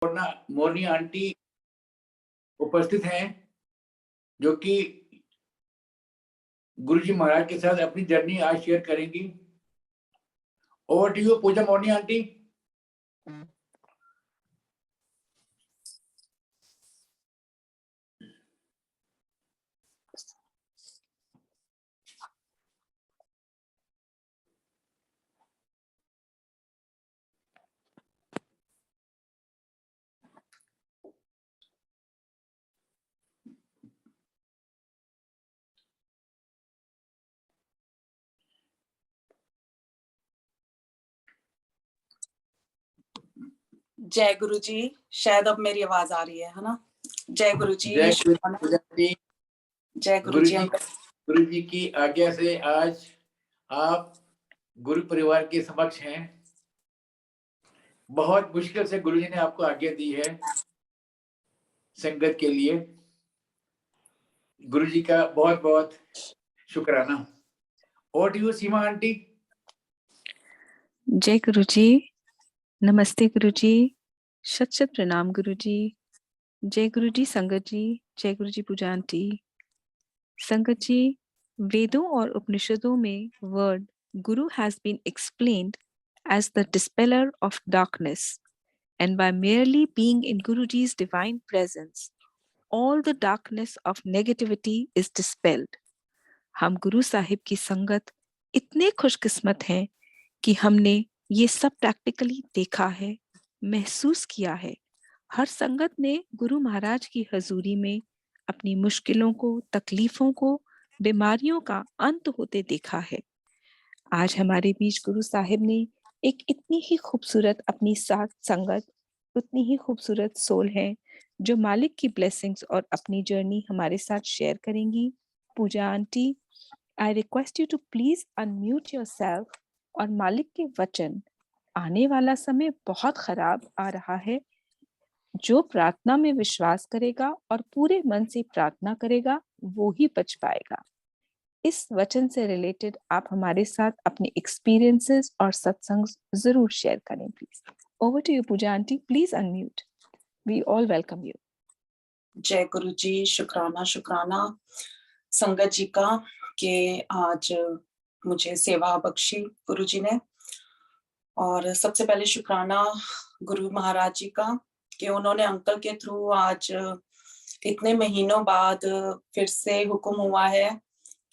मोरनी aunty उपस्थित हैं, जो कि गुरुजी महाराज के साथ अपनी जर्नी आज शेयर करेंगी। Over to you Pooja Morni aunty. जय गुरु जी। शायद अब मेरी आवाज आ रही है ना? जय गुरु जी। जय गुरु जी। गुरु जी की आज्ञा से आज आप गुरु परिवार के समक्ष हैं। बहुत मुश्किल से गुरु जी ने आपको आज्ञा दी है संगत के लिए। गुरु जी का बहुत बहुत शुक्राना। और टू यू सीमा आंटी। जय गुरु जी। नमस्ते गुरु जी। शत शत प्रणाम गुरु जी। जय गुरु जी संगत जी। जय गुरु जी पूजा आंटी। संगत जी, वेदों और उपनिषदों में word Guru has been explained as the dispeller of darkness, and by merely being in Guruji's divine presence, all the darkness of negativity is dispelled. हम गुरु साहिब की संगत इतने खुशकिस्मत हैं कि हमने ये सब प्रैक्टिकली देखा है, महसूस किया है। हर संगत ने गुरु महाराज की हजूरी में अपनी मुश्किलों को, तकलीफों को, बीमारियों का अंत होते देखा है। आज हमारे बीच गुरु साहिब ने एक इतनी ही खूबसूरत अपनी साथ संगत, उतनी ही खूबसूरत सोल है जो मालिक की ब्लेसिंग्स और अपनी जर्नी हमारे साथ शेयर करेंगी। Puja aunty, I request you to please unmute yourself और मालिक के वचन। आने वाला समय बहुत खराब आ रहा है। जो प्रार्थना में विश्वास करेगा और पूरे मन से प्रार्थना करेगा वो ही बच पाएगा। इस वचन से रिलेटेड आप हमारे साथ अपने एक्सपीरियंसेस और सत्संग जरूर शेयर करें please. Over to you Pooja aunty, please unmute. We all welcome you. जय गुरु जी। शुक्राना शुक्राना संगत जी का कि आज मुझे सेवा बख्शी गुरु जी ने। और सबसे पहले शुक्राना गुरु महाराज जी का कि उन्होंने अंकल के थ्रू आज इतने महीनों बाद फिर से हुक्म हुआ है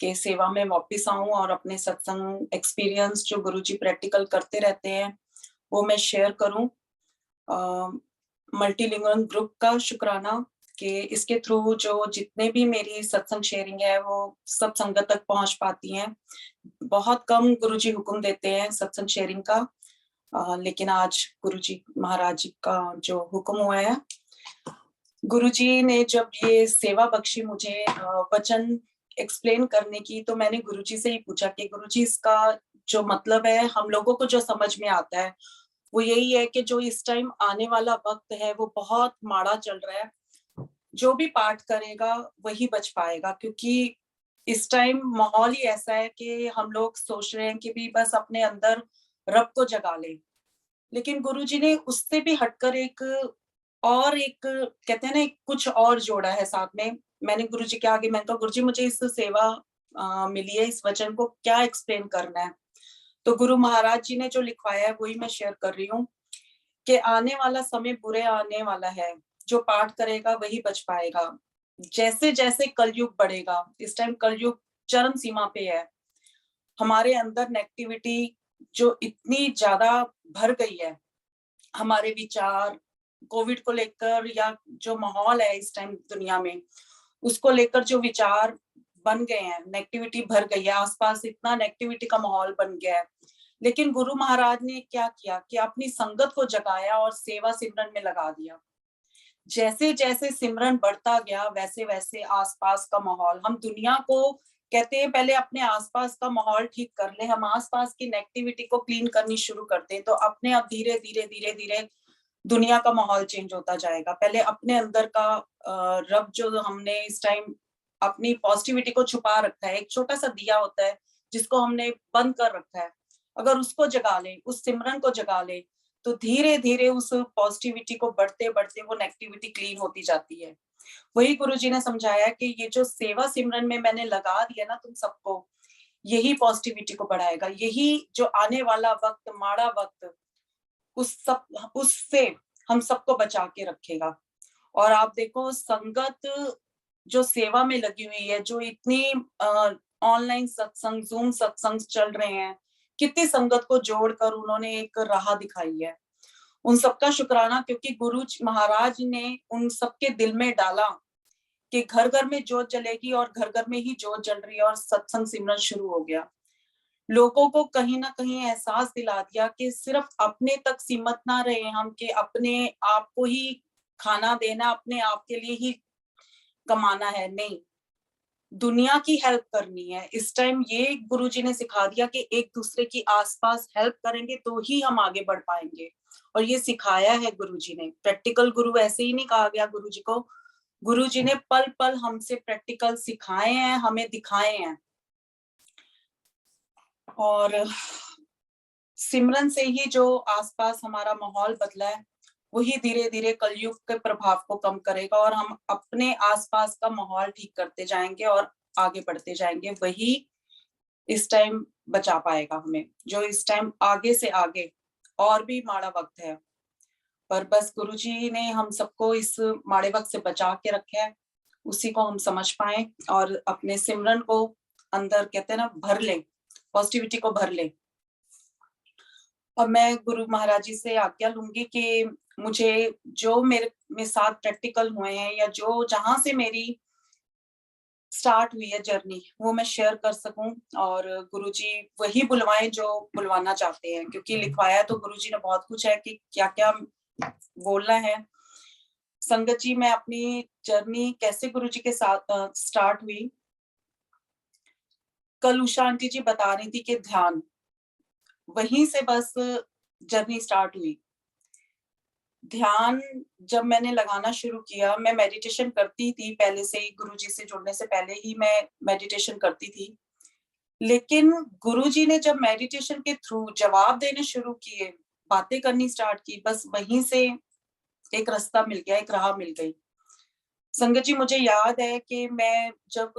कि सेवा में वापस आऊं और अपने सत्संग एक्सपीरियंस जो गुरुजी प्रैक्टिकल करते रहते हैं वो मैं शेयर करूं। मल्टीलिंगुअल ग्रुप का शुक्राना कि इसके थ्रू जो जितने भी मेरी सत्संग शेयरिंग है वो सब संगत तक पहुंच पाती हैं। बहुत कम गुरुजी हुक्म देते हैं सत्संग शेयरिंग का, लेकिन आज गुरुजी महाराज जी का जो हुक्म हुआ है, गुरुजी ने जब ये सेवा बख्शी मुझे वचन एक्सप्लेन करने की, तो मैंने गुरुजी से ही पूछा कि गुरुजी इसका जो मतलब है हम लोगों को जो समझ में आता है वो यही है कि जो इस टाइम आने वाला वक्त है वो बहुत माड़ा चल रहा है। जो भी पाठ करेगा वही बच पाएगा, क्योंकि इस टाइम माहौल ही ऐसा है कि हम लोग सोच रहे हैं कि भी बस अपने अंदर रब को जगा ले, लेकिन गुरुजी ने उससे भी हटकर एक कहते हैं ना कुछ और जोड़ा है साथ में। मैंने गुरुजी के आगे मैंने कहा गुरुजी मुझे इस सेवा मिली है, इस वचन को क्या एक्सप्लेन करना है। तो गुरु महाराज जी ने जो लिखवाया है वही मैं शेयर कर रही हूँ कि आने वाला समय बुरे आने वाला है, जो पाठ करेगा वही बच पाएगा। जैसे जैसे कलयुग बढ़ेगा, इस टाइम कलयुग चरम सीमा पे है, हमारे अंदर नेगेटिविटी जो इतनी ज्यादा भर गई है, हमारे विचार कोविड को लेकर या जो माहौल है इस टाइम दुनिया में उसको लेकर जो विचार बन गए हैं, नेगेटिविटी भर गई है, आसपास इतना नेगेटिविटी का माहौल बन गया है। लेकिन गुरु महाराज ने क्या किया कि अपनी संगत को जगाया और सेवा सिमरन में लगा दिया। जैसे जैसे सिमरन बढ़ता गया वैसे वैसे आसपास का माहौल, हम दुनिया को कहते हैं पहले अपने आसपास का माहौल ठीक कर ले, हम आसपास की नेगेटिविटी को क्लीन करनी शुरू करते हैं तो अपने आप धीरे धीरे धीरे धीरे दुनिया का माहौल चेंज होता जाएगा। पहले अपने अंदर का रब जो हमने इस टाइम अपनी पॉजिटिविटी को छुपा रखा है, एक छोटा सा दिया होता है जिसको हमने बंद कर रखा है, अगर उसको जगा ले, उस सिमरन को जगा ले, तो धीरे धीरे उस पॉजिटिविटी को बढ़ते बढ़ते वो नेगेटिविटी क्लीन होती जाती है। वही गुरुजी ने समझाया कि ये जो सेवा सिमरन में मैंने लगा दिया ना तुम सबको, यही पॉजिटिविटी को बढ़ाएगा, यही जो आने वाला वक्त, माड़ा वक्त, उससे हम सबको बचा के रखेगा। और आप देखो संगत जो सेवा में लगी हुई है, जो इतनी ऑनलाइन सत्संग, जूम सत्संग चल रहे हैं, कितनी संगत को जोड़कर उन्होंने एक राह दिखाई है। उन सबका शुक्राना, क्योंकि गुरु महाराज ने उन सबके दिल में डाला कि घर घर में जोत जलेगी, और घर घर में ही जोत जल रही है और सत्संग सिमरन शुरू हो गया। लोगों को कहीं ना कहीं एहसास दिला दिया कि सिर्फ अपने तक सीमित ना रहे हम, कि अपने आप को ही खाना देना, अपने आप के लिए ही कमाना है, नहीं, दुनिया की हेल्प करनी है। इस टाइम ये गुरुजी ने सिखा दिया कि एक दूसरे की आसपास हेल्प करेंगे तो ही हम आगे बढ़ पाएंगे। और ये सिखाया है गुरुजी ने। प्रैक्टिकल गुरु ऐसे ही नहीं कहा गया गुरुजी को, गुरुजी ने पल पल हमसे प्रैक्टिकल सिखाए हैं, हमें दिखाए हैं। और सिमरन से ही जो आसपास हमारा माहौल बदला है, वही धीरे धीरे कलयुग के प्रभाव को कम करेगा, और हम अपने आसपास का माहौल ठीक करते जाएंगे और आगे बढ़ते जाएंगे। वही इस टाइम बचा पाएगा हमें, जो इस टाइम आगे से आगे और भी माड़ा वक्त है, पर बस गुरुजी ने हम सबको इस माड़े वक्त से बचा के रखा है, उसी को हम समझ पाए और अपने सिमरन को अंदर, कहते हैं ना, भर ले, पॉजिटिविटी को भर ले। और मैं गुरु महाराज जी से आज्ञा लूंगी कि मुझे जो मेरे साथ प्रैक्टिकल हुए हैं, या जो जहां से मेरी स्टार्ट हुई है जर्नी, वो मैं शेयर कर सकूं, और गुरुजी वही बुलवाएं जो बुलवाना चाहते हैं, क्योंकि लिखवाया तो गुरुजी ने बहुत कुछ है कि क्या क्या बोलना है। संगत जी, मैं अपनी जर्नी कैसे गुरुजी के साथ स्टार्ट हुई, कल उषा आंटी जी बता रही थी कि ध्यान, वहीं से बस जर्नी स्टार्ट हुई। ध्यान जब मैंने लगाना शुरू किया, मैं मेडिटेशन करती थी पहले से ही, गुरुजी से जुड़ने से पहले ही मैं मेडिटेशन करती थी, लेकिन गुरुजी ने जब मेडिटेशन के थ्रू जवाब देने शुरू किए, बातें करनी स्टार्ट की, बस वहीं से एक रास्ता मिल गया, एक राह मिल गई। संगत जी, मुझे याद है कि मैं जब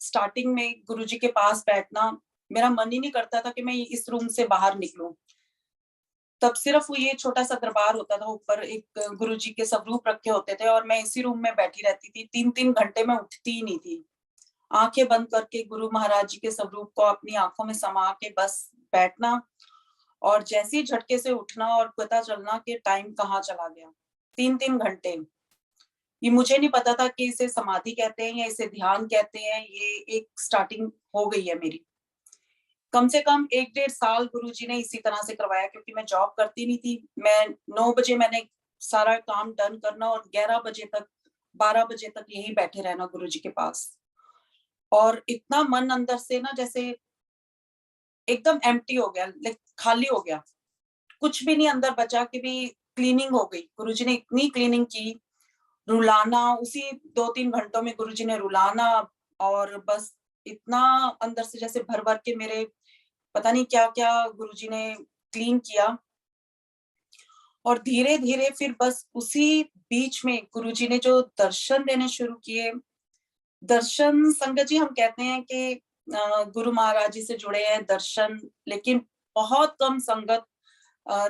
स्टार्टिंग में गुरुजी के पास बैठना, मेरा मन ही नहीं करता था कि मैं इस रूम से बाहर निकलूं। तब सिर्फ वो ये छोटा सा दरबार होता था, ऊपर एक गुरुजी के स्वरूप रखे होते थे, और मैं इसी रूम में बैठी रहती थी। 3-3 घंटे मैं उठती ही नहीं थी, आंखें बंद करके गुरु महाराज जी के स्वरूप को अपनी आंखों में समा के बस बैठना, और जैसे ही झटके से उठना और पता चलना कि टाइम कहाँ चला गया। 3-3 घंटे, ये मुझे नहीं पता था कि इसे समाधि कहते हैं या इसे ध्यान कहते हैं। ये एक स्टार्टिंग हो गई है मेरी। कम से कम 1-1.5 साल गुरुजी ने इसी तरह से करवाया, क्योंकि मैं जॉब करती नहीं थी। मैं 9 बजे मैंने सारा काम डन करना, और 11 बजे तक, 12 बजे तक यही बैठे रहना गुरुजी के पास। और इतना मन अंदर से ना जैसे एकदम एम्प्टी हो गया, लाइक खाली हो गया, कुछ भी नहीं अंदर बचा कि भी क्लीनिंग हो गई। गुरुजी ने इतनी क्लीनिंग की, रुलाना, उसी 2-3 घंटों में गुरुजी ने रुलाना, और बस इतना अंदर से जैसे भर भर के मेरे पता नहीं क्या क्या गुरुजी ने क्लीन किया। और धीरे धीरे फिर बस उसी बीच में गुरुजी ने जो दर्शन देने शुरू किए, दर्शन, संगत जी, हम कहते हैं कि गुरु महाराज जी से जुड़े हैं दर्शन, लेकिन बहुत कम संगत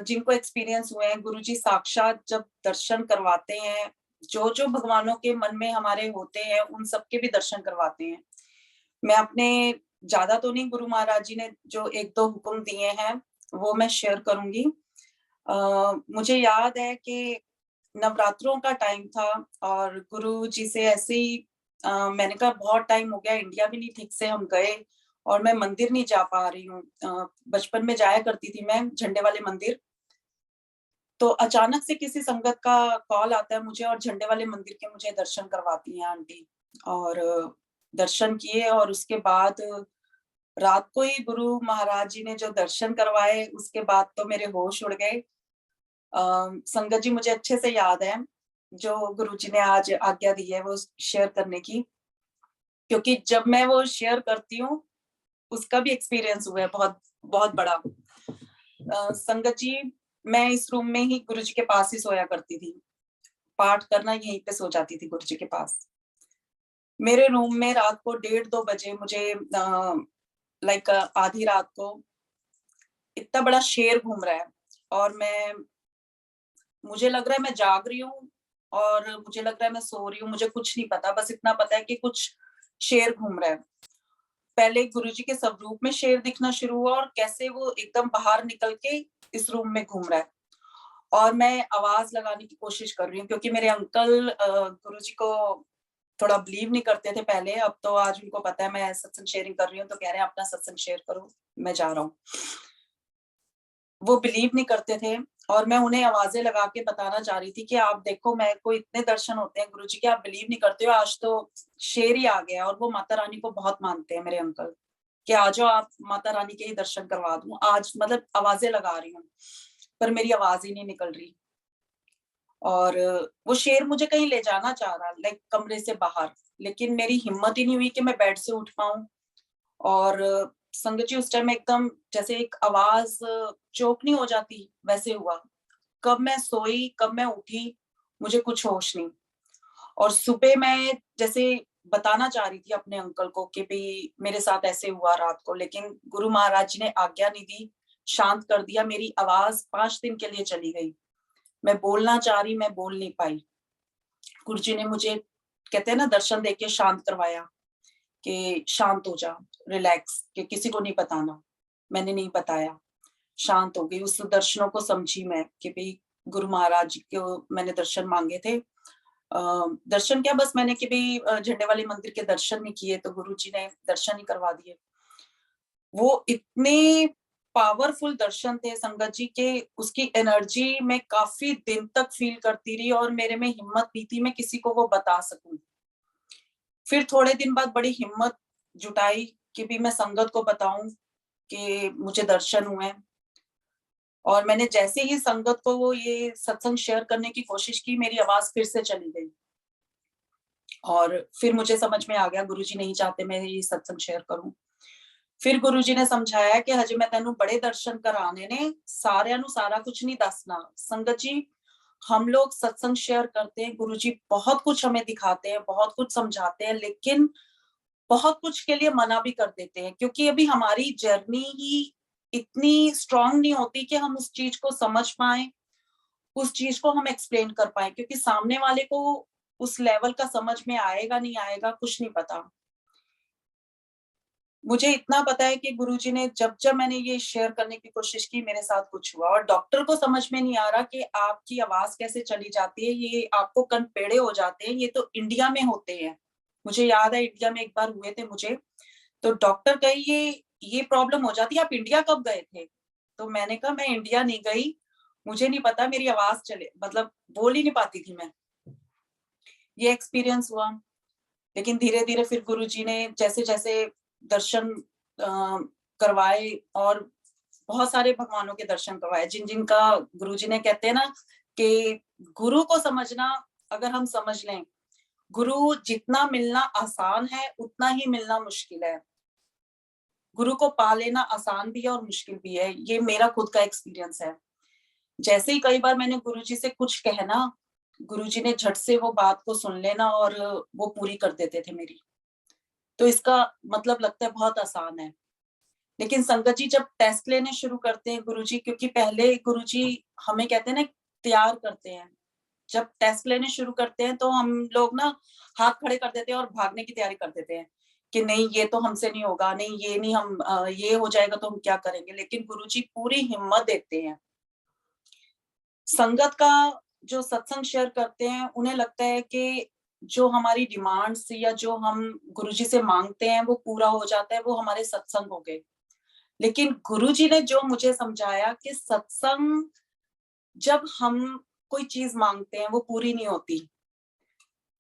जिनको एक्सपीरियंस हुए हैं। गुरुजी साक्षात जब दर्शन करवाते हैं, जो जो भगवानों के मन में हमारे होते हैं, उन सबके भी दर्शन करवाते हैं। मैं अपने, ज्यादा तो नहीं, गुरु महाराज जी ने जो 1-2 हुक्म दिए हैं वो मैं शेयर करूंगी। मुझे याद है कि नवरात्रों का टाइम था, और गुरु जी से ऐसे ही मैंने कहा बहुत टाइम हो गया, इंडिया भी नहीं ठीक से हम गए, और मैं मंदिर नहीं जा पा रही हूँ। बचपन में जाया करती थी मैं झंडे वाले मंदिर। तो अचानक से किसी संगत का कॉल आता है मुझे, और झंडे वाले मंदिर के मुझे दर्शन करवाती हैं आंटी। और दर्शन किए, और उसके बाद रात को ही गुरु महाराज जी ने जो दर्शन करवाए, उसके बाद तो मेरे होश उड़ गए। संगत जी, मुझे अच्छे से याद है जो गुरुजी ने आज आज्ञा दी है वो शेयर करने की, क्योंकि जब मैं वो शेयर करती हूँ, उसका भी एक्सपीरियंस हुआ है बहुत बहुत बड़ा। संगत जी, मैं इस रूम में ही गुरुजी के पास ही सोया करती थी, पाठ करना यहीं पे सो जाती थी गुरुजी के पास। मेरे रूम में रात को 1:30-2 बजे मुझे लाइक आधी रात को इतना बड़ा शेर घूम रहा है और मुझे लग रहा है मैं जाग रही हूँ और मुझे लग रहा है मैं सो रही हूँ, मुझे कुछ नहीं पता, बस इतना पता है कि कुछ शेर घूम रहा है। पहले गुरुजी के स्वरूप में शेर दिखना शुरू हुआ और कैसे वो एकदम बाहर निकल के इस रूम में घूम रहा है और मैं आवाज लगाने की कोशिश कर रही हूँ क्योंकि मेरे अंकल गुरुजी को थोड़ा बिलीव नहीं करते थे पहले, अब तो आज उनको पता है मैं सत्संग शेयरिंग कर रही हूँ तो कह रहे हैं अपना सत्संग शेयर करो, मैं जा रहा हूँ। वो बिलीव नहीं करते थे और मैं उन्हें आवाजें लगा के बताना चाह रही थी कि आप देखो मेरे को इतने दर्शन होते हैं गुरुजी के, आप बिलीव नहीं करते हो, आज तो शेर ही आ गया। और वो माता रानी को बहुत मानते हैं मेरे अंकल कि आ जाओ आप माता रानी के ही दर्शन करवा दूं आज, मतलब आवाजें लगा रही हूँ पर मेरी आवाज ही नहीं निकल रही। और वो शेर मुझे कहीं ले जाना चाह रहा, लाइक कमरे से बाहर, लेकिन मेरी हिम्मत ही नहीं हुई कि मैं बेड से उठ पाऊं। और संगत जी उस टाइम एकदम जैसे एक आवाज चोक नहीं हो जाती वैसे हुआ, कब मैं सोई कब मैं उठी मुझे कुछ होश नहीं। और सुबह मैं जैसे बताना चाह रही थी अपने अंकल को कि भाई मेरे साथ ऐसे हुआ रात को, लेकिन गुरु महाराज जी ने आज्ञा नहीं दी, शांत कर दिया। मेरी आवाज 5 दिन के लिए चली गई, मैं बोलना चाह रही मैं बोल नहीं पाई। गुरु जी ने मुझे कहते हैं ना दर्शन देके शांत करवाया कि शांत हो जा, रिलैक्स, कि किसी को नहीं बताना। मैंने नहीं बताया, शांत हो गई। उस दर्शनों को समझी मैं कि भाई गुरु महाराज जी को मैंने दर्शन मांगे थे। दर्शन क्या, बस मैंने कि भाई झंडे वाले मंदिर के दर्शन नहीं किए तो गुरु जी ने दर्शन ही करवा दिए। वो इतने पावरफुल दर्शन थे संगत जी के, उसकी एनर्जी मैं काफी दिन तक फील करती रही और मेरे में हिम्मत नहीं थी मैं किसी को वो बता सकूं। फिर थोड़े दिन बाद बड़ी हिम्मत जुटाई कि भी मैं संगत को बताऊं कि मुझे दर्शन हुए। और मैंने जैसे ही संगत को वो ये सत्संग शेयर करने की कोशिश की, मेरी आवाज फिर से चली गई। और फिर मुझे समझ में आ गया गुरुजी नहीं चाहते मैं ये सत्संग शेयर करूं। फिर गुरुजी ने समझाया कि हजे मैं तेनू बड़े दर्शन कराने ने, सारियां नू सारा कुछ नहीं दसना। संगत जी हम लोग सत्संग शेयर करते हैं, गुरुजी बहुत कुछ हमें दिखाते हैं, बहुत कुछ समझाते हैं, लेकिन बहुत कुछ के लिए मना भी कर देते हैं क्योंकि अभी हमारी जर्नी ही इतनी स्ट्रांग नहीं होती कि हम उस चीज को समझ पाए, उस चीज को हम एक्सप्लेन कर पाए, क्योंकि सामने वाले को उस लेवल का समझ में आएगा नहीं आएगा कुछ नहीं पता। मुझे इतना पता है कि गुरुजी ने जब जब मैंने ये शेयर करने की कोशिश की मेरे साथ कुछ हुआ। और डॉक्टर को समझ में नहीं आ रहा कि आपकी आवाज कैसे चली जाती है, ये आपको कन पेड़े हो जाते हैं, ये तो इंडिया में होते हैं। मुझे याद है इंडिया में एक बार हुए थे मुझे, तो डॉक्टर कहे ये प्रॉब्लम हो जाती है, आप इंडिया कब गए थे? तो मैंने कहा मैं इंडिया नहीं गई, मुझे नहीं पता, मेरी आवाज चले मतलब बोल ही नहीं पाती थी मैं। ये एक्सपीरियंस हुआ। लेकिन धीरे धीरे फिर गुरुजी ने जैसे जैसे दर्शन करवाए और बहुत सारे भगवानों के दर्शन करवाए जिन जिनका गुरुजी ने कहते हैं ना कि गुरु को समझना, अगर हम समझ लें गुरु जितना मिलना आसान है उतना ही मिलना मुश्किल है। गुरु को पा लेना आसान भी है और मुश्किल भी है, ये मेरा खुद का एक्सपीरियंस है। जैसे ही कई बार मैंने गुरुजी से कुछ कहना, गुरुजी ने झट से वो बात को सुन लेना और वो पूरी कर देते थे मेरी। तो इसका मतलब लगता है बहुत आसान है। लेकिन संगत जी जब टेस्ट लेने शुरू करते हैं गुरुजी, क्योंकि पहले गुरुजी हमें कहते हैं ना तैयार करते हैं, जब टेस्ट लेने शुरू करते हैं तो हम लोग ना हाथ खड़े कर देते हैं और भागने की तैयारी कर देते हैं कि नहीं ये तो हमसे नहीं होगा, नहीं ये नहीं, हम ये हो जाएगा तो हम क्या करेंगे। लेकिन गुरुजी पूरी हिम्मत देते हैं। संगत का जो सत्संग शेयर करते हैं उन्हें लगता है कि जो हमारी डिमांड्स या जो हम गुरुजी से मांगते हैं वो पूरा हो जाता है, वो हमारे सत्संग हो गए। लेकिन गुरुजी ने जो मुझे समझाया कि सत्संग जब हम कोई चीज मांगते हैं वो पूरी नहीं होती,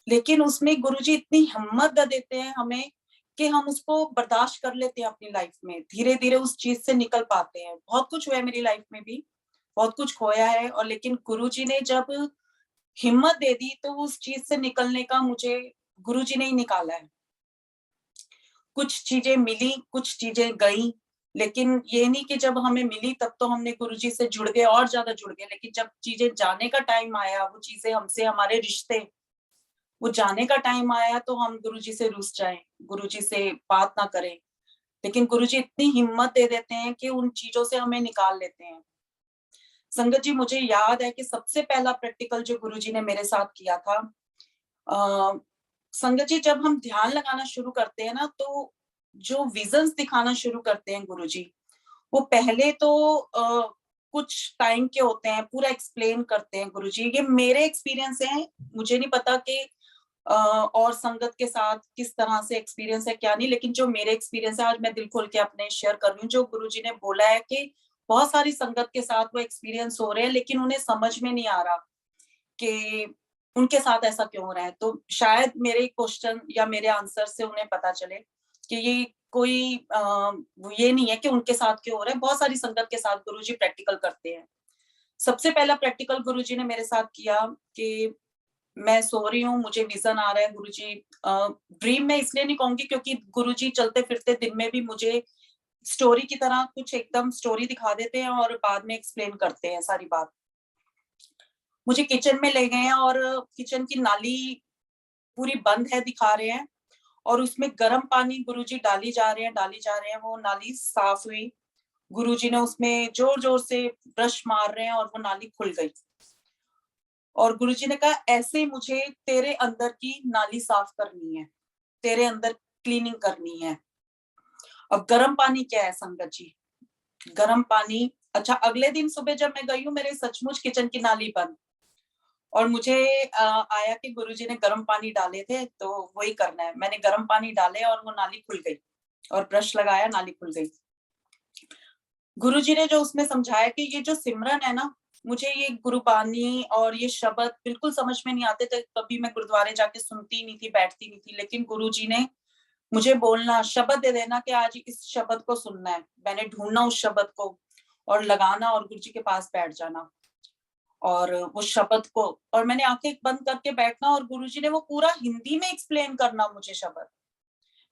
लेकिन उसमें गुरुजी इतनी हिम्मत दे देते हैं हमें कि हम उसको बर्दाश्त कर लेते हैं अपनी लाइफ में, धीरे धीरे उस चीज से निकल पाते हैं। बहुत कुछ हुआ है मेरी लाइफ में भी, बहुत कुछ खोया है, और लेकिन गुरुजी ने जब हिम्मत दे दी तो उस चीज से निकलने का मुझे गुरुजी ने ही निकाला है। कुछ चीजें मिली, कुछ चीजें गई, लेकिन ये नहीं कि जब हमें मिली तब तो हमने गुरुजी से जुड़ गए और ज्यादा जुड़ गए, लेकिन जब चीजें जाने का टाइम आया, वो चीजें हमसे, हमारे रिश्ते, वो जाने का टाइम आया तो हम गुरुजी से रूठ जाएं, गुरुजी से बात ना करें। लेकिन गुरुजी इतनी हिम्मत दे देते हैं कि उन चीजों से हमें निकाल लेते हैं। संगत जी, मुझे याद है कि सबसे पहला प्रैक्टिकल जो गुरुजी ने मेरे साथ किया था, संगत जी, जब हम ध्यान लगाना शुरू करते हैं ना, तो जो विजन्स दिखाना शुरू करते हैं गुरुजी, वो पहले तो कुछ टाइम के होते हैं, पूरा एक्सप्लेन करते हैं गुरुजी। ये मेरे एक्सपीरियंस है, मुझे नहीं पता कि और संगत के साथ किस तरह से एक्सपीरियंस है क्या नहीं, लेकिन जो मेरे एक्सपीरियंस है आज मैं दिल खोल के अपने शेयर कर रही हूँ। जो गुरुजी ने बोला है कि बहुत सारी संगत के साथ वो एक्सपीरियंस हो रहे हैं, लेकिन उन्हें समझ में नहीं आ रहा कि उनके साथ ऐसा क्यों हो रहा है। तो शायद मेरे क्वेश्चन या मेरे आंसर से उन्हें पता चले कि ये कोई ये नहीं है कि उनके साथ क्यों हो रहा है। बहुत सारी संगत के साथ गुरुजी प्रैक्टिकल करते हैं। सबसे पहला प्रैक्टिकल गुरुजी ने मेरे साथ किया कि मैं सो रही हूँ, मुझे विजन आ रहा है गुरुजी, ड्रीम में इसलिए नहीं कहूंगी क्योंकि गुरुजी चलते फिरते दिन में भी मुझे स्टोरी की तरह कुछ एकदम स्टोरी दिखा देते हैं और बाद में एक्सप्लेन करते हैं सारी बात। मुझे किचन में ले गए हैं और किचन की नाली पूरी बंद है दिखा रहे हैं, और उसमें गर्म पानी गुरुजी डाली जा रहे हैं, वो नाली साफ हुई। गुरुजी ने उसमें जोर जोर से ब्रश मार रहे हैं और वो नाली खुल गई। और गुरुजी ने कहा, ऐसे मुझे तेरे अंदर की नाली साफ करनी है, तेरे अंदर क्लीनिंग करनी है। अब गर्म पानी क्या है संगत जी? गर्म पानी, अच्छा, अगले दिन सुबह जब मैं गई हूँ, मेरे सचमुच किचन की नाली बंद, और मुझे आया कि गुरुजी ने गर्म पानी डाले थे तो वही करना है। मैंने गर्म पानी डाले और वो नाली खुल गई, और ब्रश लगाया, नाली खुल गई। गुरुजी ने जो उसमें समझाया कि ये जो सिमरन है ना, मुझे ये गुरुबानी और ये शब्द बिल्कुल समझ में नहीं आते थे। कभी मैं गुरुद्वारे जाके सुनती नहीं थी, बैठती नहीं थी, लेकिन गुरुजी ने मुझे बोलना, शब्द दे देना कि आज इस शब्द को सुनना है। मैंने ढूंढना उस शब्द को और लगाना और गुरुजी के पास बैठ जाना, और वो शब्द को, और मैंने आंखें बंद करके बैठना और गुरुजी ने वो पूरा हिंदी में एक्सप्लेन करना मुझे शब्द।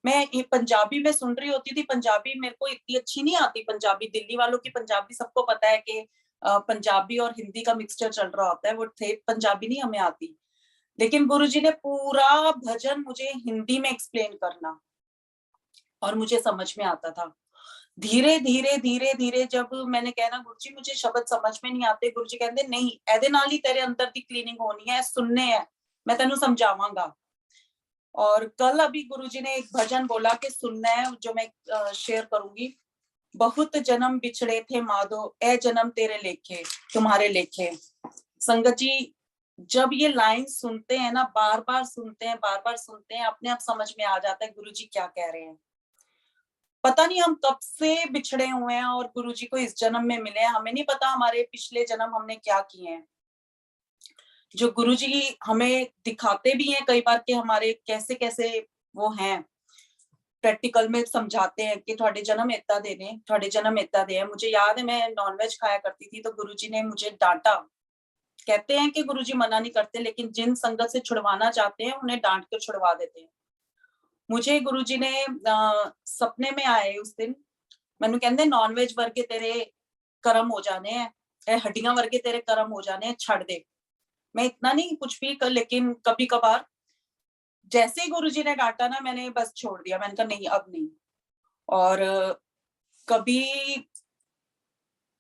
मैं ये पंजाबी में सुन रही होती थी, पंजाबी मेरे को इतनी अच्छी नहीं आती। पंजाबी, दिल्ली वालों की पंजाबी सबको पता है कि पंजाबी और हिंदी का मिक्सचर चल रहा होता है, वो थे पंजाबी नहीं हमें आती। लेकिन गुरुजी ने पूरा भजन मुझे हिंदी में एक्सप्लेन करना और मुझे समझ में आता था। धीरे धीरे धीरे धीरे जब मैंने कहना, गुरुजी मुझे शब्द समझ में नहीं आते, गुरुजी कहते नहीं, एदे नाल ही तेरे अंदर दी क्लीनिंग होनी है, सुनने है, मैं तेनू समझावांगा। और कल अभी गुरुजी ने एक भजन बोला कि सुनना है, जो मैं शेयर करूंगी। बहुत जन्म बिछड़े थे माधो, ए जन्म तेरे लेखे, तुम्हारे लेखे। संगत जी, जब ये लाइन सुनते हैं ना, बार बार सुनते हैं, अपने आप समझ में आ जाता है गुरुजी क्या कह रहे हैं। पता नहीं हम कब से बिछड़े हुए हैं और गुरुजी को इस जन्म में मिले हैं, हमें नहीं पता हमारे पिछले जन्म हमने क्या किए हैं। जो गुरुजी हमें दिखाते भी हैं कई बार कि हमारे कैसे कैसे वो हैं, प्रैक्टिकल में समझाते हैं कि थोड़े जन्म इतना दे ने, थोड़े जन्म इतना दे। मुझे याद है मैं नॉनवेज खाया करती थी तो गुरुजी ने मुझे डांटा। कहते हैं कि गुरुजी मना नहीं करते, लेकिन जिन संगत से छुड़वाना चाहते हैं उन्हें डांट कर छुड़वा देते हैं। मुझे गुरुजी ने सपने में आए उस दिन, मैनू कहंदे नॉनवेज वर्गे तेरे कर्म हो जाने हैं, हड्डियां वर्गे तेरे कर्म हो जाने हैं, छड़ दे। मैं इतना नहीं कुछ भी कर, लेकिन कभी कभार जैसे ही गुरुजी ने डांटा ना, मैंने बस छोड़ दिया, मैंने कहा नहीं अब नहीं। और कभी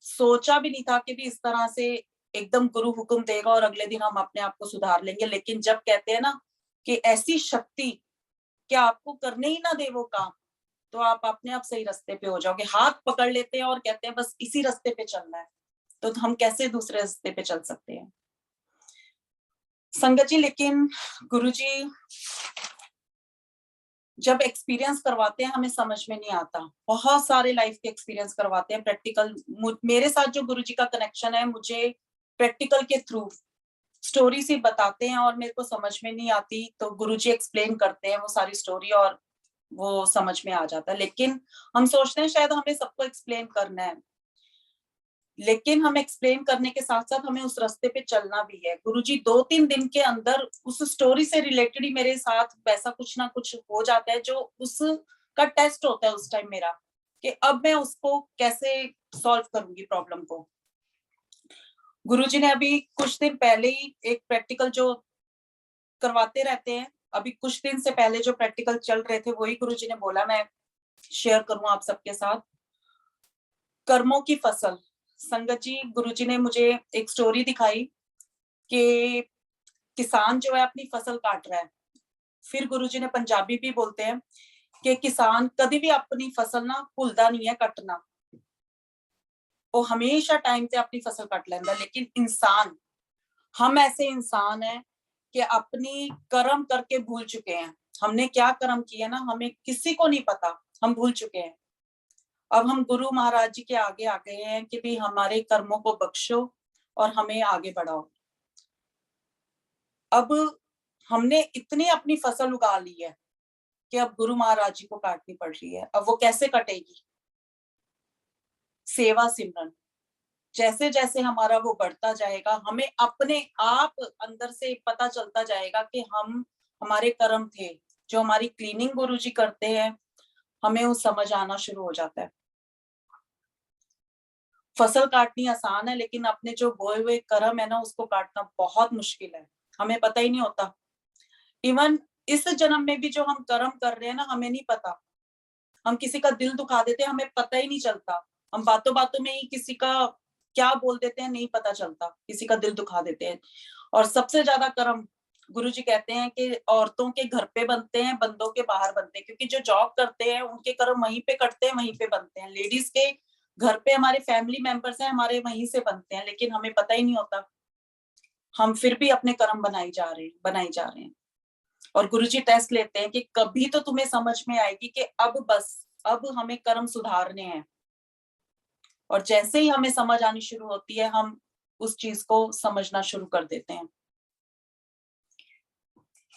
सोचा भी नहीं था कि भी इस तरह से एकदम गुरु हुक्म देगा और अगले दिन हम अपने आप को सुधार लेंगे। लेकिन जब कहते हैं ना कि ऐसी शक्ति कि आपको करने ही ना दे वो काम, तो आप अपने आप सही रास्ते पे हो जाओगे। हाथ पकड़ लेते हैं और कहते हैं बस इसी रास्ते पे चलना है, तो हम कैसे दूसरे रास्ते पे चल सकते हैं संगत जी। लेकिन गुरुजी जब एक्सपीरियंस करवाते हैं हमें समझ में नहीं आता। बहुत सारे लाइफ के एक्सपीरियंस करवाते हैं प्रैक्टिकल। मेरे साथ जो गुरुजी का कनेक्शन है, मुझे प्रैक्टिकल के थ्रू स्टोरी से बताते हैं और मेरे को समझ में नहीं आती तो गुरुजी एक्सप्लेन करते हैं वो सारी स्टोरी और वो समझ में आ जाता है। लेकिन हम सोचते हैं शायद हमें सबको एक्सप्लेन करना है, लेकिन हम एक्सप्लेन करने के साथ साथ हमें उस रास्ते पे चलना भी है। गुरुजी 2-3 दिन के अंदर उस स्टोरी से रिलेटेड ही मेरे साथ वैसा कुछ ना कुछ हो जाता है जो उसका टेस्ट होता है उस टाइम मेरा, कि अब मैं उसको कैसे सॉल्व करूंगी प्रॉब्लम को। गुरुजी ने अभी कुछ दिन पहले ही एक प्रैक्टिकल जो करवाते रहते हैं, अभी कुछ दिन से पहले जो प्रैक्टिकल चल रहे थे वही गुरुजी ने बोला मैं शेयर करूं आप सबके साथ। कर्मों की फसल। संगत जी, गुरुजी ने मुझे एक स्टोरी दिखाई कि किसान जो है अपनी फसल काट रहा है। फिर गुरुजी ने पंजाबी भी बोलते हैं कि किसान कभी भी अपनी फसल ना भूलता नहीं है कटना, वो हमेशा टाइम पे अपनी फसल कट लेंदा। लेकिन इंसान, हम ऐसे इंसान हैं कि अपनी कर्म करके भूल चुके हैं। हमने क्या कर्म किया ना, हमें किसी को नहीं पता, हम भूल चुके हैं। अब हम गुरु महाराज जी के आगे आ गए हैं कि भी हमारे कर्मों को बख्शो और हमें आगे बढ़ाओ। अब हमने इतनी अपनी फसल उगा ली है कि अब गुरु महाराज जी को काटनी पड़ रही है। अब वो कैसे कटेगी? सेवा सिमरन। जैसे जैसे हमारा वो बढ़ता जाएगा, हमें अपने आप अंदर से पता चलता जाएगा कि हम, हमारे कर्म थे जो हमारी क्लीनिंग गुरुजी करते हैं, हमें वो समझ आना शुरू हो जाता है। फसल काटनी आसान है, लेकिन अपने जो बोए हुए कर्म है ना, उसको काटना बहुत मुश्किल है, हमें पता ही नहीं होता। इवन इस जन्म में भी जो हम कर्म कर रहे हैं ना, हमें नहीं पता। हम किसी का दिल दुखा देते हैं, हमें पता ही नहीं चलता। हम बातों बातों में ही किसी का क्या बोल देते हैं नहीं पता चलता, किसी का दिल दुखा देते हैं। और सबसे ज्यादा कर्म गुरुजी कहते हैं कि औरतों के घर पे बनते हैं, बंदों के बाहर बनते हैं, क्योंकि जो जॉब करते हैं उनके कर्म वहीं पे कटते हैं, वहीं पे बनते हैं। लेडीज के घर पे हमारे फैमिली मेंबर्स हैं, हमारे वहीं से बनते हैं, लेकिन हमें पता ही नहीं होता। हम फिर भी अपने कर्म बनाई जा रहे हैं। और गुरुजी टेस्ट लेते हैं कि कभी तो तुम्हें समझ में आएगी कि अब बस, अब हमें कर्म सुधारने हैं। और जैसे ही हमें समझ आनी शुरू होती है, हम उस चीज को समझना शुरू कर देते हैं।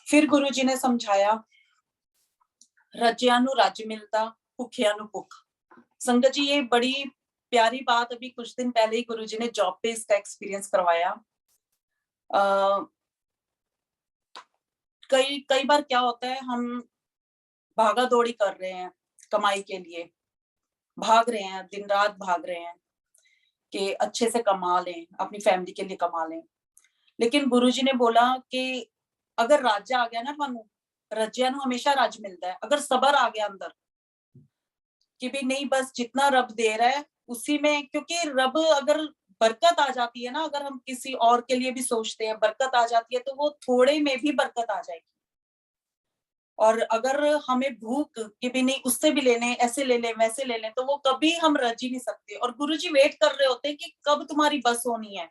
फिर गुरुजी ने समझाया, रज्या नू रज मिलता, भुखिया नू भुख। संगत जी, ये बड़ी प्यारी बात अभी कुछ दिन पहले ही गुरुजी ने जॉब पे इसका एक्सपीरियंस करवाया। कई बार क्या होता है, हम भागा दौड़ी कर रहे हैं कमाई के लिए, भाग रहे हैं, दिन रात भाग रहे हैं कि अच्छे से कमा लें, अपनी फैमिली के लिए कमा लें। लेकिन गुरुजी ने बोला कि अगर राज आ गया ना थानू, रज्या नू हमेशा राज मिलता है। अगर सबर आ गया अंदर कि भी नहीं, बस जितना रब दे रहा है उसी में, क्योंकि रब अगर बरकत आ जाती है ना, अगर हम किसी और के लिए भी सोचते हैं बरकत आ जाती है, तो वो थोड़े में भी बरकत आ जाएगी। और अगर हमें भूख कि भी नहीं, उससे भी ले लें, ऐसे ले लें, वैसे ले लें, तो वो कभी हम रज ही नहीं सकते। और गुरुजी वेट कर रहे होते हैं कि कब तुम्हारी बस होनी है।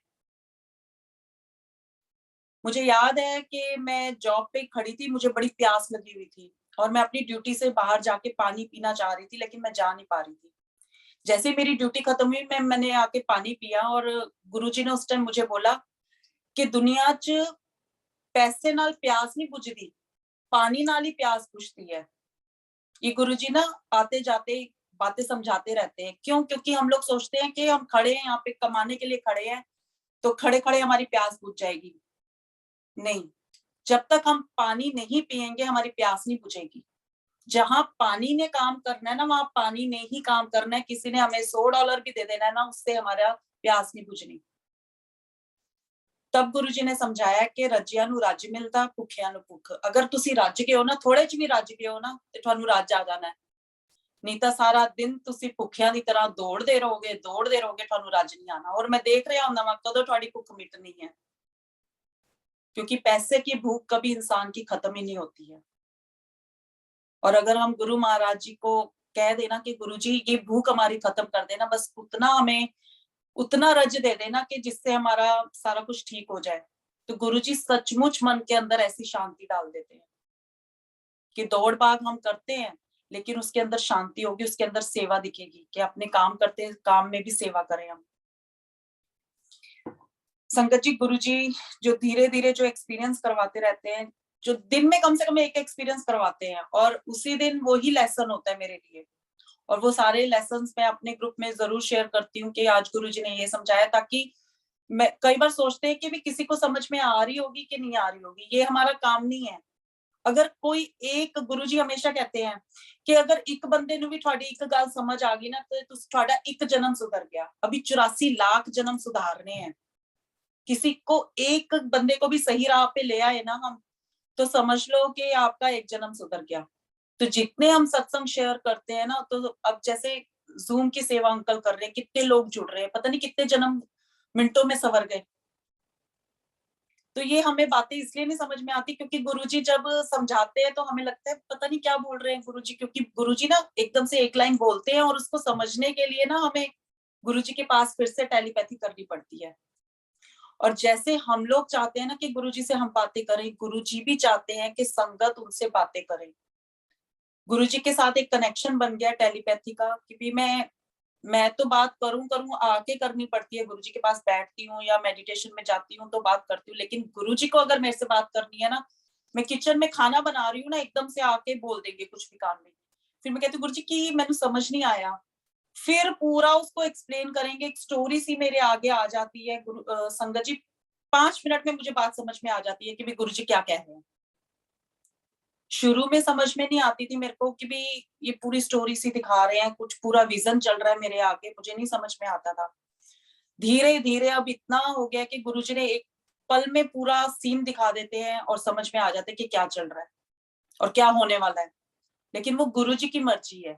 मुझे याद है कि मैं जॉब पे खड़ी थी, मुझे बड़ी प्यास लगी हुई थी और मैं अपनी ड्यूटी से बाहर जाके पानी पीना चाह रही थी, लेकिन मैं जा नहीं पा रही थी। जैसे मेरी ड्यूटी खत्म हुई, मैंने आके पानी पिया और गुरुजी ने उस टाइम मुझे बोला कि दुनिया च पैसे नाल प्यास नहीं बुझदी, पानी नाल ही प्यास बुझती है। ये गुरुजी ना आते जाते बातें समझाते रहते हैं। क्यों? क्योंकि हम लोग सोचते हैं कि हम खड़े हैं यहाँ पे, कमाने के लिए खड़े हैं, तो खड़े खड़े हमारी प्यास बुझ जाएगी। नहीं, जब तक हम पानी नहीं पिएंगे हमारी प्यास नहीं बुझेगी। जहां पानी ने काम करना है ना, वहां पानी ने ही काम करना है। किसी ने हमें $100 भी दे देना है ना, उससे हमारा प्यास नहीं बुझनी। तब गुरुजी ने समझाया कि रजिया नू रज मिलता, भुखिया नू भुख। अगर तुसी रज गए हो ना, थोड़े च भी रज गए हो ना, ते तुहानू रज आ जाना है। नहीं तो सारा दिन तुसी भुखिया की तरह दौड़ते रहोगे, तुहानू रज नहीं आना। और मैं देख रहा हूं कदों तुहाडी भुख मिटनी है, क्योंकि पैसे की भूख कभी इंसान की खत्म ही नहीं होती है। और अगर हम गुरु महाराज जी को कह देना कि गुरु जी ये भूख हमारी खत्म कर देना, बस उतना हमें, उतना रज दे देना कि जिससे हमारा सारा कुछ ठीक हो जाए, तो गुरु जी सचमुच मन के अंदर ऐसी शांति डाल देते हैं कि दौड़ भाग हम करते हैं, लेकिन उसके अंदर शांति होगी, उसके अंदर सेवा दिखेगी कि अपने काम करते हैं, काम में भी सेवा करें हम। संगत जी, गुरु जी जो धीरे धीरे जो एक्सपीरियंस करवाते रहते हैं, जो दिन में कम से कम एक एक्सपीरियंस करवाते हैं, और उसी दिन वो ही लेसन होता है मेरे लिए। और वो सारे लेसन्स मैं अपने ग्रुप में जरूर शेयर करती हूँ कि आज गुरुजी ने ये समझाया, ताकि मैं, कई बार सोचते हैं कि भी किसी को समझ में आ रही होगी कि नहीं आ रही होगी, ये हमारा काम नहीं है। अगर कोई एक, गुरुजी हमेशा कहते हैं कि अगर एक बंदे ਨੂੰ ਵੀ ਤੁਹਾਡੀ ਇੱਕ ਗੱਲ ਸਮਝ ਆ ਗਈ ਨਾ ਤੇ ਤੁਸੀਂ ਤੁਹਾਡਾ ਇੱਕ जन्म सुधर गया। अभी 84 लाख जन्म सुधारने हैं। किसी को एक बंदे को भी सही राह पे ले आए ना हम, तो समझ लो कि आपका एक जन्म सुधर गया। तो जितने हम सत्संग शेयर करते हैं ना, तो अब जैसे जूम की सेवा अंकल कर रहे हैं, कितने लोग जुड़ रहे हैं, पता नहीं कितने जन्म मिनटों में सवर गए। तो ये हमें बातें इसलिए नहीं समझ में आती क्योंकि गुरुजी जब समझाते हैं तो हमें लगता है पता नहीं क्या बोल रहे हैं गुरुजी, क्योंकि गुरुजी ना एकदम से एक लाइन बोलते हैं और उसको समझने के लिए ना हमें गुरुजी के पास फिर से टेलीपैथी करनी पड़ती है। और जैसे हम लोग चाहते हैं ना कि गुरुजी से हम बातें करें, गुरुजी भी चाहते हैं कि संगत उनसे बातें करें। गुरुजी के साथ एक कनेक्शन बन गया टेलीपैथी का कि भी मैं तो बात करूं आके करनी पड़ती है। गुरुजी के पास बैठती हूँ या मेडिटेशन में जाती हूँ तो बात करती हूँ, लेकिन गुरुजी को अगर मेरे से बात करनी है ना, मैं किचन में खाना बना रही हूँ ना, एकदम से आके बोल देंगे कुछ भी काम में। फिर मैं कहती हूँ गुरुजी की मैंने समझ नहीं आया, फिर पूरा उसको एक्सप्लेन करेंगे। एक स्टोरी सी मेरे आगे आ जाती है। संगत जी 5 मिनट में मुझे बात समझ में आ जाती है कि भी गुरुजी क्या कह रहे हैं। शुरू में समझ में नहीं आती थी मेरे को कि भी ये पूरी स्टोरी सी दिखा रहे हैं, कुछ पूरा विजन चल रहा है मेरे आगे, मुझे नहीं समझ में आता था। धीरे धीरे अब इतना हो गया कि गुरुजी ने एक पल में पूरा सीन दिखा देते हैं और समझ में आ जाते हैं कि क्या चल रहा है और क्या होने वाला है। लेकिन वो गुरुजी की मर्जी है।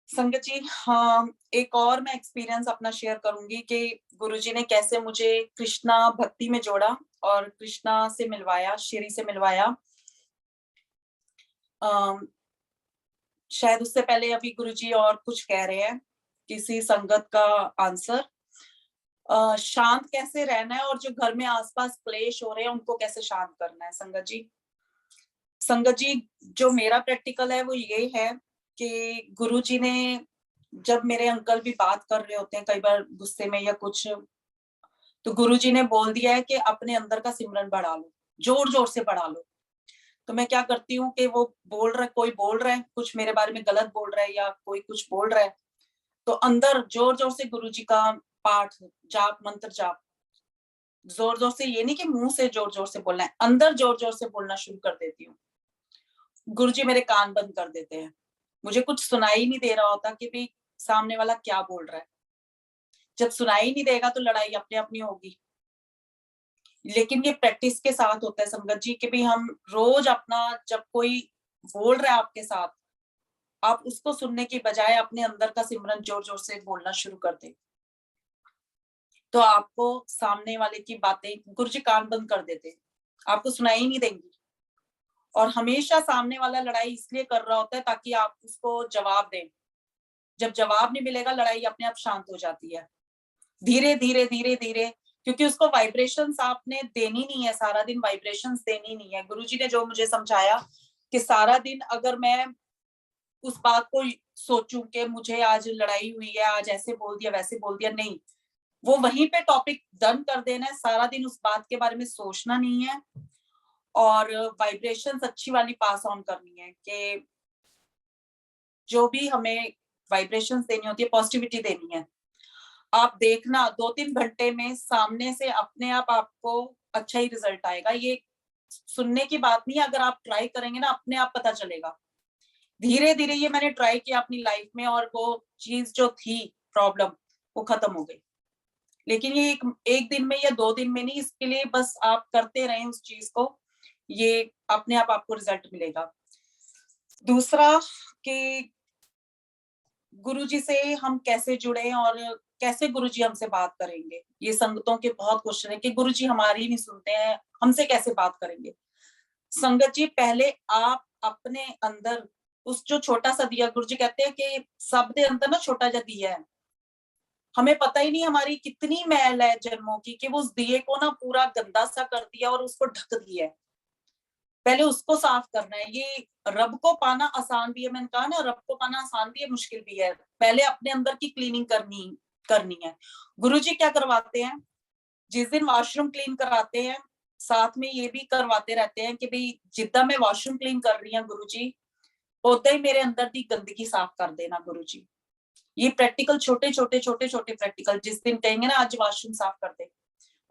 संगत जी, हाँ, एक और मैं एक्सपीरियंस अपना शेयर करूंगी कि गुरुजी ने कैसे मुझे कृष्णा भक्ति में जोड़ा और कृष्णा से मिलवाया, श्री से मिलवाया। शायद उससे पहले अभी गुरुजी और कुछ कह रहे हैं, किसी संगत का आंसर। शांत कैसे रहना है और जो घर में आसपास क्लेश हो रहे हैं उनको कैसे शांत करना है। संगत जी जो मेरा प्रैक्टिकल है वो ये है कि गुरुजी ने, जब मेरे अंकल भी बात कर रहे होते हैं कई बार गुस्से में या कुछ, तो गुरुजी ने बोल दिया है कि अपने अंदर का सिमरन बढ़ा लो, जोर जोर से बढ़ा लो। तो मैं क्या करती हूँ कि वो कोई बोल रहा है कुछ मेरे बारे में गलत बोल रहा है या कोई कुछ बोल रहा है, तो अंदर जोर जोर से गुरुजी का पाठ, जाप, मंत्र जाप, जोर जोर से, ये नहीं कि मुंह से जोर जोर से बोलना है, अंदर जोर जोर से बोलना शुरू कर देती हूँ। गुरुजी मेरे कान बंद कर देते हैं, मुझे कुछ सुनाई नहीं दे रहा होता कि भाई सामने वाला क्या बोल रहा है। जब सुनाई नहीं देगा तो लड़ाई अपने आप नहीं होगी। लेकिन ये प्रैक्टिस के साथ होता है संगत जी कि भी हम रोज अपना, जब कोई बोल रहा है आपके साथ, आप उसको सुनने की बजाय अपने अंदर का सिमरन जोर जोर से बोलना शुरू कर दें, तो आपको सामने वाले की बातें, गुरुजी कान बंद कर देते, आपको सुनाई नहीं देंगी। और हमेशा सामने वाला लड़ाई इसलिए कर रहा होता है ताकि आप उसको जवाब दें। जब जवाब नहीं मिलेगा लड़ाई अपने आप शांत हो जाती है, धीरे धीरे धीरे धीरे, क्योंकि उसको वाइब्रेशंस आपने देनी नहीं है, सारा दिन वाइब्रेशंस देनी नहीं है। गुरुजी ने जो मुझे समझाया कि सारा दिन अगर मैं उस बात को सोचूं कि मुझे आज लड़ाई हुई है, आज ऐसे बोल दिया वैसे बोल दिया, नहीं, वो वहीं पे टॉपिक डन कर देना है। सारा दिन उस बात के बारे में सोचना नहीं है और वाइब्रेशंस अच्छी वाली पास ऑन करनी है कि जो भी हमें वाइब्रेशंस देनी होती है, पॉजिटिविटी देनी है। आप देखना 2-3 घंटे में सामने से अपने आप आपको अच्छा ही रिजल्ट आएगा। ये सुनने की बात नहीं है, अगर आप ट्राई करेंगे ना अपने आप पता चलेगा। धीरे धीरे ये मैंने ट्राई किया अपनी लाइफ में और वो चीज जो थी प्रॉब्लम वो खत्म हो गई। लेकिन ये एक दिन में या 2 दिन में नहीं, इसके लिए बस आप करते रहें उस चीज को, ये अपने आप आपको रिजल्ट मिलेगा। दूसरा कि गुरुजी से हम कैसे जुड़े और कैसे गुरुजी हमसे बात करेंगे। ये संगतों के बहुत क्वेश्चन है कि गुरुजी हमारी नहीं सुनते हैं, हमसे कैसे बात करेंगे। संगत जी पहले आप अपने अंदर उस जो छोटा सा दिया, गुरुजी कहते हैं कि सबके अंदर ना छोटा सा दिया है, हमें पता ही नहीं हमारी कितनी मैल है जन्मों की कि वो उस दिए को ना पूरा गंदा सा कर दिया और उसको ढक दिया है। पहले उसको साफ करना है। ये रब को पाना आसान भी है, मैंने कहा ना, रब को पाना आसान भी है मुश्किल भी है। पहले अपने अंदर की क्लीनिंग करनी है। गुरुजी क्या करवाते हैं, जिस दिन वॉशरूम क्लीन कराते हैं साथ में ये भी करवाते रहते हैं कि भाई जितना मैं वॉशरूम क्लीन कर रही हूँ गुरुजी, उतना ही मेरे अंदर की गंदगी साफ कर देना गुरुजी। ये प्रैक्टिकल छोटे छोटे प्रैक्टिकल, जिस दिन कहेंगे ना आज वॉशरूम साफ कर दे,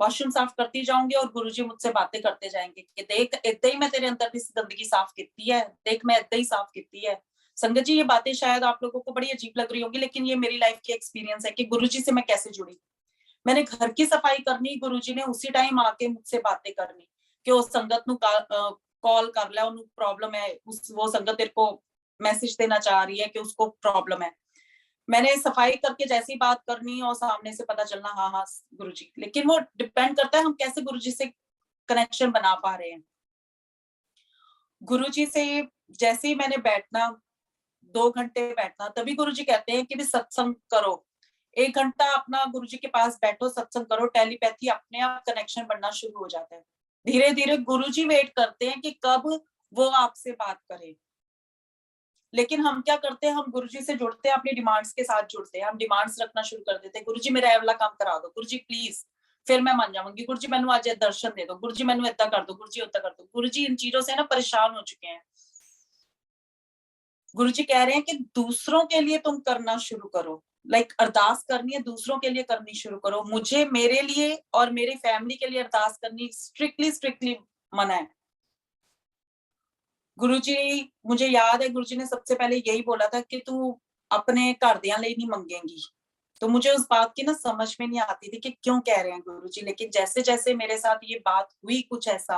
वॉशरूम साफ करती जाऊंगी और गुरुजी मुझसे बातें करते जाएंगे कि देख इतना ही मैं तेरे अंदर की गंदगी साफ की है, देख मैं इतना ही साफ की है। संगत जी, ये बातें शायद आप लोगों को बड़ी अजीब लग रही होंगी, लेकिन ये मेरी लाइफ की एक्सपीरियंस है कि गुरुजी से मैं कैसे जुड़ी। मैंने घर की सफाई करनी, गुरुजी ने उसी टाइम आके मुझसे बातें करनी कि उस संगत नु कॉल कर ले, उन्हें प्रॉब्लम है, वो संगत तेरे को मैसेज देना चाह रही है कि उसको प्रॉब्लम है। मैंने सफाई करके जैसी बात करनी और सामने से पता चलना हाँ हाँ गुरुजी। लेकिन वो डिपेंड करता है हम कैसे गुरुजी से कनेक्शन बना पा रहे हैं। गुरुजी से जैसे ही मैंने बैठना, 2 घंटे बैठना, तभी गुरुजी कहते हैं कि भी सत्संग करो। 1 घंटा अपना गुरुजी के पास बैठो, सत्संग करो, टेलीपैथी अपने आप कनेक्शन बनना शुरू हो जाता है। धीरे धीरे गुरुजी वेट करते हैं कि कब वो आपसे बात करे। लेकिन हम क्या करते हैं, हम गुरुजी से जुड़ते हैं, अपनी डिमांड्स के साथ जुड़ते हैं, हम डिमांड्स रखना शुरू कर देते हैं। गुरुजी मेरा ये वाला काम करा दो, गुरुजी प्लीज, फिर मैं मान जाऊंगी। गुरुजी मैनू आज दर्शन दे दो, गुरुजी मैनू इतना कर दो, गुरुजी उतना कर दो। गुरुजी इन चीजों से ना परेशान हो चुके हैं। गुरुजी कह रहे हैं कि दूसरों के लिए तुम करना शुरू करो, लाइक अरदास करनी है दूसरों के लिए करनी शुरू करो। मुझे मेरे लिए और मेरी फैमिली के लिए अरदास करनी स्ट्रिक्टली मना है। गुरुजी, मुझे याद है गुरुजी ने सबसे पहले यही बोला था कि तू अपने घरदियां लिए नहीं मंगेंगी। तो मुझे उस बात की ना समझ में नहीं आती थी कि क्यों कह रहे हैं गुरुजी। लेकिन जैसे जैसे मेरे साथ ये बात हुई, कुछ ऐसा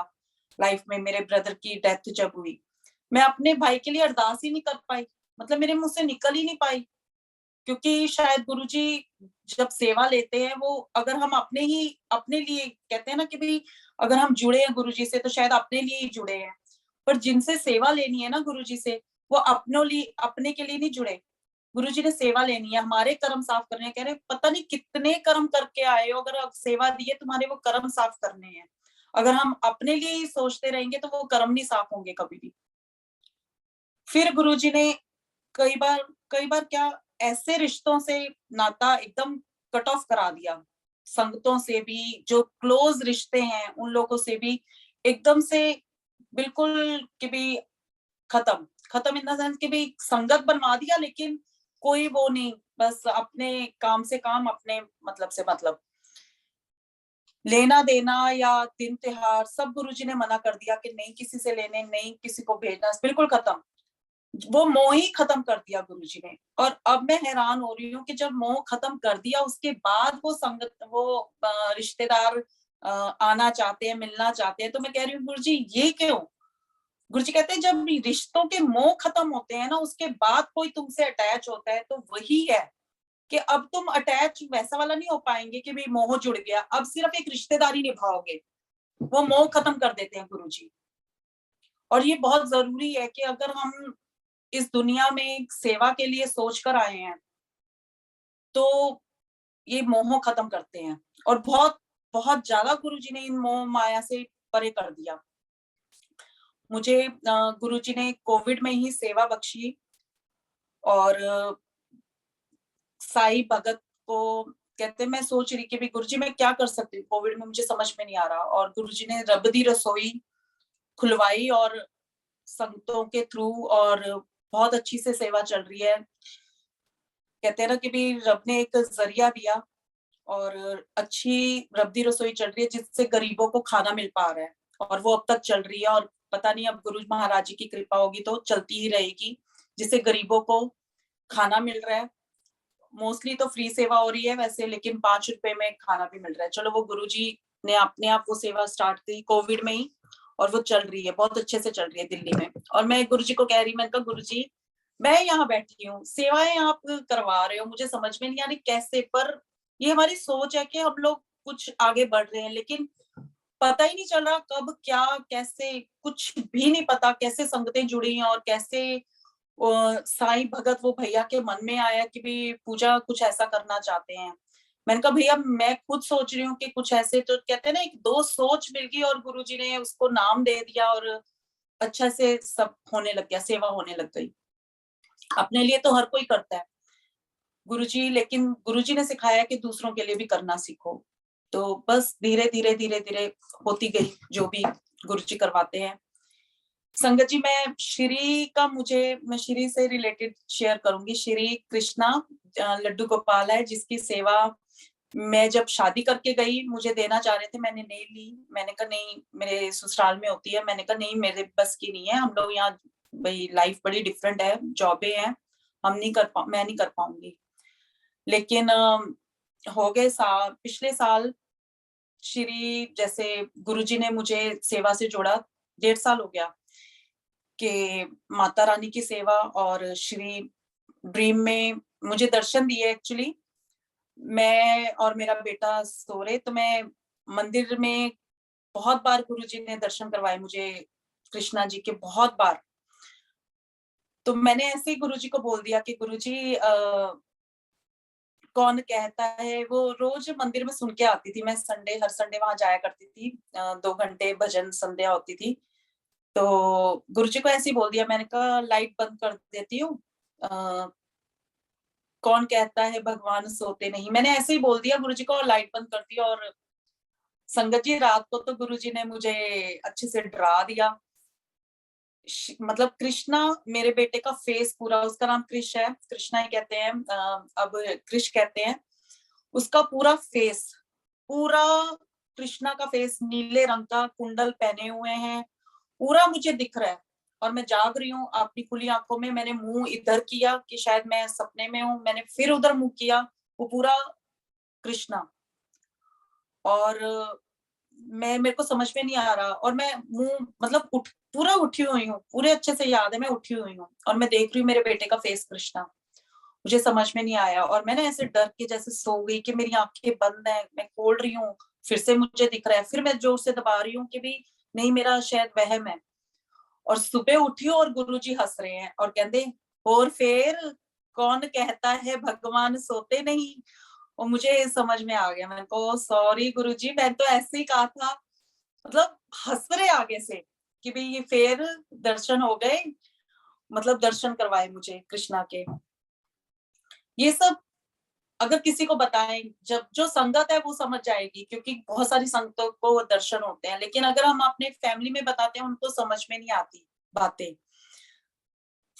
लाइफ में, मेरे ब्रदर की डेथ जब हुई, मैं अपने भाई के लिए अरदास ही नहीं कर पाई, मतलब मेरे मुंह से निकल ही नहीं पाई। क्योंकि शायद गुरुजी जब सेवा लेते हैं, वो अगर हम अपने लिए कहते हैं ना कि भाई अगर हम जुड़े हैं गुरुजी से तो शायद अपने लिए ही जुड़े हैं। पर जिनसे सेवा लेनी है ना गुरुजी से, वो अपने के लिए नहीं जुड़े। गुरुजी ने सेवा लेनी है, हमारे कर्म साफ करने हैं। कह रहे पता नहीं कितने कर्म करके आए हो, अगर सेवा दी है तुम्हारे, वो कर्म साफ करने हैं। अगर हम अपने लिए ही सोचते रहेंगे तो वो कर्म नहीं साफ होंगे कभी भी। फिर गुरुजी ने कई बार क्या ऐसे रिश्तों से नाता एकदम कट ऑफ करा दिया। संगतों से भी, जो क्लोज रिश्ते हैं उन लोगों से भी एकदम से बिल्कुल कि भी खत्म खत्म इन द सेंस कि भी संगत बनवा दिया, लेकिन कोई वो नहीं, बस अपने काम से काम, अपने मतलब से मतलब। लेना देना या दिन त्योहार सब गुरुजी ने मना कर दिया कि नहीं किसी से लेने, नहीं किसी को भेजना, बिल्कुल खत्म। वो मोह ही खत्म कर दिया गुरुजी ने। और अब मैं हैरान हो रही हूँ कि जब मोह खत्म कर दिया उसके बाद वो संगत, वो रिश्तेदार आना चाहते हैं, मिलना चाहते हैं। तो मैं कह रही हूँ गुरुजी ये क्यों? गुरुजी कहते हैं जब रिश्तों के मोह खत्म होते हैं ना, उसके बाद कोई तुमसे अटैच होता है तो वही है कि अब तुम अटैच वैसा वाला नहीं हो पाएंगे कि भाई मोह जुड़ गया, अब सिर्फ एक रिश्तेदारी निभाओगे। वो मोह खत्म कर देते हैं गुरुजी। और ये बहुत जरूरी है कि अगर हम इस दुनिया में सेवा के लिए सोच कर आए हैं तो ये मोह खत्म करते हैं। और बहुत बहुत ज्यादा गुरुजी ने इन मोह माया से परे कर दिया। मुझे गुरुजी ने कोविड में ही सेवा बख्शी और साई भगत को कहते, मैं सोच रही कि भी गुरुजी मैं क्या कर सकती हूँ कोविड में, मुझे समझ में नहीं आ रहा। और गुरुजी ने रब दी रसोई खुलवाई और संगतों के थ्रू, और बहुत अच्छी से सेवा चल रही है। कहते हैं ना कि भी रब ने एक जरिया दिया और अच्छी रब दी रसोई चल रही है जिससे गरीबों को खाना मिल पा रहा है, और वो अब तक चल रही है। और पता नहीं अब गुरु महाराज जी की कृपा होगी तो चलती ही रहेगी, जिससे गरीबों को खाना मिल रहा है। मोस्टली तो फ्री सेवा हो रही है वैसे, लेकिन 5 रुपए में खाना भी मिल रहा है। चलो वो गुरुजी ने अपने आप वो सेवा स्टार्ट की कोविड में ही, और वो चल रही है, बहुत अच्छे से चल रही है दिल्ली में। और मैं गुरुजी को कह रही, मैंने कहा गुरुजी मैं यहाँ बैठी हूँ, सेवाएं आप करवा रहे हो, मुझे समझ में नहीं आ रही कैसे। पर ये हमारी सोच है कि हम लोग कुछ आगे बढ़ रहे हैं, लेकिन पता ही नहीं चल रहा कब क्या कैसे, कुछ भी नहीं पता कैसे संगतें जुड़ी हैं और कैसे साईं भगत वो भैया के मन में आया कि भी पूजा कुछ ऐसा करना चाहते हैं। मैंने कहा भैया मैं खुद सोच रही हूँ कि कुछ ऐसे, तो कहते हैं ना एक दो सोच मिल गई और गुरुजी ने उसको नाम दे दिया और अच्छा से सब होने लग गया, सेवा होने लग गई। अपने लिए तो हर कोई करता है गुरुजी, लेकिन गुरुजी ने सिखाया कि दूसरों के लिए भी करना सीखो। तो बस धीरे धीरे धीरे धीरे होती गई जो भी गुरुजी करवाते हैं। संगत जी मैं श्री से रिलेटेड शेयर करूंगी। श्री कृष्णा लड्डू गोपाल है जिसकी सेवा मैं जब शादी करके गई, मुझे देना चाह रहे थे, मैंने नहीं ली। मैंने कहा नहीं, मेरे ससुराल में होती है। मैंने कहा नहीं, मेरे बस की नहीं है। हम लोग यहाँ, भाई लाइफ बड़ी डिफरेंट है, जॉबें हैं, मैं नहीं कर पाऊंगी। लेकिन हो गए साल, पिछले साल श्री, जैसे गुरुजी ने मुझे सेवा से जोड़ा, 1.5 साल हो गया कि माता रानी की सेवा और श्री ड्रीम में मुझे दर्शन दिए। एक्चुअली मैं और मेरा बेटा सो रहे, तो मैं मंदिर में बहुत बार गुरुजी ने दर्शन करवाए मुझे, कृष्णा जी के, बहुत बार। तो मैंने ऐसे ही गुरुजी को बोल दिया कि गुरुजी कौन कहता है, वो रोज मंदिर में सुन के आती थी। मैं हर संडे वहां जाया करती थी, 2 घंटे भजन संध्या होती थी। तो गुरुजी को ऐसे ही बोल दिया, मैंने कहा लाइट बंद कर देती हूँ, कौन कहता है भगवान सोते नहीं। मैंने ऐसे ही बोल दिया गुरुजी को, लाइट बंद कर दी। और संगत जी, रात को तो गुरुजी ने मुझे अच्छे से डरा दिया। मतलब कृष्णा, मेरे बेटे का फेस पूरा, उसका नाम कृष है, कृष्णा ही कहते हैं, अब कृष कहते हैं। उसका पूरा फेस, पूरा कृष्णा का फेस नीले रंग का, कुंडल पहने हुए हैं, पूरा मुझे दिख रहा है। और मैं जाग रही हूँ अपनी खुली आंखों में। मैंने मुंह इधर किया कि शायद मैं सपने में हूँ, मैंने फिर उधर मुंह किया, वो पूरा कृष्णा। और मेरे को समझ में नहीं आ रहा, और मैं मुंह मतलब पूरा उठी हुई हूँ, पूरे अच्छे से याद है, मैं उठी हुई हूँ और मैं देख रही हूँ मेरे बेटे का फेस कृष्णा। मुझे समझ में नहीं आया, और मैंने ऐसे डर के जैसे सो गई कि मेरी आंखें बंद है, मैं खोल रही हूँ, फिर से मुझे दिख रहा है, फिर मैं जोर से दबा रही हूँ कि भी नहीं, मेरा शायद वहम है। और सुबह उठी और गुरुजी हंस रहे हैं और कहते, और फिर कौन कहता है भगवान सोते नहीं। और मुझे समझ में आ गया, मैंने कहा सॉरी गुरुजी, मैंने तो ऐसे ही कहा था। मतलब हंस रहे आगे से कि भाई ये फिर दर्शन हो गए, मतलब दर्शन करवाए मुझे कृष्णा के। ये सब अगर किसी को बताएं, जब जो संगत है वो समझ जाएगी, क्योंकि बहुत सारी संगतों को दर्शन होते हैं। लेकिन अगर हम अपने फैमिली में बताते हैं, उनको समझ में नहीं आती बातें।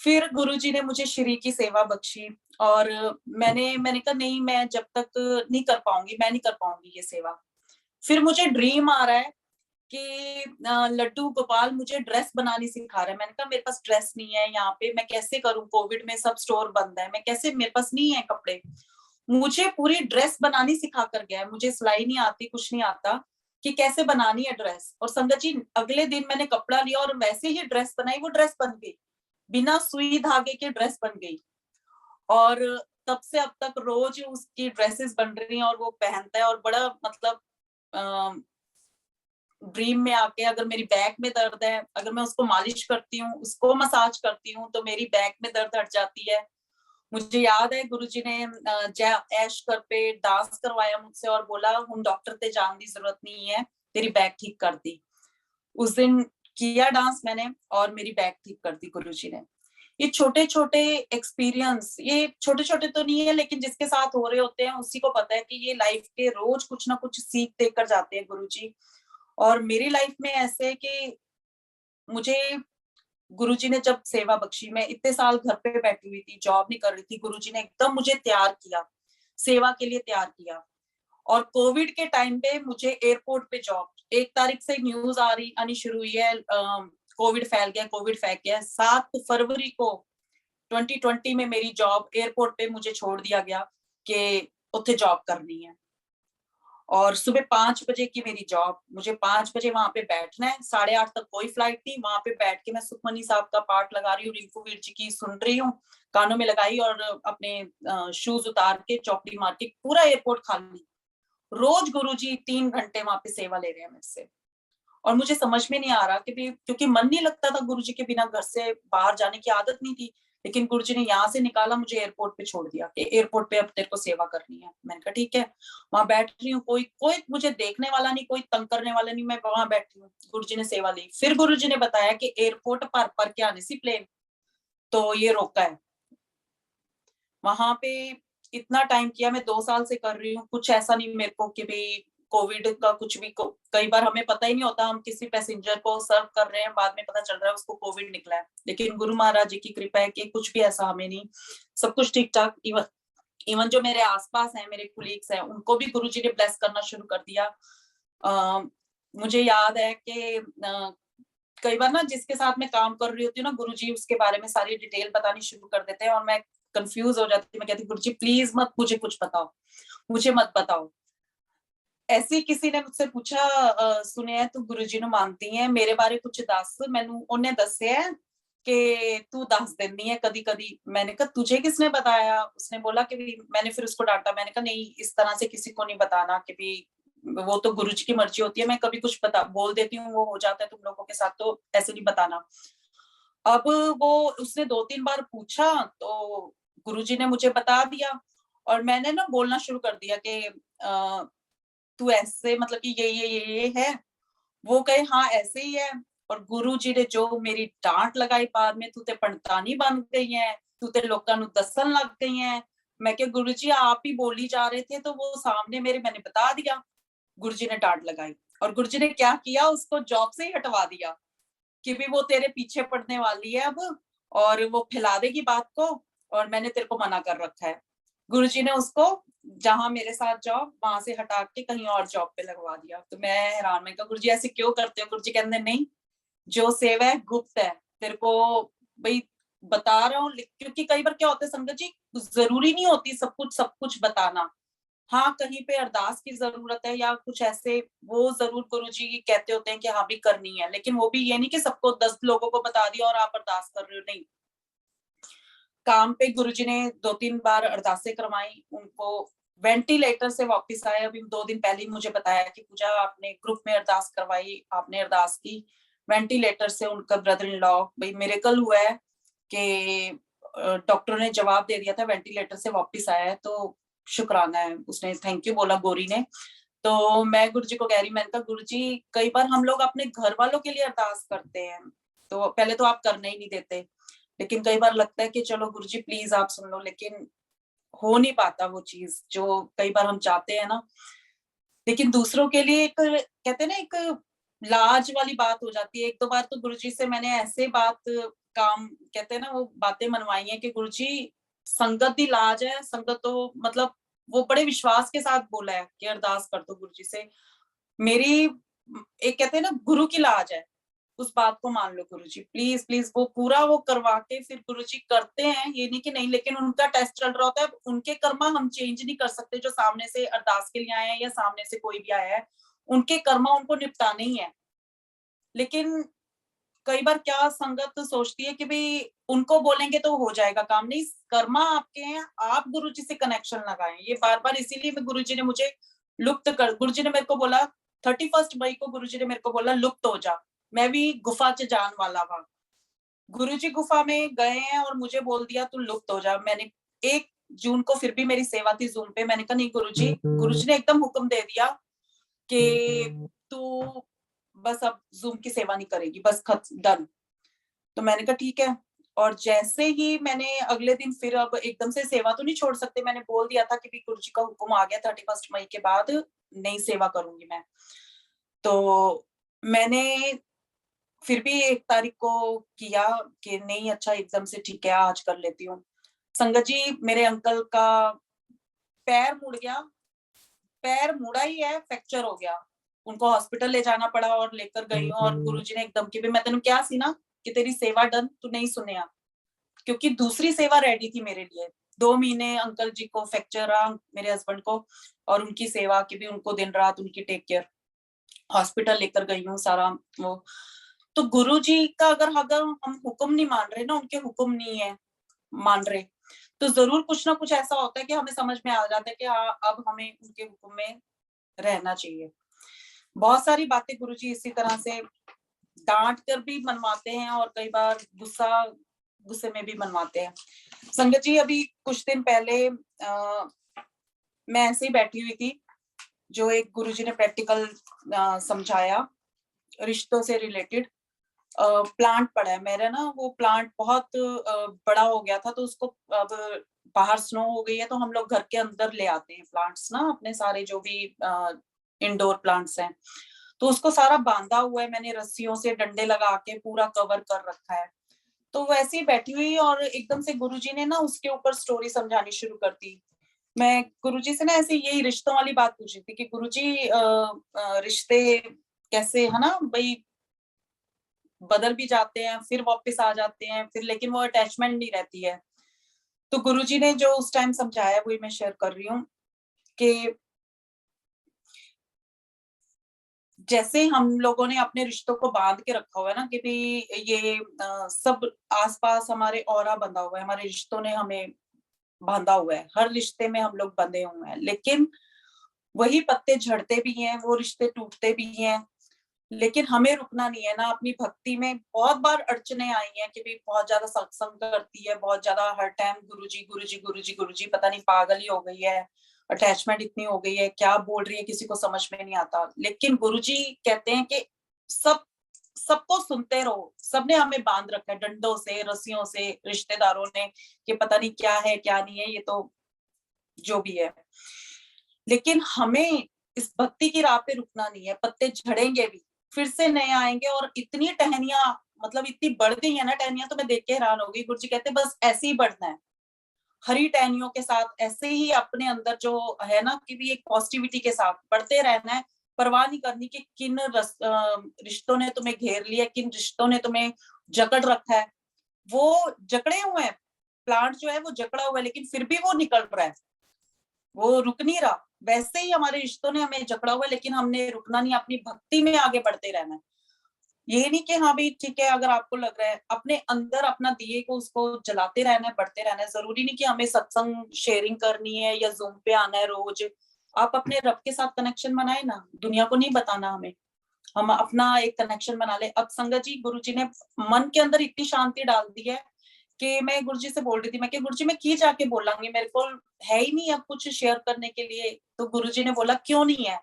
फिर गुरुजी ने मुझे श्री की सेवा बख्शी, और मैंने कहा नहीं, मैं जब तक नहीं कर पाऊंगी, मैं नहीं कर पाऊंगी ये सेवा। फिर मुझे ड्रीम आ रहा है कि लड्डू गोपाल मुझे ड्रेस बनानी सिखा रहा है। मैंने कहा मेरे पास ड्रेस नहीं है यहाँ पे, मैं कैसे करूँ, कोविड में सब स्टोर बंद है, मैं कैसे, मेरे पास नहीं है कपड़े। मुझे पूरी ड्रेस बनानी सिखा कर गया है। मुझे सिलाई नहीं आती, कुछ नहीं आता कि कैसे बनानी है ड्रेस। और संगत जी, अगले दिन मैंने कपड़ा लिया और वैसे ही ड्रेस बनाई, वो ड्रेस बन गई, बिना सुई धागे के ड्रेस बन गई। और तब से अब तक रोज उसकी ड्रेसेस बन रही हैं और वो पहनता है। और बड़ा मतलब ड्रीम में आके, अगर मेरी बैक में दर्द है, अगर मैं उसको मालिश करती हूँ, उसको मसाज करती हूँ, तो मेरी बैक में दर्द हट जाती है। मुझे याद है गुरुजी ने ऐश कर पे डांस करवाया मुझसे और बोला, हम डॉक्टर ते जान दी जरूरत नहीं है, तेरी बैक ठीक कर दी। उस दिन किया डांस मैंने और मेरी बैक ठीक कर दी गुरुजी ने। ये छोटे छोटे एक्सपीरियंस, ये छोटे छोटे तो नहीं है, लेकिन जिसके साथ हो रहे होते हैं उसी को पता है कि ये लाइफ के रोज कुछ ना कुछ सीख देकर जाते हैं गुरुजी। और मेरी लाइफ में ऐसे कि मुझे गुरुजी ने जब सेवा बख्शी, मैं इतने साल घर पे बैठी हुई थी, जॉब नहीं कर रही थी, गुरुजी ने एकदम मुझे तैयार किया, सेवा के लिए तैयार किया। और कोविड के टाइम पे मुझे एयरपोर्ट पे जॉब, 1 तारीख से न्यूज आनी शुरू हुई है, कोविड फैल गया, कोविड फैल गया। 7 फरवरी को 2020 में मेरी जॉब एयरपोर्ट पे मुझे छोड़ दिया गया कि उत्थे जॉब करनी है। और सुबह 5 बजे की मेरी जॉब, मुझे 5 बजे वहां पे बैठना है, 8:30 तक कोई फ्लाइट थी। वहां पे बैठ के मैं सुखमनी साहब का पाठ लगा रही हूँ, रिंकू वीर जी की सुन रही हूँ, कानों में लगाई और अपने शूज उतार के चौकड़ी मार के, पूरा एयरपोर्ट खाली। रोज गुरुजी 3 घंटे वहां पे सेवा ले रहे हैं मेरे से। और मुझे समझ में नहीं आ रहा कि क्योंकि मन नहीं लगता था गुरुजी के बिना, घर से बाहर जाने की आदत नहीं थी। लेकिन गुरुजी ने यहाँ से निकाला, मुझे एयरपोर्ट पे छोड़ दिया कि एयरपोर्ट पे अब तेरे को सेवा करनी है। मैंने कहा ठीक है। वहां बैठ रही हूँ, कोई मुझे देखने वाला नहीं, कोई तंग करने वाला नहीं, मैं वहां बैठी हूँ। गुरुजी ने सेवा ली। फिर गुरुजी ने बताया कि एयरपोर्ट पर के आने सी प्लेन, तो ये रोका है। वहां पे इतना टाइम किया, मैं 2 साल से कर रही हूँ। कुछ ऐसा नहीं मेरे को कि भाई कोविड का कुछ भी कई बार हमें पता ही नहीं होता, हम किसी पैसेंजर को सर्व कर रहे हैं, बाद में पता चल रहा है उसको कोविड निकला है। लेकिन गुरु महाराज जी की कृपा है कि कुछ भी ऐसा हमें नहीं, सब कुछ ठीक ठाक। इवन जो मेरे आसपास हैं, मेरे कुलीग्स हैं, उनको भी गुरुजी ने ब्लेस करना शुरू कर दिया। मुझे याद है कि कई बार ना जिसके साथ मैं काम कर रही होती हूँ ना, गुरुजी उसके बारे में सारी डिटेल बतानी शुरू कर देते हैं और मैं कंफ्यूज हो जाती हूँ। मैं कहती हूँ गुरुजी प्लीज मत मुझे कुछ बताओ, मुझे मत बताओ। ऐसे किसी ने मुझसे पूछा, सुने तू गुरुजी ਨੂੰ ਮੰਨਦੀ ਹੈ, ਮੇਰੇ ਬਾਰੇ ਕੁਝ ਦੱਸ। ਮੈਨੂੰ ਉਹਨੇ ਦੱਸਿਆ कि तू दस देनी है कदी कदी। मैंने कहा तुझे किसने बताया? उसने बोला कि भी, मैंने फिर उसको डांटा। मैंने कहा नहीं, इस तरह से किसी को नहीं बताना कि भी वो तो गुरुजी की मर्जी होती है, मैं कभी कुछ बता बोल देती हूँ, वो हो जाता है तुम लोगों के साथ, तो ऐसे नहीं बताना। अब वो उसने 2-3 बार पूछा तो गुरुजी ने मुझे बता दिया और मैंने ना बोलना शुरू कर दिया कि तू ऐसे मतलब कि ये है। वो कहे हाँ ऐसे ही है। और गुरुजी ने जो मेरी डांट लगाई बाद में, तू ते पंडितानी बन गई है, तू ते लोकां नू दसन लग गई है। मैं क्या गुरुजी आप ही बोली जा रहे थे, तो वो सामने मेरे मैंने बता दिया। गुरुजी ने डांट लगाई और गुरुजी ने क्या किया, उसको जॉब से ही हटवा दिया कि भी वो तेरे पीछे पड़ने वाली है अब, और वो फैला देगी बात को, और मैंने तेरे को मना कर रखा है। गुरुजी ने उसको जहां मेरे साथ जॉब, वहां से हटा के कहीं और जॉब पे लगवा दिया। तो मैं हैरान, मैं कहा गुरुजी ऐसे क्यों करते हो? गुरुजी कहते नहीं, जो सेवा है गुप्त है, तेरे को भाई बता रहा हूँ। क्योंकि कई बार क्या होता है संगत जी, जरूरी नहीं होती सब कुछ बताना। हाँ, कहीं पे अरदास की जरूरत है या कुछ ऐसे, वो जरूर गुरुजी कहते होते हैं कि हाँ भी करनी है, लेकिन वो भी ये नहीं कि सबको 10 लोगों को बता दिया और आप अरदास कर रहे हो, नहीं। काम पे गुरुजी ने 2-3 बार अरदासें करवाई, उनको वेंटिलेटर से वापस आए। अभी 2 दिन पहले ही मुझे बताया कि पूजा आपने ग्रुप में अरदास करवाई, आपने अरदास की, वेंटिलेटर से उनका ब्रदर इन लॉ, भाई मिरेकल हुआ है कि डॉक्टर ने जवाब दे दिया था, वेंटिलेटर से वापस आया है, तो शुक्राना है। उसने थैंक यू बोला गौरी ने। तो मैं गुरुजी को कह रही, मैंने कहा गुरुजी कई बार हम लोग अपने घर वालों के लिए अरदास करते हैं, तो पहले तो आप करने ही नहीं देते, लेकिन कई बार लगता है कि चलो गुरुजी प्लीज आप सुन लो, लेकिन हो नहीं पाता वो चीज जो कई बार हम चाहते हैं ना। लेकिन दूसरों के लिए एक कहते हैं ना, एक लाज वाली बात हो जाती है। 1-2 बार तो गुरुजी से मैंने ऐसे बात काम कहते हैं ना, वो बातें मनवाई है कि गुरुजी संगत दी लाज है, संगत तो मतलब वो बड़े विश्वास के साथ बोला है कि अरदास कर दो गुरुजी से। मेरी एक कहते हैं ना गुरु की लाज है, उस बात को मान लो गुरुजी प्लीज प्लीज। वो पूरा वो करवा के फिर गुरुजी करते हैं, ये नहीं कि नहीं, लेकिन उनका टेस्ट चल रहा होता है। उनके कर्मा हम चेंज नहीं कर सकते, जो सामने से अरदास के लिए आए हैं या सामने से कोई भी आया है, उनके कर्मा उनको निपटाने ही है। लेकिन कई बार क्या संगत सोचती है कि भाई उनको बोलेंगे तो हो जाएगा काम, नहीं, कर्मा आपके हैं, आप गुरुजी से कनेक्शन लगाएं। ये बार बार इसीलिए मैं गुरुजी ने मुझे लुप्त कर, गुरुजी ने मेरे को बोला 31 मई को, गुरुजी ने मेरे को बोला लुप्त हो जा, मैं भी गुफा च जान वाला था। गुरुजी गुफा में गए हैं और मुझे बोल दिया तू लुप्त हो जा। मैंने 1 जून को फिर भी मेरी सेवा थी जूम पे, मैंने कहा नहीं गुरुजी, गुरुजी ने एकदम हुक्म दे दिया कि तू बस अब जूम की सेवा नहीं करेगी, बस खत्म, डन। तो मैंने कहा ठीक है। और जैसे ही मैंने अगले दिन फिर, अब एकदम से सेवा तो नहीं छोड़ सकते, मैंने बोल दिया था कि भी गुरुजी का हुक्म आ गया 31 मई के बाद नहीं सेवा करूंगी मैं। तो मैंने फिर भी 1 तारीख को किया कि नहीं अच्छा एकदम से ठीक है आज कर लेती हूँ। संगत जी मेरे अंकल का पैर मुड़ गया, पैर मुड़ा ही है, फ्रैक्चर हो गया। उनको हॉस्पिटल ले जाना पड़ा और लेकर गई हूँ, और गुरुजी ने एकदम की भी, मैं तेनू क्या सी ना कि तेरी सेवा डन, तू नहीं सुनिया, क्योंकि दूसरी सेवा रेडी थी मेरे लिए। 2 महीने अंकल जी को फ्रैक्चर रहा, मेरे हस्बैंड को, और उनकी सेवा की भी, उनको दिन रात उनकी टेक केयर, हॉस्पिटल लेकर गई हूँ सारा वो। तो गुरुजी का अगर अगर हम हुक्म नहीं मान रहे ना, उनके हुक्म नहीं है मान रहे, तो जरूर कुछ ना कुछ ऐसा होता है कि हमें समझ में आ जाता है कि अब हमें उनके हुक्म में रहना चाहिए। बहुत सारी बातें गुरुजी इसी तरह से डांट कर भी मनवाते हैं और कई बार गुस्से में भी मनवाते हैं। संगत जी अभी कुछ दिन पहले मैं ऐसे ही बैठी हुई थी, जो एक गुरुजी ने प्रैक्टिकल समझाया रिश्तों से रिलेटेड। प्लांट पड़ा है मेरा ना, वो प्लांट बहुत बड़ा हो गया था, तो उसको अब बाहर स्नो हो गई है, तो हम लोग घर के अंदर ले आते हैं प्लांट्स ना, अपने सारे जो भी इंडोर प्लांट्स हैं, तो उसको सारा बांधा हुआ है मैंने, रस्सियों से डंडे लगा के पूरा कवर कर रखा है। तो वैसे ही बैठी हुई और एकदम से गुरुजी ने ना उसके ऊपर स्टोरी समझानी शुरू कर दी मैं गुरुजी से ना ऐसे यही रिश्तों वाली बात पूछ रही थी कि गुरुजी रिश्ते कैसे है ना भाई, बदल भी जाते हैं फिर वापस आ जाते हैं फिर, लेकिन वो अटैचमेंट नहीं रहती है। तो गुरुजी ने जो उस टाइम समझाया वही मैं शेयर कर रही हूँ कि जैसे हम लोगों ने अपने रिश्तों को बांध के रखा हुआ है ना कि भी ये सब आसपास हमारे ऑरा बंधा हुआ है, हमारे रिश्तों ने हमें बांधा हुआ है, हर रिश्ते में हम लोग बंधे हुए हैं, लेकिन वही पत्ते झड़ते भी हैं, वो रिश्ते टूटते भी हैं, लेकिन हमें रुकना नहीं है ना अपनी भक्ति में। बहुत बार अड़चने आई हैं कि भी बहुत ज्यादा सत्संग करती है, बहुत ज्यादा हर टाइम गुरुजी गुरुजी गुरुजी गुरुजी, पता नहीं पागल ही हो गई है, अटैचमेंट इतनी हो गई है, क्या बोल रही है किसी को समझ में नहीं आता। लेकिन गुरुजी कहते हैं कि सब सबको सुनते रहो, सबने हमें बांध रखा है डंडों से, रस्सियों से, रिश्तेदारों ने, कि पता नहीं क्या है क्या नहीं है, ये तो जो भी है, लेकिन हमें इस भक्ति की राह पे रुकना नहीं है। पत्ते झड़ेंगे भी, फिर से नए आएंगे, और इतनी टहनियां, मतलब इतनी बढ़ गई है ना टहनियां, तो मैं देख के हैरान हो गई। गुरुजी कहते बस ऐसे ही बढ़ना है, हरी टहनियों के साथ ऐसे ही अपने अंदर जो है ना कि भी एक पॉजिटिविटी के साथ बढ़ते रहना है। परवाह नहीं करनी कि किन रिश्तों ने तुम्हें घेर लिया, किन रिश्तों ने तुम्हें जकड़ रखा है। वो जकड़े हुए हैं, प्लांट जो है वो जकड़ा हुआ है, लेकिन फिर भी वो निकल रहा है, वो रुक नहीं रहा। वैसे ही हमारे रिश्तों ने हमें जकड़ा हुआ है, लेकिन हमने रुकना नहीं, अपनी भक्ति में आगे बढ़ते रहना है। ये नहीं कि हाँ भाई ठीक है, अगर आपको लग रहा है अपने अंदर अपना दिए को उसको जलाते रहना है, बढ़ते रहना है। जरूरी नहीं कि हमें सत्संग शेयरिंग करनी है या जूम पे आना है रोज। आप अपने रब के साथ कनेक्शन बनाए ना, दुनिया को नहीं बताना हमें, हम अपना एक कनेक्शन बना ले। अब संगत जी, गुरु जी ने मन के अंदर इतनी शांति डाल दी है कि मैं गुरुजी से बोल रही थी, मैं कि गुरुजी मैं की जाके बोलांगी, मेरे को है ही नहीं अब कुछ शेयर करने के लिए। तो गुरुजी ने बोला क्यों नहीं है।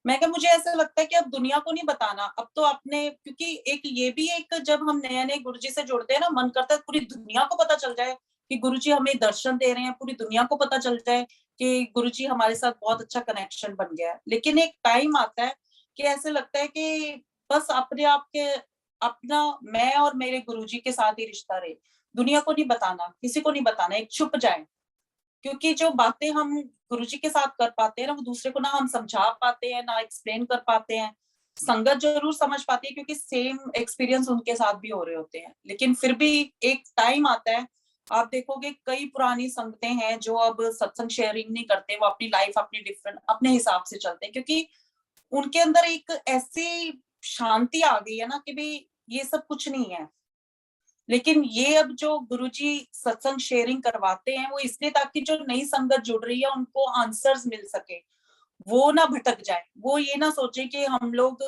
मैं क्या, मुझे ऐसा लगता है कि अब दुनिया को नहीं बताना, अब तो अपने, क्योंकि एक ये भी एक, जब हम नए नए गुरुजी से जुड़ते हैं ना, मन करता है पूरी दुनिया को पता चल जाए कि गुरुजी हमें दर्शन दे रहे हैं, पूरी दुनिया को पता चल जाए कि गुरुजी हमारे साथ बहुत अच्छा कनेक्शन बन गया है। लेकिन एक टाइम आता है कि ऐसे लगता है कि बस अपने आप के, अपना मैं और मेरे गुरुजी के साथ ही रिश्ता रहे, दुनिया को नहीं बताना, किसी को नहीं बताना, एक छुप जाए। क्योंकि जो बातें हम गुरुजी के साथ कर पाते हैं ना, वो दूसरे को ना हम समझा पाते हैं, ना एक्सप्लेन कर पाते हैं। संगत जरूर समझ पाती है क्योंकि सेम एक्सपीरियंस उनके साथ भी हो रहे होते हैं, लेकिन फिर भी एक टाइम आता है, आप देखोगे कई पुरानी संगतें हैं जो अब सत्संग शेयरिंग नहीं करते, वो अपनी लाइफ अपनी डिफरेंट अपने हिसाब से चलते हैं, क्योंकि उनके अंदर एक ऐसी शांति आ गई है ना कि भाई ये सब कुछ नहीं है। लेकिन ये अब जो गुरुजी सत्संग शेयरिंग करवाते हैं वो इसलिए ताकि जो नई संगत जुड़ रही है उनको आंसर्स मिल सके, वो ना भटक जाए, वो ये ना सोचे कि हम लोग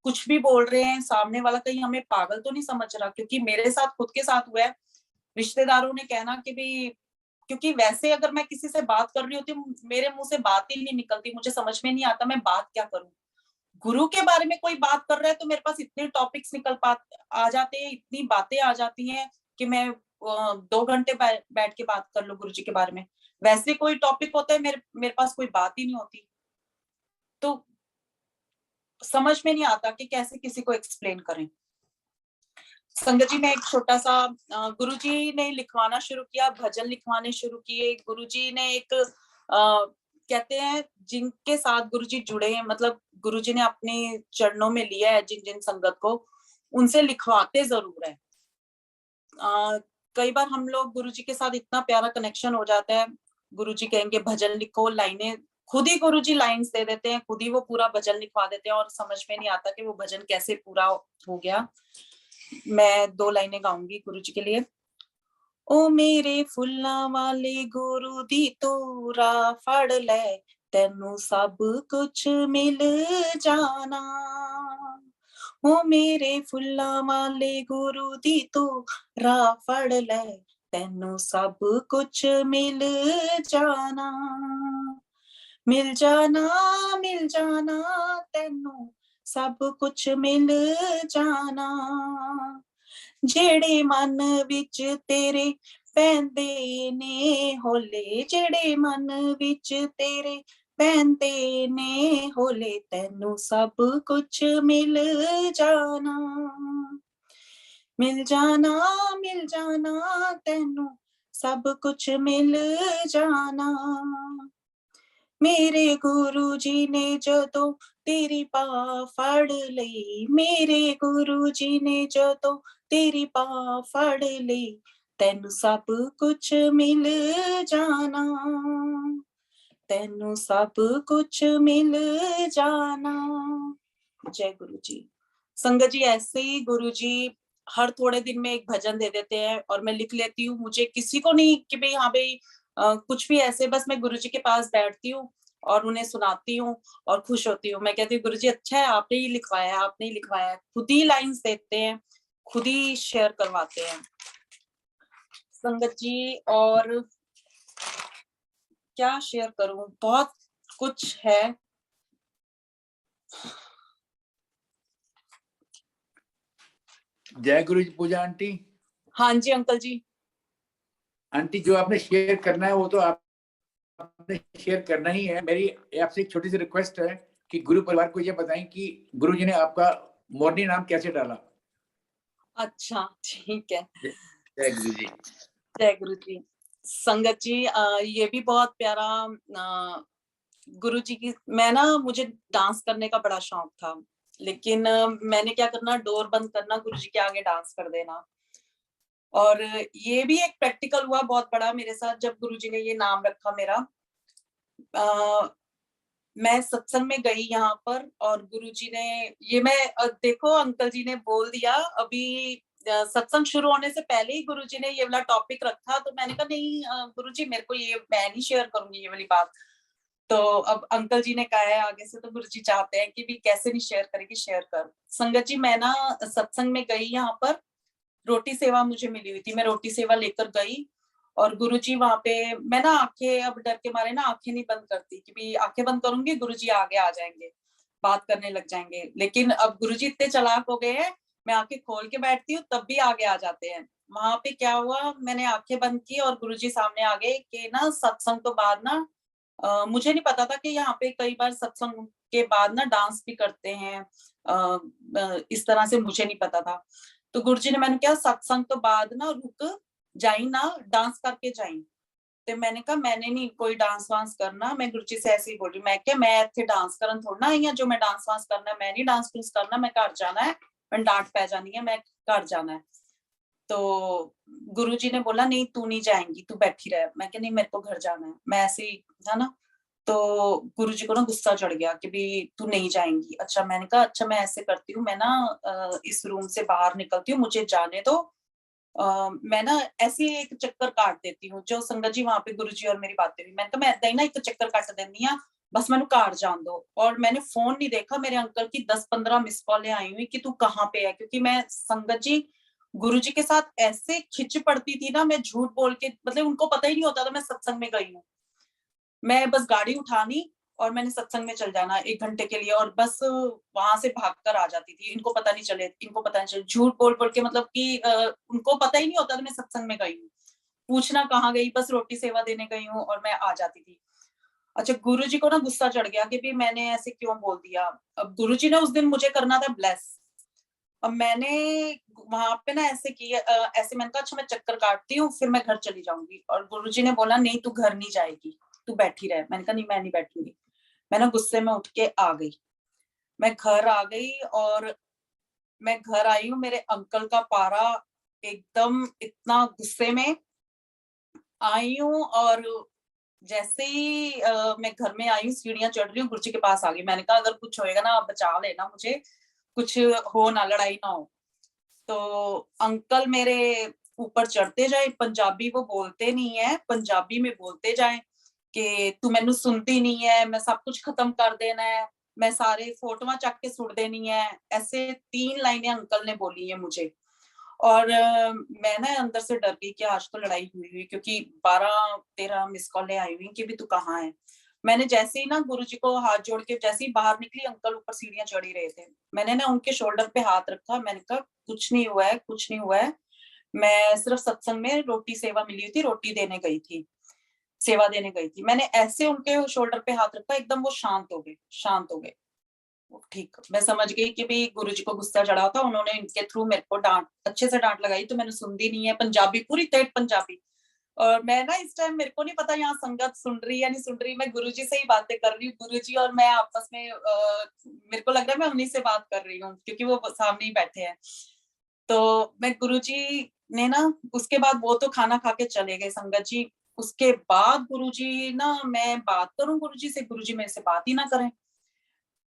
कुछ भी बोल रहे हैं, सामने वाला कहीं हमें पागल तो नहीं समझ रहा। क्योंकि मेरे साथ खुद के साथ हुआ है, रिश्तेदारों ने कहना कि भी, क्योंकि वैसे अगर मैं किसी से बात कर रही होती हूँ, मेरे मुंह से बात ही नहीं निकलती, मुझे समझ में नहीं आता मैं बात क्या करूं। गुरु के बारे में कोई बात कर रहा है तो मेरे पास इतने टॉपिक्स आ जाते हैं, इतनी बातें आ जाती हैं कि मैं 2 घंटे बैठ के बात कर लूं गुरु जी के बारे में। वैसे कोई टॉपिक होता है, मेरे मेरे पास कोई बात ही नहीं होती, तो समझ में नहीं आता कि कैसे किसी को एक्सप्लेन करें। संगत जी, मैं एक छोटा सा, गुरुजी ने लिखवाना शुरू किया, भजन लिखवाने शुरू किए। गुरुजी ने एक कहते हैं जिनके साथ गुरुजी जुड़े हैं, मतलब गुरुजी ने अपने चरणों में लिया है जिन जिन संगत को, उनसे लिखवाते जरूर है। कई बार हम लोग गुरुजी के साथ इतना प्यारा कनेक्शन हो जाता है, गुरुजी कहेंगे भजन लिखो, लाइनें खुद ही गुरुजी लाइंस दे देते हैं, खुद ही वो पूरा भजन लिखवा देते हैं, और समझ में नहीं आता कि वो भजन कैसे पूरा हो गया। मैं 2 लाइनें गाऊंगी गुरु जी के लिए। ओ मेरे फुल्लां वाले गुरु दी तोरा फड़ ले, तेनू सब कुछ मिल जाना। ओ मेरे फुल्लां वाले गुरु दी तोरा फड़ ले, तेनू सब कुछ मिल जाना। मिल जाना, मिल जाना, तेनू सब कुछ मिल जाना। जेड़े मन विच तेरे पैंदे ने होले, जेड़े मन विच तेरे पैंदे ने होले, तेनू सब कुछ मिल जाना। मिल जाना, मिल जाना, तेनू सब कुछ मिल जाना। मेरे गुरु जी ने जो तेरी बाह फड़ ली, मेरे गुरु जी ने जो तेरी बाह फड़ ली, तेनू सब कुछ मिल जाना, तेनू सब कुछ मिल जाना। जय गुरु जी। संगत जी, ऐसे ही गुरु जी हर थोड़े दिन में एक भजन दे देते हैं और मैं लिख लेती हूँ। मुझे किसी को नहीं कि भाई हाँ भाई कुछ भी ऐसे, बस मैं गुरु जी के पास बैठती हूँ और उन्हें सुनाती हूँ और खुश होती हूँ। मैं कहती हूँ गुरु जी अच्छा है, आपने ही लिखवाया है, आपने ही लिखवाया है। खुद ही लाइन्स देते हैं, खुद ही शेयर करवाते हैं संगत जी। और क्या शेयर करूं, बहुत कुछ है। जय गुरु जी पूजा आंटी। हाँ जी अंकल जी। आंटी जो आपने शेयर करना है वो तो आपने शेयर करना ही है। मेरी आपसे एक छोटी सी रिक्वेस्ट है कि गुरु परिवार को ये बताएं कि गुरु जी ने आपका मॉर्निंग नाम कैसे डाला। अच्छा ठीक है। जय गुरु जी। जय गुरु जी। संगत जी ये भी बहुत प्यारा गुरु जी की, मैं ना मुझे डांस करने का बड़ा शौक था, लेकिन मैंने क्या करना, डोर बंद करना, गुरु जी के आगे डांस कर देना। और ये भी एक प्रैक्टिकल हुआ बहुत बड़ा मेरे साथ जब गुरु जी ने ये नाम रखा मेरा। मैं सत्संग में गई यहाँ पर और गुरुजी ने ये देखो अंकल जी ने बोल दिया अभी सत्संग शुरू होने से पहले ही गुरुजी ने ये वाला टॉपिक रखा, तो मैंने कहा नहीं गुरुजी मेरे को ये मैं नहीं शेयर करूंगी ये वाली बात। तो अब अंकल जी ने कहा है आगे से, तो गुरुजी चाहते हैं कि भी कैसे नहीं शेयर करेगी, शेयर कर। संगत जी मैं ना सत्संग में गई यहाँ पर, रोटी सेवा मुझे मिली हुई थी, मैं रोटी सेवा लेकर गई और गुरुजी वहां पे, मैं ना आंखें अब डर के मारे ना आंखें नहीं बंद करती कि भी आंखें बंद करूंगी गुरुजी आगे आ जाएंगे, बात करने लग जाएंगे। लेकिन अब गुरुजी इतने चालाक हो गए हैं, मैं आंखें खोल के बैठती हूँ तब भी आगे आ जाते हैं। वहां पे क्या हुआ, मैंने आंखें बंद की और गुरुजी सामने आ गए कि ना सत्संग तो बाद ना मुझे नहीं पता था कि यहाँ पे कई बार सत्संग के बाद ना डांस भी करते हैं, इस तरह से मुझे नहीं पता था। तो गुरुजी ने मैंने क्या सत्संग तो बाद ना रुक जाई ना, डांस करके जाई। ਤੇ मैंने कहा मैंने नहीं कोई डांस वांस करना, मैं गुरुजी से ऐसे ही बोल रही, मैं क्या मैं इतने डांस करन थोड़ा ना आई हूं जो मैं डांस वांस करना है, मैं नहीं डांस डूंस करना, मैं घर जाना है, मैं डांट पै जानी है, मैं घर जाना है। तो गुरुजी ने बोला नहीं तू नहीं जाएंगी, तू बैठी रह। मैं क्या नहीं मेरे को घर जाना है, मैं ऐसे ही था ना। तो गुरुजी को ना गुस्सा चढ़ गया कि भी तू नहीं जाएंगी। अच्छा मैंने कहा अच्छा मैं ऐसे करती हूँ, मैं ना इस रूम से बाहर निकलती हूँ, मुझे जाने दो। मैं ना ऐसे ही एक चक्कर काट देती हूँ। जो संगत जी वहां पे गुरुजी और मेरी बातें हुई, मैंने कहा मैं ਏਦਾਂ ही ना एक चक्कर कट देनी हाँ, बस मैंने घर जान दो। और मैंने फोन नहीं देखा, मेरे अंकल की 10-15 मिस कॉलें आई हुई कि तू कहाँ पे है, क्योंकि मैं संगत जी गुरु जी के साथ ऐसे खिंच पड़ती थी ना, मैं झूठ बोल के, मतलब उनको पता ही नहीं होता था मैं सत्संग में गई हूँ। मैं बस गाड़ी उठानी और मैंने सत्संग में चल जाना 1 घंटे के लिए और बस वहां से भागकर आ जाती थी। इनको पता नहीं चले, इनको पता नहीं चले, झूठ बोल-बोल के, मतलब कि उनको पता ही नहीं होता था मैं सत्संग में गई हूँ। पूछना कहाँ गई, बस रोटी सेवा देने गई हूँ और मैं आ जाती थी। अच्छा गुरुजी को ना गुस्सा चढ़ गया कि भी मैंने ऐसे क्यों बोल दिया। अब गुरुजी ने उस दिन मुझे करना था ब्लेस। अब मैंने वहां पे ना ऐसे किया, ऐसे मैंने कहा अच्छा मैं चक्कर काटती हूँ फिर मैं घर चली जाऊंगी। और गुरुजी ने बोला नहीं तू घर नहीं जाएगी, तू बैठी रह। मैंने कहा नहीं मैं नहीं बैठूंगी। मैं ना गुस्से में उठ के आ गई, मैं घर आ गई और मैं घर आई हूँ, मेरे अंकल का पारा एकदम, इतना गुस्से में आई हूँ। और जैसे ही मैं घर में आई हूँ, सीढ़ियां चढ़ रही हूँ, गुरुजी के पास आ गई। मैंने कहा अगर कुछ होएगा ना बचा लेना मुझे, कुछ हो ना, लड़ाई ना हो। तो अंकल मेरे ऊपर चढ़ते जाए, पंजाबी वो बोलते नहीं है, पंजाबी में बोलते जाए कि तू मैनू सुनती नहीं है, मैं सब कुछ खत्म कर देना है, मैं सारे फोटोआं चक के सुट देनी है। ऐसे 3 लाइनें अंकल ने बोली है मुझे। और मैं ना अंदर से डर गई कि आज तो लड़ाई हुई हुई, क्योंकि 12-13 मिस कॉलें आई हुई कि भी तू कहाँ है। मैंने जैसे ही ना गुरुजी को हाथ जोड़ के जैसे ही बाहर निकली, अंकल ऊपर सीढ़ियां चढ़ ही रहे थे। मैंने ना उनके शोल्डर पे हाथ रखा, मैंने कहा कुछ नहीं हुआ है, कुछ नहीं हुआ है, मैं सिर्फ सत्संग में रोटी सेवा मिली हुई थी, रोटी देने गई थी, सेवा देने गई थी। मैंने ऐसे उनके शोल्डर पे हाथ रखा, एकदम वो शांत हो गए, शांत हो गए। ठीक, मैं समझ गई कि भाई गुरुजी को गुस्सा चढ़ा था, उन्होंने इनके थ्रू मेरे को डांट, अच्छे से डांट लगाई, तो मैंने सुनती नहीं है, पंजाबी पूरी तेज पंजाबी। और मैं ना इस टाइम मेरे को नहीं पता यहाँ संगत सुन रही या नहीं सुन रही, मैं गुरुजी से ही बातें कर रही हूँ। गुरुजी और मैं आपस में मेरे को लग रहा है मैं उन्हीं से बात कर रही हूँ क्योंकि वो सामने ही बैठे हैं। तो मैं गुरुजी ने ना उसके बाद वो तो खाना खा के चले गए संगत जी। उसके बाद गुरुजी ना मैं बात करूं गुरुजी से, गुरुजी मेरे से बात ही ना करें।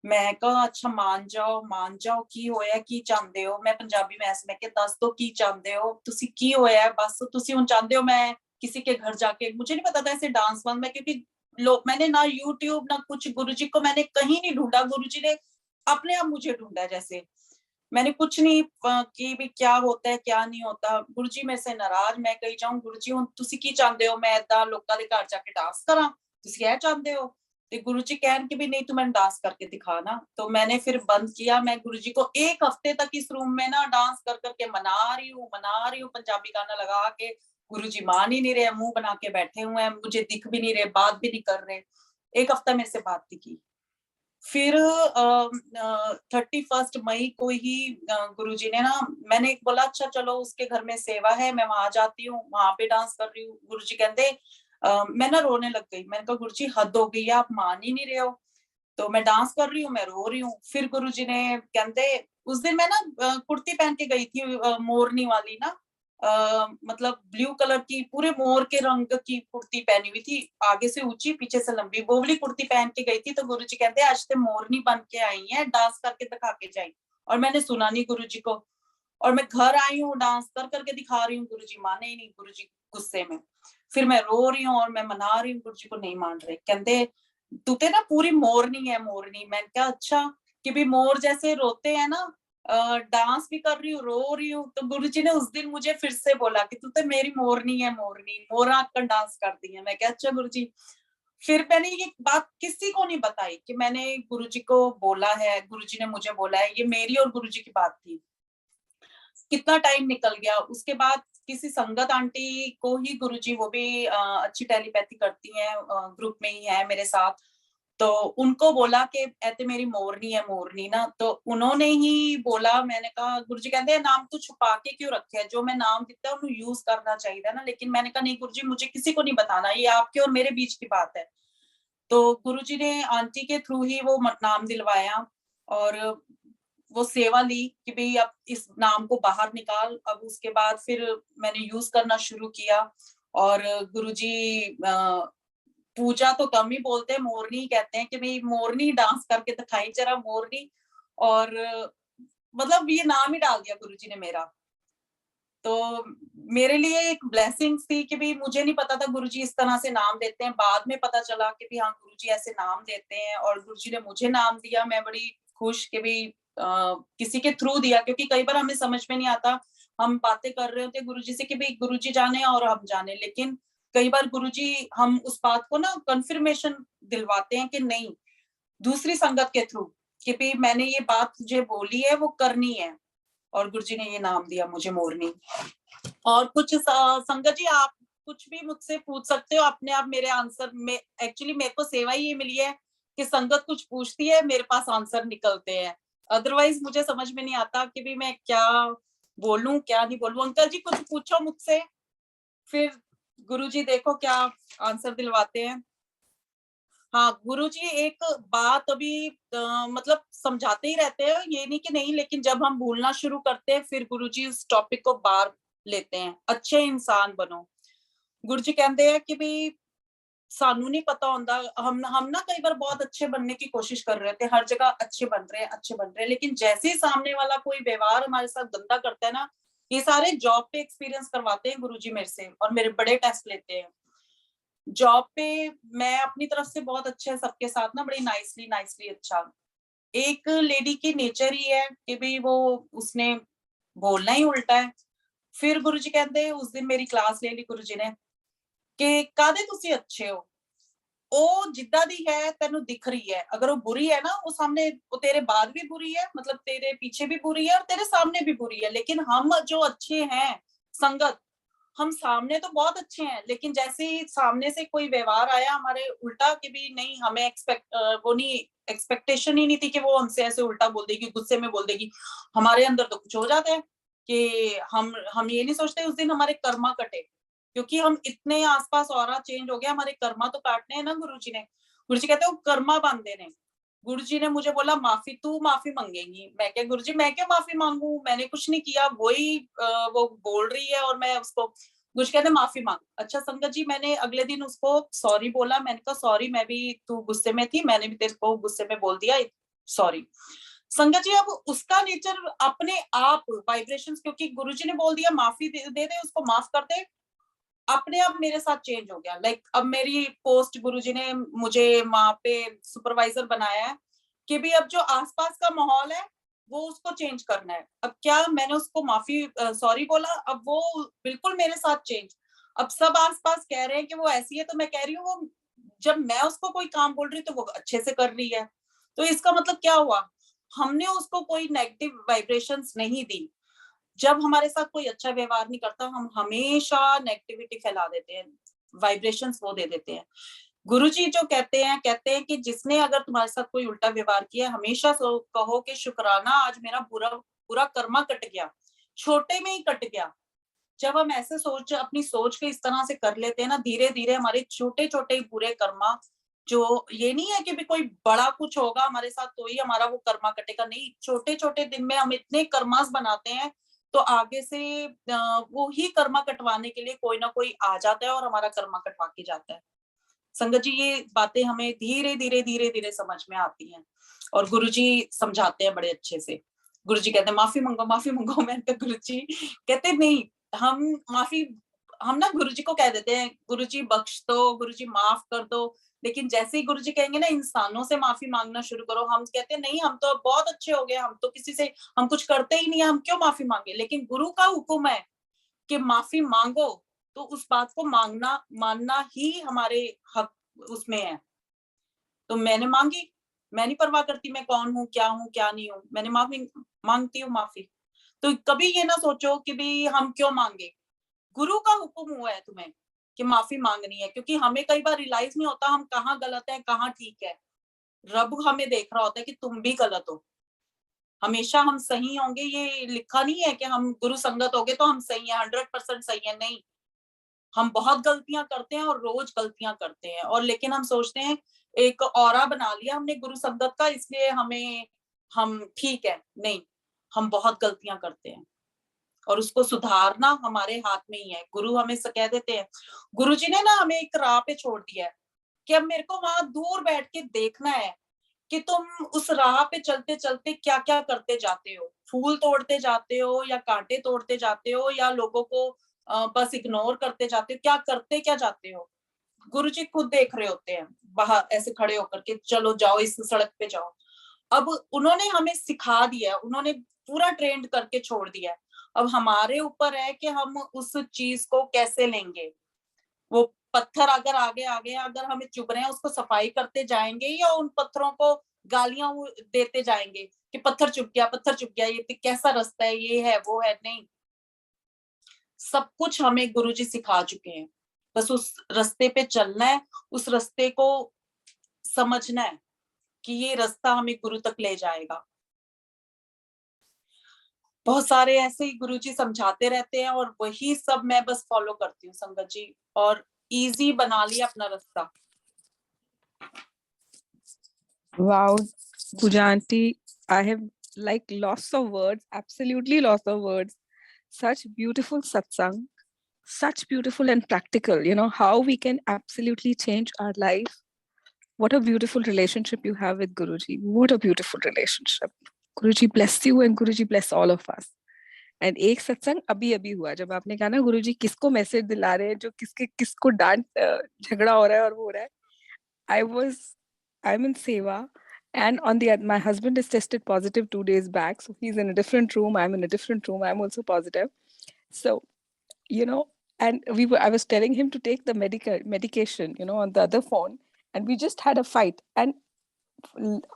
मैं कहा अच्छा मान जाओ की होया की चाहते हो। मैं पंजाबी में ऐसे मैं के दस दो की चाहते हो, तुसी की होया बस तुसी हुन चाहते हो मैं किसी के घर जाके, मुझे नहीं पता था ऐसे डांस बंद में, क्योंकि लोग मैंने ना यूट्यूब ना कुछ, गुरुजी को मैंने कहीं नहीं ढूंढा, गुरुजी ने अपने आप मुझे ढूंढा। जैसे मैंने कुछ नहीं कि भी क्या होता है क्या नहीं होता। गुरुजी मेरे से नाराज, मैं कही जाऊं गुरुजी हुन तुसी की चाहते हो मैं इदा लोकां दे घर जाके डांस करा, तुसी यह चाहते हो। तो गुरुजी कहन कि भी नहीं तू मैंने डांस करके दिखा ना। तो मैंने फिर बंद किया। मैं गुरुजी को 1 हफ्ते तक इस रूम में ना डांस कर करके मना रही हूँ पंजाबी गाना लगा के। गुरुजी मान ही नहीं रहे, मुंह बना के बैठे हुए हैं, मुझे दिख भी नहीं रहे, बात भी नहीं कर रहे। 1 हफ्ता मेरे से बात नहीं की। फिर 31 मई को ही गुरुजी ने ना, मैंने बोला अच्छा चलो उसके घर में सेवा है मैं वहां जाती हूँ, वहां पे डांस कर रही हूँ। गुरुजी कहते मैं ना रोने लग गई। मैंने कहा गुरुजी हद हो गई है, आप मान ही नहीं रहे हो। तो मैं डांस कर रही हूँ, मैं रो रही हूँ। फिर गुरुजी ने कहते, उस दिन मैं ना कुर्ती पहन के गई थी मोरनी वाली ना, मतलब ब्लू कलर की पूरे मोर के रंग की कुर्ती पहनी हुई थी, आगे से ऊंची पीछे से लंबी, वो वाली कुर्ती पहन के गई थी। तो गुरुजी कहते आज ते मोरनी बन के आई है, डांस करके दिखा के जाई। और मैंने सुना नहीं गुरुजी को, और मैं घर आई हूँ डांस कर करके दिखा रही हूँ, गुरुजी माने ही नहीं, गुरुजी गुस्से में। फिर मैं रो रही हूँ और मैं मना रही हूँ, गुरुजी को नहीं मान रहे। कहते तू ते ना पूरी मोरनी है मोरनी। मैंने कहा अच्छा, कि भी मोर जैसे रोते हैं ना, डांस भी कर रही हूँ रो रही हूँ। तो गुरुजी ने उस दिन मुझे फिर से बोला कि तू तो मेरी मोरनी है मोरनी, मोरा आकर डांस करती है। मैं क्या अच्छा गुरुजी। फिर मैंने ये बात किसी को नहीं बताई कि मैंने गुरुजी को बोला है, गुरुजी ने मुझे बोला है। ये मेरी और गुरुजी की बात थी। कितना टाइम निकल गया। उसके बाद किसी संगत आंटी को ही गुरुजी, वो भी अच्छी टेलीपैथी करती हैं, ग्रुप में ही है मेरे साथ, तो उनको बोला कि ऐते मेरी मोरनी है मोरनी ना। तो उन्होंने ही बोला। मैंने कहा गुरुजी कहते हैं नाम तू छुपा के क्यों रखे है, जो मैं नाम दिता है उन्हें यूज करना चाहिए ना। लेकिन मैंने कहा नहीं गुरुजी मुझे किसी को नहीं बताना, ये आपके और मेरे बीच की बात है। तो गुरुजी ने आंटी के थ्रू ही वो नाम दिलवाया और वो सेवा ली कि भाई अब इस नाम को बाहर निकाल। अब उसके बाद फिर मैंने यूज करना शुरू किया। और गुरुजी पूजा तो कम ही बोलते हैं, मोरनी कहते हैं कि भाई मोरनी डांस करके दिखाई जरा मोरनी। और मतलब ये नाम ही डाल दिया गुरुजी ने मेरा। तो मेरे लिए एक ब्लेसिंग्स थी कि भाई मुझे नहीं पता था गुरुजी इस तरह से नाम देते हैं। बाद में पता चला कि भाई हाँ गुरुजी ऐसे नाम देते हैं, और गुरुजी ने मुझे नाम दिया। मैं बड़ी खुश कि भाई किसी के थ्रू दिया, क्योंकि कई बार हमें समझ में नहीं आता। हम बातें कर रहे होते गुरुजी से कि भाई गुरुजी जाने और हम जाने, लेकिन कई बार गुरुजी हम उस बात को ना कंफर्मेशन दिलवाते हैं कि नहीं, दूसरी संगत के थ्रू, कि भाई मैंने ये बात तुझे बोली है वो करनी है। और गुरुजी ने ये नाम दिया मुझे मोरनी। और कुछ संगत जी आप कुछ भी मुझसे पूछ सकते हो, अपने आप मेरे आंसर में, एक्चुअली मेरे को सेवा ही ये मिली है कि संगत कुछ पूछती है मेरे पास आंसर निकलते हैं। अदरवाइज मुझे समझ में नहीं आता कि भी मैं क्या बोलूं क्या नहीं बोलूं। अंकल जी कुछ पूछो मुझसे, फिर गुरुजी देखो क्या आंसर दिलवाते हैं। हाँ गुरुजी एक बात अभी मतलब समझाते ही रहते हैं, ये नहीं कि नहीं, लेकिन जब हम भूलना शुरू करते हैं फिर गुरुजी उस टॉपिक को बाहर लेते हैं। अच्छे इंसान बनो। गुरुजी कहते हैं कि भी सानू नहीं पता होता, हम ना कई बार बहुत अच्छे बनने की कोशिश कर रहे थे, हर जगह अच्छे बन रहे हैं, लेकिन जैसे ही सामने वाला कोई व्यवहार हमारे साथ गंदा करता है ना, ये सारे जॉब पे एक्सपीरियंस करवाते हैं गुरुजी मेरे से, और मेरे बड़े टेस्ट लेते हैं। जॉब पे मैं अपनी तरफ से बहुत अच्छे सबके साथ ना, बड़ी नाइसली अच्छा। एक लेडी की नेचर ही है कि भाई वो, उसने बोलना ही उल्टा है। फिर गुरुजी कहते हैं, उस दिन मेरी क्लास ले ली गुरुजी ने कि कादे तुसी अच्छे हो, ਉਹ ਜਿੱਦਾਂ ਦੀ है तेनू दिख रही है, अगर वो बुरी है ना, वो सामने वो तेरे बाद भी बुरी है, मतलब तेरे पीछे भी बुरी है और तेरे सामने भी बुरी है। लेकिन हम जो अच्छे हैं संगत, हम सामने तो बहुत अच्छे हैं, लेकिन जैसे ही सामने से कोई व्यवहार आया हमारे उल्टा, कि भी नहीं हमें वो नहीं, एक्सपेक्टेशन ही नहीं थी कि वो हमसे ऐसे उल्टा बोल देगी, गुस्से में बोल देगी, हमारे अंदर तो कुछ हो जाता है कि हम ये नहीं सोचते उस दिन हमारे कर्मा कटे। क्योंकि हम इतने आसपास ऑरा चेंज हो गया, हमारे कर्मा तो काटने हैं ना गुरुजी ने। गुरुजी कहते हैं वो कर्मा बांधे ने। गुरुजी ने मुझे बोला माफी, तू माफी मांगेगी। मैं क्या गुरुजी, मैं क्यों माफी मांगू, मैंने कुछ नहीं किया, वही वो बोल रही है और मैं उसको। गुरुजी कहते माफी मांग। अच्छा संगत जी, मैंने अगले दिन उसको सॉरी बोला। मैंने कहा सॉरी, मैं भी, तू गुस्से में थी, मैंने भी तेरे को गुस्से में बोल दिया, सॉरी। संगत जी, अब उसका नेचर अपने आप वाइब्रेशंस, क्योंकि गुरुजी ने बोल दिया माफी दे दे, उसको माफ कर दे, अपने आप मेरे साथ चेंज हो गया। लाइक अब मेरी पोस्ट गुरुजी ने मुझे वहां पे सुपरवाइजर बनाया है कि भी अब जो आसपास का माहौल है वो उसको चेंज करना है। अब क्या, मैंने उसको माफी सॉरी बोला, अब वो बिल्कुल मेरे साथ चेंज। अब सब आसपास कह रहे हैं कि वो ऐसी है, तो मैं कह रही हूँ वो, जब मैं उसको कोई काम बोल रही हूँ तो वो अच्छे से कर रही है। तो इसका मतलब क्या हुआ, हमने उसको कोई नेगेटिव वाइब्रेशंस नहीं दी। जब हमारे साथ कोई अच्छा व्यवहार नहीं करता, हम हमेशा नेगेटिविटी फैला देते हैं, वाइब्रेशंस वो दे देते हैं। गुरुजी जो कहते हैं कि जिसने अगर तुम्हारे साथ कोई उल्टा व्यवहार किया, हमेशा कहो कि शुक्राना, आज मेरा बुरा कर्मा कट गया, छोटे में ही कट गया। जब हम ऐसे अपनी सोच के इस तरह से कर लेते हैं ना, धीरे धीरे हमारे छोटे छोटे बुरे कर्मा, जो ये नहीं है कि भी कोई बड़ा कुछ होगा हमारे साथ तो ही हमारा वो कर्मा कटेगा, नहीं, छोटे छोटे दिन में हम इतने कर्मास बनाते हैं, तो आगे से वो ही कर्मा कटवाने के लिए कोई ना कोई आ जाता है और हमारा कर्मा कटवा के जाता है। संगत जी, ये बातें हमें धीरे धीरे समझ में आती हैं और गुरुजी समझाते हैं बड़े अच्छे से। गुरुजी कहते हैं माफी मांगो, माफी मांगो। मैंने कहा गुरुजी, कहते नहीं, हम माफी, हम ना गुरुजी को कह देते हैं गुरुजी बख्श दो, गुरुजी माफ कर दो। लेकिन जैसे ही गुरुजी कहेंगे ना इंसानों से माफी मांगना शुरू करो, हम कहते हैं नहीं, हम तो बहुत अच्छे हो गए, हम तो किसी से, हम कुछ करते ही नहीं है, हम क्यों माफी मांगे। लेकिन गुरु का हुक्म है कि माफी मांगो, तो उस बात को मानना ही हमारे हक उसमें है। तो मैंने मांगी, मैं नहीं परवाह करती मैं कौन हूँ, क्या नहीं हूँ, मैंने मांगती हूँ माफी। तो कभी ये ना सोचो कि भी हम क्यों मांगे, गुरु का हुक्म हुआ है तुम्हें कि माफी मांगनी है, क्योंकि हमें कई बार रियलाइज नहीं होता हम कहाँ गलत है कहाँ ठीक है। रब हमें देख रहा होता है कि तुम भी गलत हो, हमेशा हम सही होंगे ये लिखा नहीं है कि हम गुरु संगत होगे तो हम सही है, 100% सही है, नहीं। हम बहुत गलतियां करते हैं और रोज गलतियां करते हैं, और लेकिन हम सोचते हैं एक औरा बना लिया हमने गुरु संगत का, इसलिए हम ठीक है, नहीं, हम बहुत गलतियां करते हैं और उसको सुधारना हमारे हाथ में ही है। गुरु हमें कह देते हैं, गुरु जी ने ना हमें एक राह पे छोड़ दिया है कि अब मेरे को वहां दूर बैठ के देखना है कि तुम उस राह पे चलते चलते क्या क्या करते जाते हो, फूल तोड़ते जाते हो या कांटे तोड़ते जाते हो या लोगों को बस इग्नोर करते जाते हो, क्या जाते हो। गुरुजी खुद देख रहे होते हैं बाहर ऐसे खड़े होकर के, चलो जाओ इस सड़क पे जाओ। अब उन्होंने हमें सिखा दिया, उन्होंने पूरा ट्रेंड करके छोड़ दिया है। अब हमारे ऊपर है कि हम उस चीज को कैसे लेंगे। वो पत्थर अगर आगे आगे अगर हमें चुभ रहे हैं, उसको सफाई करते जाएंगे या उन पत्थरों को गालियां देते जाएंगे कि पत्थर चुभ गया, ये कैसा रास्ता है, ये है वो है, नहीं। सब कुछ हमें गुरुजी सिखा चुके हैं, बस उस रास्ते पे चलना है, उस रास्ते को समझना है कि ये रास्ता हमें गुरु तक ले जाएगा। बहुत सारे ऐसे ही गुरुजी समझाते रहते हैं और वही सब मैं बस फॉलो करती हूँ संगत जी, और इजी बना लिया अपना रास्ता। Wow, Pooja aunty, I have like lots of words, absolutely lots of words. Such beautiful satsang, such beautiful and practical, you know, how we can absolutely change our life. What a beautiful relationship you have with Guruji. What a beautiful relationship. Guruji bless you and Guruji bless all of us. And एक सत्संग अभी हुआ जब आपने कहा ना गुरुजी किसको message दिला रहे हैं, जो किसको डांट झगड़ा हो रहा है और वो हो रहा है। I'm in Seva, and on the my husband is tested positive 2 days back, so he's in a different room, I'm in a different room, I'm also positive. So, you know, and I was telling him to take the medication, you know, on the other phone, and we just had a fight. And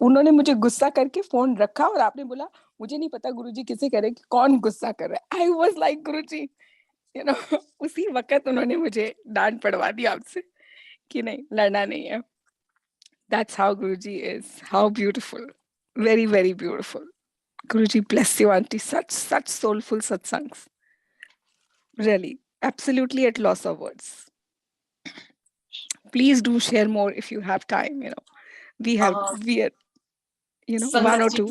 उन्होंने मुझे गुस्सा करके phone रखा और आपने बोला मुझे नहीं पता गुरुजी किसे कह रहे कि कौन गुस्सा कर रहा है। I was like Guruji, you know, उसी वक्त उन्होंने मुझे डांट पड़वा दी आपसे कि नहीं लड़ना नहीं है। That's how Guruji is. How beautiful. Very, very beautiful. Guruji bless you, auntie. Such soulful satsangs. Really. absolutely at loss of words. Please do share more if you have time. We are, one or two.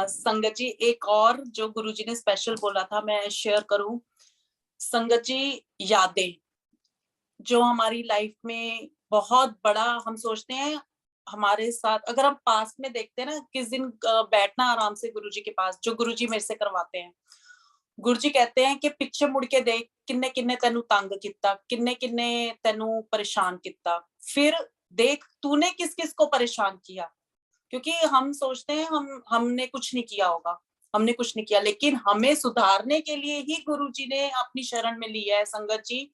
संगत जी, एक और जो गुरुजी ने special बोला था मैं share करूं। संगत जी, यादें जो हमारी लाइफ में बहुत बड़ा, हम सोचते हैं हमारे साथ, अगर हम पास में देखते हैं ना, किस दिन बैठना आराम से गुरुजी के पास, जो गुरुजी मेरे से करवाते हैं। गुरुजी कहते हैं कि पिछे मुड़ के देख, किन्ने किन्ने तेनू तंग किता, किन्ने किन्ने तेनू परेशान किता, फिर देख तूने किस किस को परेशान किया। क्योंकि हम सोचते हैं हमने कुछ नहीं किया होगा, हमने कुछ नहीं किया, लेकिन हमें सुधारने के लिए ही गुरुजी ने अपनी शरण में लिया है। संगत जी,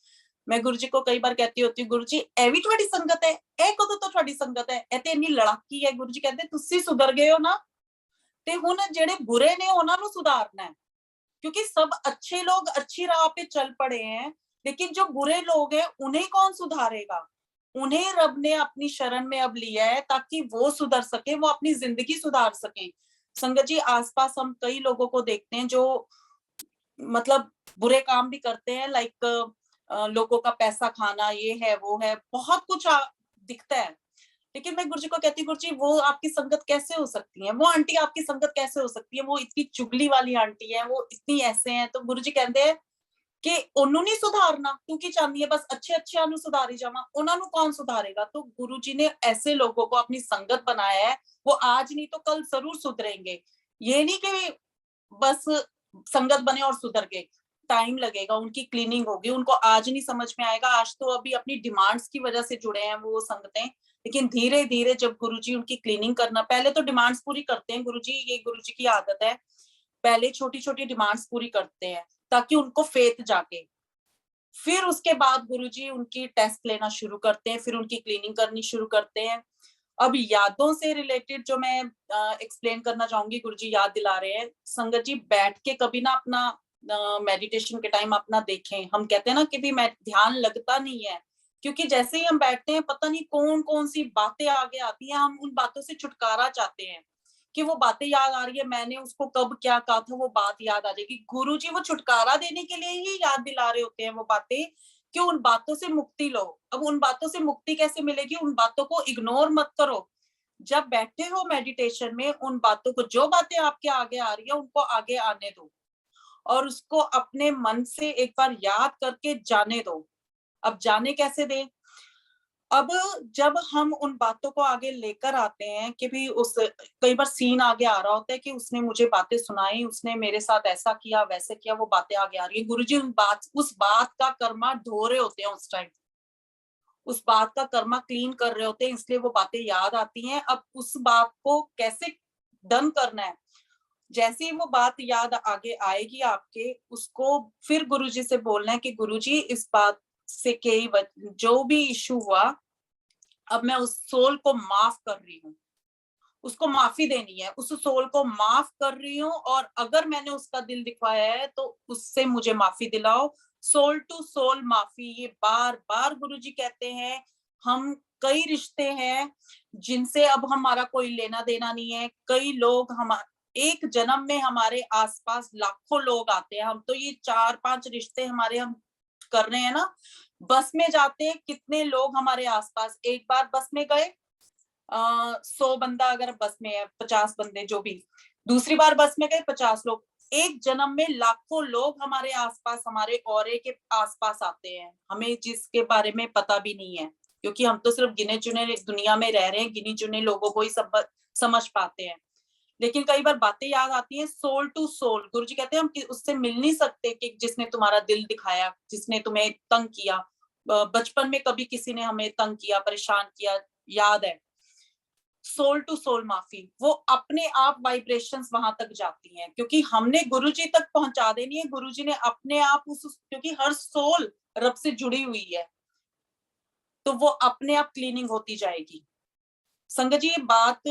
मैं गुरुजी को कई बार कहती होती हूँ, गुरुजी ए भी थोड़ी संगत है, ए कदों तो थोड़ी संगत है, ए ते इन्नी लड़ाकी है। गुरुजी कहते तुसी सुधर गए हो ना, ते हुण जेड़े बुरे ने उन्हां नूं सुधारना है। क्योंकि सब अच्छे लोग अच्छी राह पे चल पड़े हैं, लेकिन जो बुरे लोग हैं उन्हें कौन सुधारेगा? उन्हें रब ने अपनी शरण में अब लिया है ताकि वो सुधर सके, वो अपनी जिंदगी सुधार सके। संगत जी, आसपास हम कई लोगों को देखते हैं जो मतलब बुरे काम भी करते हैं, लाइक लोगों का पैसा खाना, ये है वो है, बहुत कुछ दिखता है। लेकिन मैं गुरुजी को कहती हूँ, गुरुजी वो आपकी संगत कैसे हो सकती है, वो आंटी आपकी संगत कैसे हो सकती है, वो इतनी चुगली वाली आंटी है, वो इतनी ऐसे हैं। तो गुरुजी कहते हैं कि उन्होंने नहीं सुधारना, तू की चाहती है बस अच्छे अच्छे नु सुधारी जावा, उन्होंने कौन सुधारेगा। तो गुरुजी ने ऐसे लोगों को अपनी संगत बनाया है, वो आज नहीं तो कल जरूर सुधरेंगे। ये नहीं कि बस संगत बने और सुधर गए, टाइम लगेगा, उनकी क्लीनिंग होगी, उनको आज नहीं समझ में आएगा, आज तो अभी अपनी डिमांड्स की वजह से जुड़े हैं वो संगतें, लेकिन धीरे धीरे जब गुरुजी उनकी क्लीनिंग करना, पहले तो डिमांड्स पूरी करते हैं गुरुजी, ये गुरुजी की आदत है, पहले छोटी छोटी डिमांड्स पूरी करते हैं ताकि उनको फेथ जागे। फिर उसके बाद गुरुजी उनकी टेस्ट लेना शुरू करते हैं, फिर उनकी क्लीनिंग करनी शुरू करते हैं। अब यादों से रिलेटेड जो मैं एक्सप्लेन करना चाहूंगी, गुरुजी याद दिला रहे हैं, संगत जी बैठ के कभी ना अपना मेडिटेशन के टाइम अपना देखें। हम कहते हैं ना कि भी ध्यान लगता नहीं है, क्योंकि जैसे ही हम बैठते हैं पता नहीं कौन कौन सी बातें आगे आती हैं, हम उन बातों से छुटकारा चाहते हैं कि वो बातें याद आ रही है, मैंने उसको कब क्या कहा था, वो बात याद आ जाएगी। गुरुजी वो छुटकारा देने के लिए ही याद दिला रहे होते हैं वो बातें, कि उन बातों से मुक्ति लो। अब उन बातों से मुक्ति कैसे मिलेगी? उन बातों को इग्नोर मत करो। जब बैठे हो मेडिटेशन में, उन बातों को, जो बातें आपके आगे आ रही है उनको आगे आने दो और उसको अपने मन से एक बार याद करके जाने दो। अब जाने कैसे दें? अब जब हम उन बातों को आगे लेकर आते हैं कि भी कई बार सीन आगे आ रहा होता है कि उसने मुझे बातें सुनाई, उसने मेरे साथ ऐसा किया वैसे किया, वो बातें आगे आ रही है। गुरुजी उस बात का कर्मा धो रहे होते हैं, उस टाइम उस बात का कर्मा क्लीन कर रहे होते हैं, इसलिए वो बातें याद आती हैं। अब उस बात को कैसे डन करना है? जैसे ही वो बात याद आगे आएगी आपके, उसको फिर गुरुजी से बोलना है कि गुरुजी इस बात से जो भी इशू हुआ, अब मैं उस सोल को माफ कर रही हूँ, उसको माफी देनी है, उस सोल को माफ कर रही हूँ, और अगर मैंने उसका दिल दिखवाया है तो उससे मुझे माफी दिलाओ। सोल टू सोल माफी, ये बार बार गुरुजी कहते हैं। हम कई रिश्ते हैं जिनसे अब हमारा कोई लेना देना नहीं है। कई लोग एक जन्म में हमारे आसपास लाखों लोग आते हैं, हम तो ये 4-5 रिश्ते हमारे हम कर रहे हैं ना। बस में जाते हैं, कितने लोग हमारे आसपास, एक बार बस में गए 100 बंदा अगर बस में है, 50 बंदे जो भी, दूसरी बार बस में गए 50 लोग, एक जन्म में लाखों लोग हमारे आसपास, हमारे औरे के आसपास आते हैं, हमें जिसके बारे में पता भी नहीं है, क्योंकि हम तो सिर्फ गिने चुने दुनिया में रह रहे हैं, गिने चुने लोगों को ही समझ पाते हैं। लेकिन कई बार बातें याद आती हैं सोल टू सोल। गुरुजी कहते हैं हम उससे मिल नहीं सकते कि जिसने तुम्हारा दिल दिखाया, जिसने तुम्हें तंग किया, बचपन में कभी किसी ने हमें तंग किया, परेशान किया, याद है, सोल टू सोल माफी, वो अपने आप वाइब्रेशंस वहां तक जाती हैं, क्योंकि हमने गुरुजी तक पहुंचा देनी है। गुरुजी ने अपने आप क्योंकि हर सोल रब से जुड़ी हुई है, तो वो अपने आप क्लीनिंग होती जाएगी। संगत जी, ये बात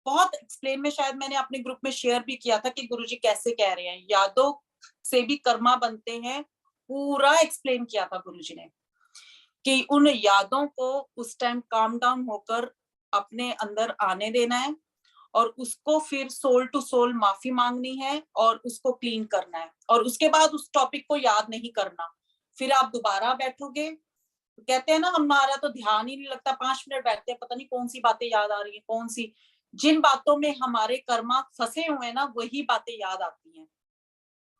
बहुत एक्सप्लेन में शायद मैंने अपने ग्रुप में शेयर भी किया था कि गुरुजी कैसे कह रहे हैं, यादों से भी कर्मा बनते हैं, पूरा एक्सप्लेन किया था गुरुजी ने कि उन यादों को उस टाइम काम डाउन होकर अपने अंदर आने देना है और उसको फिर सोल टू सोल माफी मांगनी है और उसको क्लीन करना है, और उसके बाद उस टॉपिक को याद नहीं करना। फिर आप दोबारा बैठोगे, कहते हैं ना हमारा तो ध्यान ही नहीं लगता, 5 मिनट बैठते हैं, पता नहीं कौन सी बातें याद आ रही है, कौन सी, जिन बातों में हमारे कर्मा फंसे हुए हैं ना, वही बातें याद आती हैं।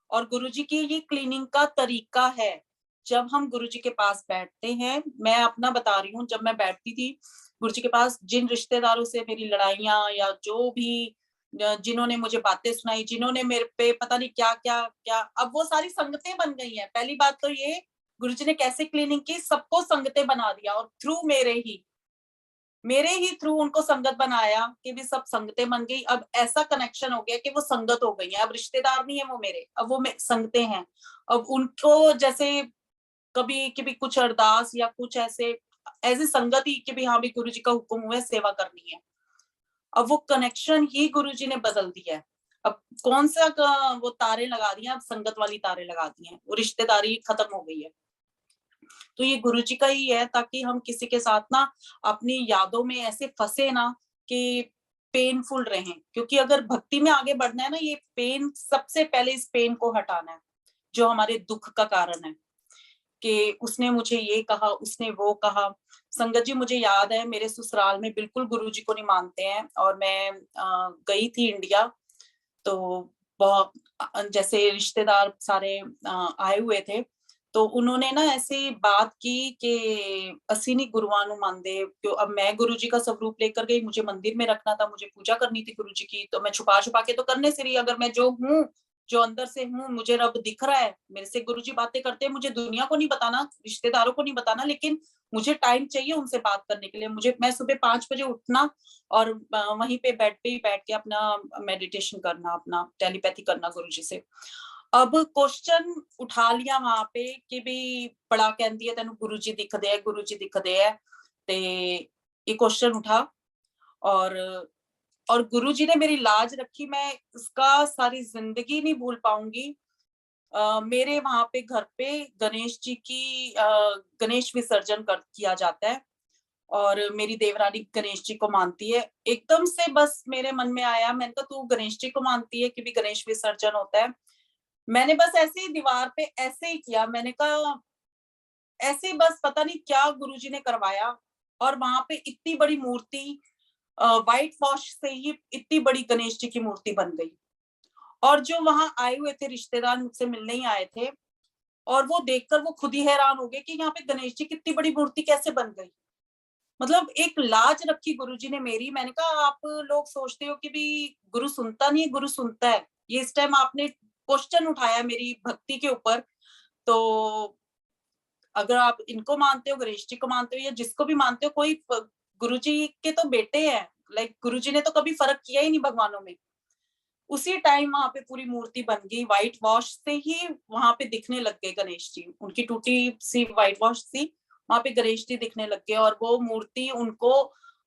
और गुरुजी की ये क्लीनिंग का तरीका है। जब हम गुरुजी के पास बैठते हैं, मैं अपना बता रही हूँ, जब मैं बैठती थी गुरुजी के पास, जिन रिश्तेदारों से मेरी लड़ाइयां या जो भी जिन्होंने मुझे बातें सुनाई, जिन्होंने मेरे पे पता नहीं क्या क्या क्या, अब वो सारी संगतें बन गई हैं। पहली बात तो ये, गुरुजी ने कैसे क्लीनिंग की, सबको संगतें बना दिया, और थ्रू मेरे ही थ्रू उनको संगत बनाया कि भी सब संगतें बन गई। अब ऐसा कनेक्शन हो गया कि वो संगत हो गई है, अब रिश्तेदार नहीं है वो मेरे, अब वो संगतें हैं। अब उनको जैसे कभी कभी कुछ अरदास या कुछ ऐसी संगत ही कि भी हाँ भी गुरुजी का हुक्म हुआ है, सेवा करनी है। अब वो कनेक्शन ही गुरुजी ने बदल दिया है। अब कौन सा वो तारे लगा दिए, अब संगत वाली तारे लगा दी हैं, वो रिश्तेदारी खत्म हो गई है। तो ये गुरुजी का ही है, ताकि हम किसी के साथ ना अपनी यादों में ऐसे फंसे ना कि पेनफुल रहें। क्योंकि अगर भक्ति में आगे बढ़ना है ना, ये पेन, सबसे पहले इस पेन को हटाना है जो हमारे दुख का कारण है, कि उसने मुझे ये कहा, उसने वो कहा। संगत जी, मुझे याद है मेरे ससुराल में बिल्कुल गुरुजी को नहीं मानते हैं, और मैं गई थी इंडिया, तो बहुत जैसे रिश्तेदार सारे आए हुए थे, तो उन्होंने ना ऐसी बात की कि असी नहीं गुरुआं नू मानदे। क्यों, अब मैं गुरुजी का स्वरूप लेकर गई, मुझे मंदिर में रखना था, मुझे पूजा करनी थी गुरुजी की, तो मैं छुपा छुपा के तो करने से रही। अगर मैं जो हूँ, जो अंदर से हूँ, मुझे रब दिख रहा है, मेरे से गुरुजी बातें करते हैं, मुझे दुनिया को नहीं बताना, रिश्तेदारों को नहीं बताना, लेकिन मुझे टाइम चाहिए उनसे बात करने के लिए। मैं सुबह 5 बजे उठना और वहीं पे बेड पे ही बैठ के अपना मेडिटेशन करना, अपना टेलीपैथी करना गुरुजी से। अब क्वेश्चन उठा लिया वहां पे कि भी बड़ा कहती है तेन गुरुजी दिखदे है, गुरुजी दिखदे है, ते ये क्वेश्चन उठा, और गुरुजी ने मेरी लाज रखी, मैं इसका सारी जिंदगी नहीं भूल पाऊंगी। मेरे वहां पे घर पे गणेश जी की गणेश विसर्जन किया जाता है, और मेरी देवरानी गणेश जी को मानती है। एकदम से बस मेरे मन में आया, मैंने कहा तू गणेश जी को मानती है कि भी गणेश विसर्जन होता है। मैंने बस ऐसे ही दीवार पे ऐसे ही किया, मैंने कहा ऐसे ही, बस पता नहीं क्या गुरुजी ने करवाया, और वहां पे इतनी बड़ी मूर्ति, व्हाइट वॉश से ही इतनी बड़ी गणेश जी की मूर्ति बन गई। और जो वहां आए हुए थे रिश्तेदार, मुझसे मिलने ही आए थे, और वो देखकर वो खुद ही हैरान हो गए कि यहाँ पे गणेश जी की इतनी बड़ी मूर्ति कैसे बन गई। मतलब एक लाज रखी गुरुजी ने मेरी। मैंने कहा आप लोग सोचते हो कि भी गुरु सुनता नहीं है, गुरु सुनता है। ये इस टाइम आपने क्वेश्चन उठाया मेरी भक्ति के ऊपर, तो अगर आप इनको मानते हो, गणेश जी को मानते हो या जिसको भी मानते हो, कोई गुरुजी के तो बेटे हैं, लाइक गुरुजी ने तो कभी फर्क किया ही नहीं भगवानों में। उसी टाइम वहां पे पूरी मूर्ति बन गई, व्हाइट वॉश से ही वहां पे दिखने लग गए गणेश जी, उनकी टूटी सी व्हाइट वॉश थी, वहां पे गणेश जी दिखने लग गए। और वो मूर्ति उनको,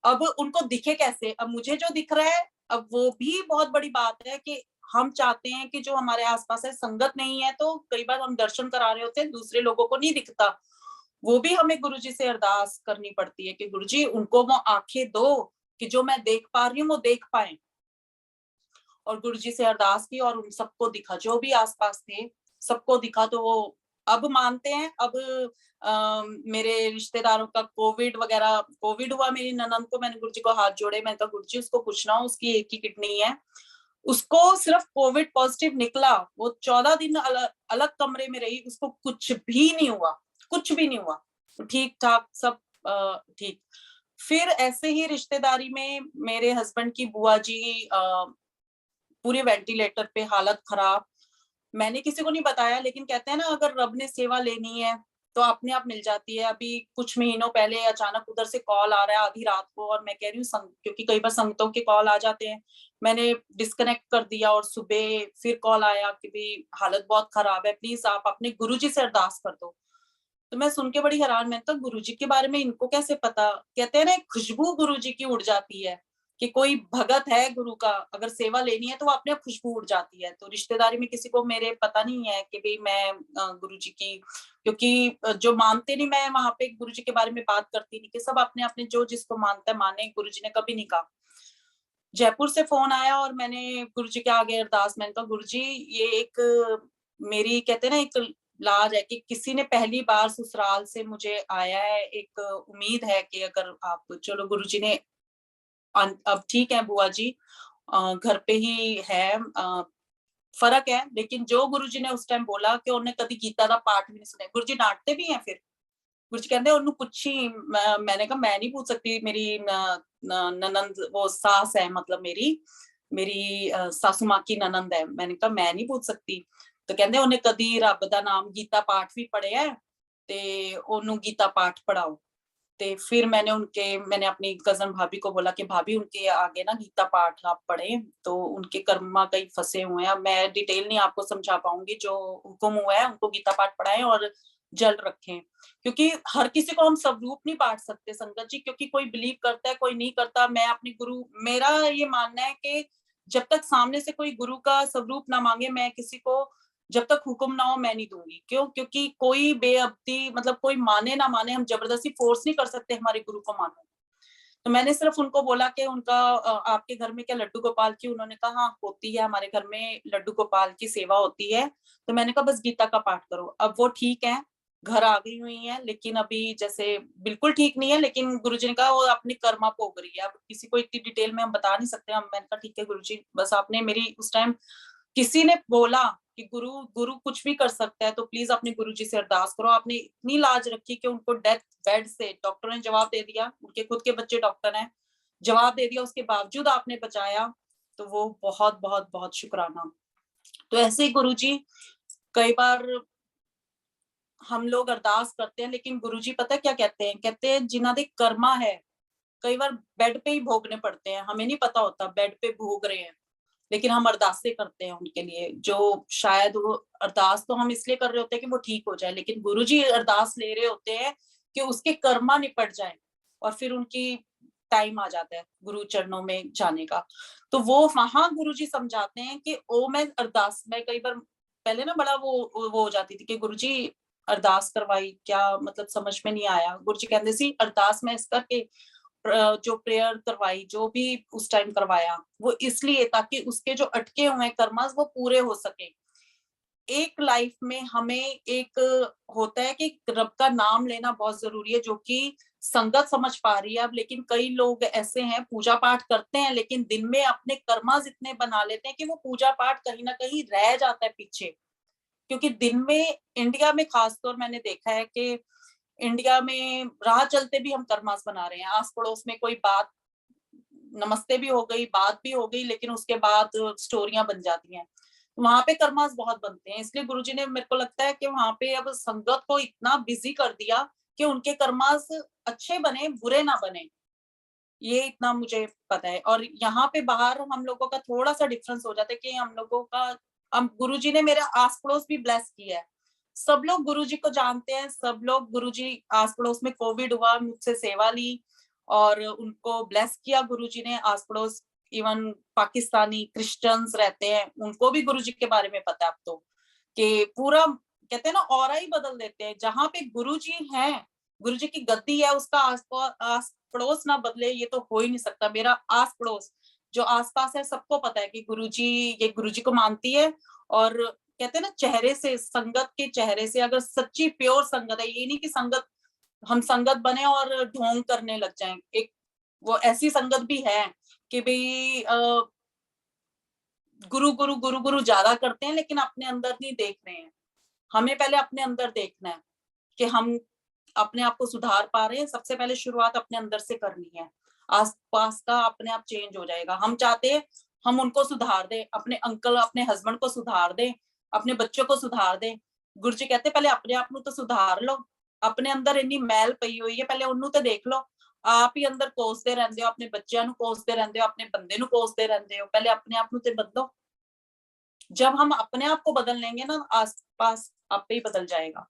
अब उनको दिखे कैसे, अब मुझे जो दिख रहा है, अब वो भी बहुत बड़ी बात है कि हम चाहते हैं कि जो हमारे आसपास है, संगत नहीं है, तो कई बार हम दर्शन करा रहे होते हैं, दूसरे लोगों को नहीं दिखता, वो भी हमें गुरुजी से अरदास करनी पड़ती है कि गुरुजी उनको वो आंखें दो कि जो मैं देख पा रही हूँ वो देख पाए। और गुरुजी से अरदास की, और उन सबको दिखा, जो भी आसपास थे सबको दिखा, तो वो अब मानते हैं। अब मेरे रिश्तेदारों का कोविड हुआ, मेरी ननद को, मैंने गुरुजी को हाथ जोड़े, मैंने कहा गुरुजी उसको कुछ ना हो, उसकी एक ही किडनी है, उसको सिर्फ कोविड पॉजिटिव निकला, वो 14 दिन अलग कमरे में रही, उसको कुछ भी नहीं हुआ, कुछ भी नहीं हुआ, ठीक ठाक सब ठीक। फिर ऐसे ही रिश्तेदारी में मेरे हस्बैंड की बुआ जी पूरे वेंटिलेटर पे, हालत खराब। मैंने किसी को नहीं बताया, लेकिन कहते हैं ना अगर रब ने सेवा लेनी है तो अपने आप मिल जाती है। अभी कुछ महीनों पहले अचानक उधर से कॉल आ रहा है आधी रात को, और मैं कह रही हूँ क्योंकि कई बार संगतों के कॉल आ जाते हैं, मैंने डिस्कनेक्ट कर दिया, और सुबह फिर कॉल आया कि भी हालत बहुत खराब है, प्लीज आप अपने गुरुजी से अरदास कर दो। तो मैं सुन के बड़ी हैरान, मैं तो गुरुजी के बारे में इनको कैसे पता। कहते हैं ना खुशबू गुरुजी की उड़ जाती है, कि कोई भगत है गुरु का, अगर सेवा लेनी है तो वो अपने आप खुशबू उड़ जाती है। तो रिश्तेदारी में किसी को मेरे पता नहीं है कि भाई मैं गुरुजी की, क्योंकि जो मानते नहीं, मैं वहां पे गुरुजी के बारे में बात करती नहीं, कि सब अपने अपने जो जिसको मानता है माने, गुरुजी ने कभी नहीं कहा। जयपुर से फोन आया और मैंने गुरुजी के आगे अरदास, मैंने कहा गुरुजी ये एक मेरी कहते हैं ना एक लाज है कि किसी ने पहली बार ससुराल से मुझे आया है, एक उम्मीद है कि अगर आप, चलो गुरुजी ने अब ठीक है बुआ जी, घर पे ही है, फर्क है, लेकिन जो गुरुजी ने उस टाइम बोला कि उन्हें कभी गीता का पाठ भी नहीं सुने, गुरुजी डांटते भी हैं फिर, गुरुजी कहते ओनू पुछी, मैंने कहा मैं नहीं पूछ सकती, मेरी ननंद वो सास है, मतलब मेरी मेरी सासू माँ की ननंद है, मैंने कहा मैं नहीं पूछ सकती, तो कहते उन्हें कदी रब दा नाम गीता पाठ भी पढ़िया है ते ओनू गीता पाठ पढ़ाओ। ते फिर मैंने अपनी कजन भाभी को बोला कि भाभी उनके आगे ना गीता पाठ आप पढ़े, तो उनके कर्मा कई फंसे हुए हैं, अब मैं डिटेल नहीं आपको समझा पाऊंगी, जो हुक्म हुआ है उनको गीता पाठ पढ़ाएं और जल रखें, क्योंकि हर किसी को हम स्वरूप नहीं बांट सकते संगत जी, क्योंकि कोई बिलीव करता है कोई नहीं करता। मैं अपनी गुरु, मेरा ये मानना है कि जब तक सामने से कोई गुरु का स्वरूप ना मांगे, मैं किसी को जब तक हुक्म ना हो मैं नहीं दूंगी। क्यों? क्योंकि कोई बेअब्दी, मतलब कोई माने ना माने, हम जबरदस्ती फोर्स नहीं कर सकते हमारे गुरु को मानो। तो मैंने सिर्फ उनको बोला कि उनका आपके घर में क्या लड्डू गोपाल की, उन्होंने कहा हाँ होती है, हमारे घर में लड्डू गोपाल की सेवा होती है, तो मैंने कहा बस गीता का पाठ करो। अब वो ठीक है, घर आ गई हुई है, लेकिन अभी जैसे बिल्कुल ठीक नहीं है, लेकिन गुरुजी ने कहा वो अपनी कर्मा भोग रही है, अब किसी को इतनी डिटेल में हम बता नहीं सकते। हम, मैंने कहा ठीक है गुरुजी, बस आपने मेरी उस टाइम किसी ने बोला कि गुरु गुरु कुछ भी कर सकता है, तो प्लीज अपने गुरुजी से अरदास करो। आपने इतनी लाज रखी कि उनको डेथ बेड से डॉक्टर ने जवाब दे दिया, उनके खुद के बच्चे डॉक्टर हैं, जवाब दे दिया, उसके बावजूद आपने बचाया, तो वो बहुत बहुत बहुत शुक्राना। तो ऐसे ही गुरुजी, कई बार हम लोग अरदास करते हैं, लेकिन गुरुजी पता है क्या कहते हैं? कहते हैं जिन्हां दे कर्मा है, कई बार बेड पे ही भोगने पड़ते हैं, हमें नहीं पता होता बेड पे भोग रहे हैं, लेकिन हम अरदासें करते हैं उनके लिए, जो शायद वो अरदास तो हम इसलिए कर रहे होते हैं कि वो ठीक हो जाए, लेकिन गुरुजी अरदास ले रहे होते हैं कि उसके कर्मा निपट जाए, और फिर उनकी टाइम आ जाता है गुरु चरणों में जाने का। तो वो वहां गुरुजी समझाते हैं कि ओ मैं अरदास, मैं कई बार पहले ना बड़ा वो हो जाती थी कि गुरुजी अरदास करवाई, क्या मतलब समझ में नहीं आया। गुरुजी कहते सी अरदास में इस करके जो प्रेयर करवाई, जो भी उस टाइम करवाया, वो इसलिए ताकि उसके जो अटके हुए कर्मास वो पूरे हो सके। एक लाइफ में हमें एक होता है कि रब का नाम लेना बहुत जरूरी है, जो कि संगत समझ पा रही है अब, लेकिन कई लोग ऐसे हैं पूजा पाठ करते हैं, लेकिन दिन में अपने कर्मास इतने बना लेते हैं कि वो पूजा पाठ कहीं ना कहीं रह जाता है पीछे। क्योंकि दिन में इंडिया में खासतौर मैंने देखा है कि इंडिया में राह चलते भी हम कर्मास बना रहे हैं, आस पड़ोस में कोई बात, नमस्ते भी हो गई, बात भी हो गई, लेकिन उसके बाद स्टोरियां बन जाती हैं, वहां पे कर्मास बहुत बनते हैं। इसलिए गुरुजी ने, मेरे को लगता है कि वहां पे अब संगत को इतना बिजी कर दिया कि उनके कर्मास अच्छे बने बुरे ना बने, ये इतना मुझे पता है। और यहाँ पे बाहर हम लोगों का थोड़ा सा डिफरेंस हो जाता है कि हम लोगों का, हम गुरुजी ने मेरा आस पड़ोस भी ब्लेस किया है, सब लोग गुरुजी को जानते हैं, सब लोग गुरुजी, आस पड़ोस में कोविड हुआ, मुझसे सेवा ली और उनको ब्लेस किया गुरुजी ने। आस पड़ोस इवन पाकिस्तानी क्रिश्चियंस रहते हैं, उनको भी गुरुजी के बारे में पता है अब तो, कि पूरा कहते हैं ना ऑरा ही बदल देते हैं। जहां पे गुरुजी हैं, गुरुजी की गद्दी है, उसका आस पड़ोस ना बदले, ये तो हो ही नहीं सकता। मेरा आस पड़ोस जो आसपास है, सबको पता है कि गुरुजी, ये गुरुजी को मानती है। और कहते हैं ना चेहरे से, संगत के चेहरे से, अगर सच्ची प्योर संगत है, ये नहीं कि संगत, हम संगत बने और ढोंग करने लग जाएं। एक वो ऐसी संगत भी है कि भाई गुरु गुरु गुरु गुरु ज्यादा करते हैं, लेकिन अपने अंदर नहीं देख रहे हैं। हमें पहले अपने अंदर देखना है कि हम अपने आप को सुधार पा रहे हैं। सबसे पहले शुरुआत अपने अंदर से करनी है, आसपास का अपने आप चेंज हो जाएगा। हम चाहते हैं हम उनको सुधार दें, अपने अंकल अपने हस्बैंड को सुधार दें, अपने बच्चों को सुधार दें। गुरुजी कहते पहले अपने आप को तो सुधार लो, अपने अंदर इन्नी मैल पई हुई है, पहले उन्होंने तो देख लो। आप ही अंदर कोसते रहंदे हो, अपने बच्चों को कोसते रहंदे हो, अपने बंदे को कोसते रहंदे हो, पहले अपने आप को तो बदलो। जब हम अपने आप को बदल लेंगे ना, आसपास आपे ही बदल जाएगा।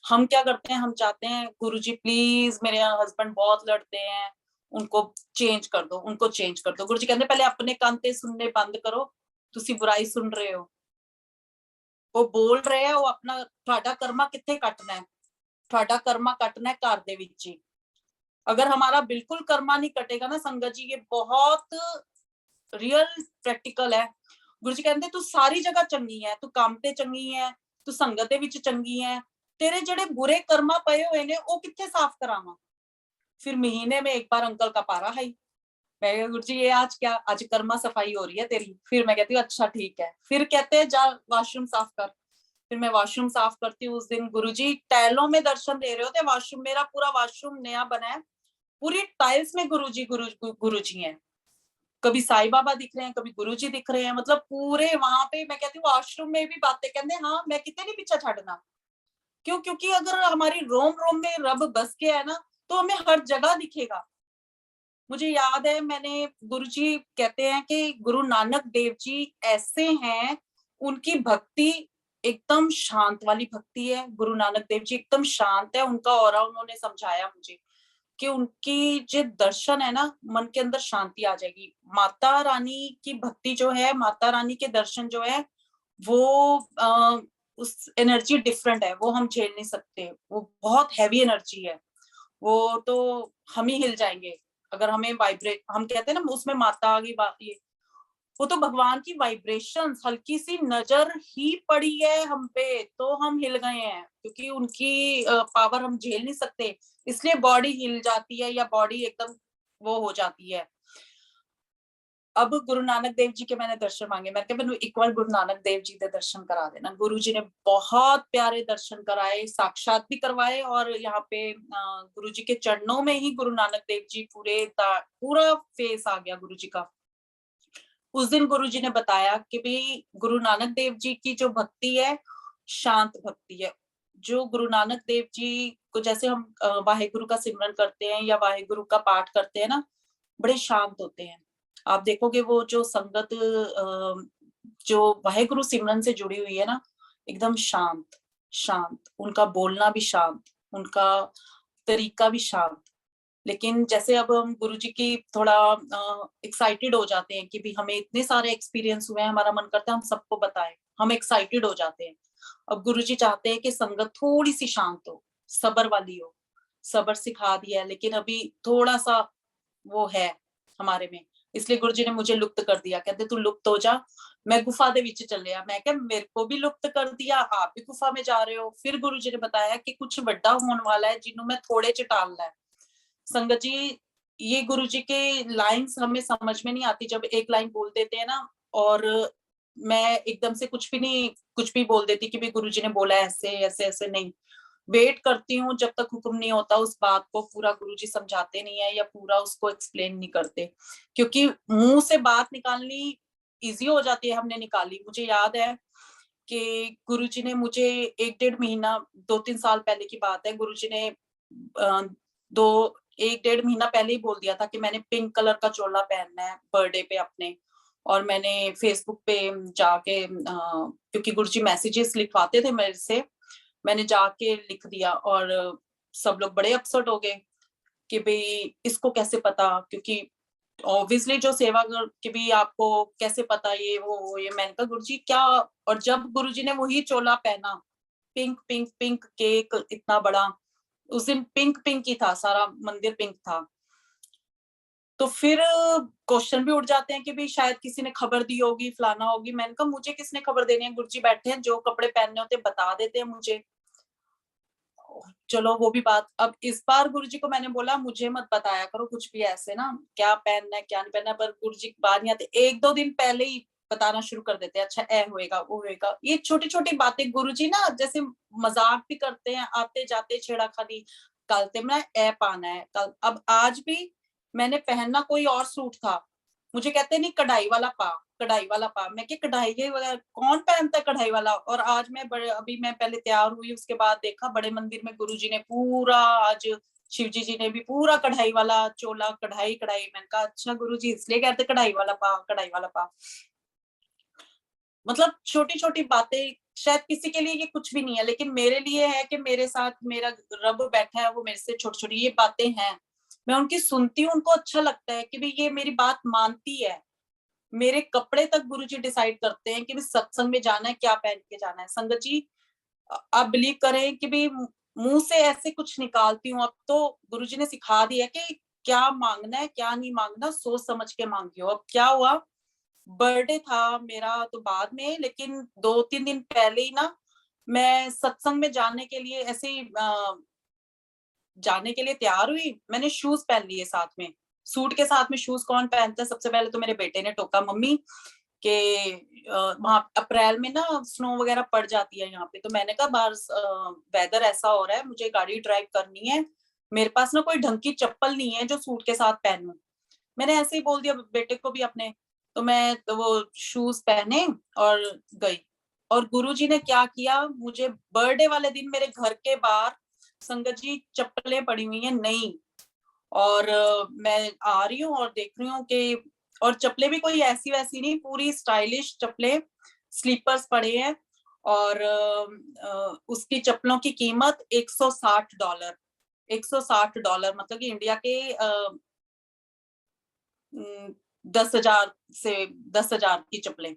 हम क्या करते हैं, हम चाहते हैं गुरुजी प्लीज मेरे हस्बैंड बहुत लड़ते हैं, उनको चेंज कर दो, उनको चेंज कर दो। गुरुजी कहते पहले अपने कान ते सुनने बंद करो, तुसी बुराई सुन रहे हो। वो बोल रहे हैं, वो अपना, ਤੁਹਾਡਾ कर्मा किथे कटना है, ਤੁਹਾਡਾ कर्मा कटना है घर दे विच ही। अगर हमारा बिल्कुल कर्मा नहीं कटेगा ना संगत जी, ये बहुत रियल प्रैक्टिकल है। गुरु जी कहते तू सारी जगह चंगी है, तू काम ते चंगी है, तू संगत दे विच चंगी है, तेरे जेड़े बुरे कर्मा पए हुए ने वो कित्थे साफ करावां। फिर महीने में एक बार अंकल का पारा है। मैं कहा, गुरु जी ये आज क्या, आज कर्मा सफाई हो रही है तेरी। फिर मैं कहती हूँ अच्छा ठीक है। फिर कहते हैं जा वॉशरूम साफ कर। फिर मैं वॉशरूम साफ करती हूँ। उस दिन गुरुजी टाइलों में दर्शन दे रहे होते। वॉशरूम, मेरा पूरा वॉशरूम नया बना है, पूरी टाइल्स में गुरुजी हैं। कभी साईं बाबा दिख रहे हैं, कभी गुरुजी दिख रहे हैं, मतलब पूरे वहां पे। मैं कहती हूँ वॉशरूम में भी बातें कहते हैं, हाँ मैं कितने नहीं पीछा छाड़ना। क्यों? क्योंकि अगर हमारी रोम रोम में रब बस गया है ना, तो हमें हर जगह दिखेगा। मुझे याद है, मैंने, गुरुजी कहते हैं कि गुरु नानक देव जी ऐसे हैं, उनकी भक्ति एकदम शांत वाली भक्ति है। गुरु नानक देव जी एकदम शांत है, उनका ऑरा उन्होंने समझाया मुझे कि उनकी जो दर्शन है ना, मन के अंदर शांति आ जाएगी। माता रानी की भक्ति जो है, माता रानी के दर्शन जो है, वो उस एनर्जी डिफरेंट है, वो हम झेल नहीं सकते। वो बहुत हैवी एनर्जी है, वो तो हम ही हिल जाएंगे अगर हमें वाइब्रेट, हम कहते हैं ना उसमें माता आ गई, ये वो तो भगवान की वाइब्रेशंस, हल्की सी नजर ही पड़ी है हम पे तो हम हिल गए हैं, क्योंकि उनकी पावर हम झेल नहीं सकते, इसलिए बॉडी हिल जाती है या बॉडी एकदम वो हो जाती है। अब गुरु नानक देव जी के मैंने दर्शन मांगे। मैं मैंने एक बार गुरु नानक देव जी के दर्शन करा देना। गुरु जी ने बहुत प्यारे दर्शन कराए, साक्षात भी करवाए, और यहाँ पे गुरु जी के चरणों में ही गुरु नानक देव जी पूरा फेस आ गया गुरु जी का। उस दिन गुरु जी ने बताया कि भाई गुरु नानक देव जी की जो भक्ति है, शांत भक्ति है। जो गुरु नानक देव जी को, जैसे हम वाहेगुरु का सिमरन करते हैं या वाहेगुरु का पाठ करते हैं ना, बड़े शांत होते हैं। आप देखोगे वो जो संगत जो वाहेगुरु सिमरन से जुड़ी हुई है ना, एकदम शांत शांत, उनका बोलना भी शांत, उनका तरीका भी शांत। लेकिन जैसे अब हम गुरुजी की थोड़ा एक्साइटेड हो जाते हैं कि भी हमें इतने सारे एक्सपीरियंस हुए हैं, हमारा मन करता है हम सबको बताएं, हम एक्साइटेड हो जाते हैं। अब गुरुजी चाहते हैं कि संगत थोड़ी सी शांत हो, सबर वाली हो। सबर सिखा दिया है, लेकिन अभी थोड़ा सा वो है हमारे में, इसलिए गुरुजी ने मुझे लुप्त कर दिया। कहते तू लुप्त हो जा, मैं गुफा दे विच चलिया। मैं क्या, मेरे को भी लुप्त कर दिया, आप भी गुफा में जा रहे हो। फिर गुरुजी ने बताया कि कुछ बड़ा होने वाला है, जिन्हों मैं थोड़े च टालना है। संगत जी, ये गुरुजी के लाइन्स हमें समझ में नहीं आती। जब एक लाइन बोल देते हैं ना, और मैं एकदम से कुछ भी नहीं, कुछ भी बोल देती कि भाई गुरुजी ने बोला ऐसे ऐसे ऐसे, नहीं। वेट करती हूँ जब तक हुक्म नहीं होता, उस बात को पूरा गुरुजी समझाते नहीं है या पूरा उसको एक्सप्लेन नहीं करते, क्योंकि मुंह से बात निकालनी इजी हो जाती है। हमने निकाली, मुझे याद है कि गुरुजी ने मुझे 1-1.5 महीना, 2-3 साल पहले की बात है, गुरुजी ने 1-1.5 महीना पहले ही बोल दिया था कि मैंने पिंक कलर का चोला पहनना है बर्थडे पे अपने। और मैंने फेसबुक पे जाके, क्योंकि गुरुजी मैसेजेस लिखवाते थे मेरे से, मैंने जाके लिख दिया, और सब लोग बड़े अपसेट हो गए कि भाई इसको कैसे पता, क्योंकि ऑब्वियसली जो सेवा कि भी आपको कैसे पता ये वो ये। मैंने कहा गुरुजी क्या, और जब गुरुजी ने वही चोला पहना, पिंक पिंक पिंक, केक इतना बड़ा, उस दिन पिंक पिंक ही था, सारा मंदिर पिंक था। तो फिर क्वेश्चन भी उठ जाते हैं कि भाई शायद किसी ने खबर दी होगी, फलाना होगी। मैंने कहा मुझे किसने खबर देनी है, गुरुजी बैठे हैं, जो कपड़े पहनने होते बता देते हैं मुझे। चलो वो भी बात। अब इस बार गुरुजी को मैंने बोला मुझे मत बताया करो कुछ भी ऐसे ना, क्या पहनना है क्या नहीं पहनना, पर गुरुजी की बात नहीं आती। 1-2 दिन पहले ही बताना शुरू कर देते हैं, अच्छा ए होएगा वो होएगा। ये छोटी छोटी बातें गुरुजी ना जैसे मजाक भी करते हैं, आते जाते छेड़ाखानी। कल ते मैं ए पाना है, कल, अब आज भी मैंने पहनना कोई और सूट था, मुझे कहते नहीं कढ़ाई वाला पा, कढ़ाई वाला पा। मैं कि कढ़ाई के कौन पहनता है कढ़ाई वाला। और आज मैं अभी मैं पहले तैयार हुई, उसके बाद देखा बड़े मंदिर में गुरुजी ने पूरा, आज शिवजी जी ने भी पूरा कढ़ाई वाला चोला, कढ़ाई कढ़ाई। मैंने कहा अच्छा गुरुजी इसलिए कहते कढ़ाई वाला पा, कढ़ाई वाला पा। मतलब छोटी छोटी बातें, शायद किसी के लिए ये कुछ भी नहीं है, लेकिन मेरे लिए है कि मेरे साथ मेरा रब बैठा है, वो मेरे से छोटी छोटी ये बातें हैं, मैं उनकी सुनती हूँ, उनको अच्छा लगता है कि भाई ये मेरी बात मानती है। मेरे कपड़े तक गुरुजी डिसाइड करते हैं कि भी सत्संग में जाना है क्या पहन के जाना है। संगत जी, आप बिलीव करें कि भी मुंह से ऐसे कुछ निकालती हूँ। अब तो गुरुजी ने सिखा दिया कि क्या मांगना है क्या नहीं मांगना, सोच समझ के मांगियो। अब क्या हुआ, बर्थडे था मेरा तो बाद में, लेकिन 2-3 दिन पहले ही ना मैं सत्संग में जाने के लिए ऐसे ही जाने के लिए तैयार हुई। मैंने शूज पहन लिए साथ में, सूट के साथ में शूज कौन पहनता है। सबसे पहले तो मेरे बेटे ने टोका मम्मी के वहां अप्रैल में ना स्नो वगैरह पड़ जाती है यहाँ पे। तो मैंने कहा बाहर वेदर ऐसा हो रहा है, मुझे गाड़ी ड्राइव करनी है, मेरे पास ना कोई ढंग की चप्पल नहीं है जो सूट के साथ पहनूं। मैंने ऐसे ही बोल दिया बेटे को भी अपने। तो मैं तो वो शूज पहने और गई। और गुरुजी ने क्या किया, मुझे बर्थडे वाले दिन मेरे घर के बाहर संगत जी चप्पलें पड़ी हुई हैं नई, और मैं आ रही हूँ और देख रही हूँ कि, और चप्पलें भी कोई ऐसी वैसी नहीं, पूरी स्टाइलिश चप्पलें, स्लीपर्स पड़े हैं। और उसकी चप्पलों की कीमत $160, $160 मतलब कि इंडिया के 10,000 से 10,000 की चप्पलें,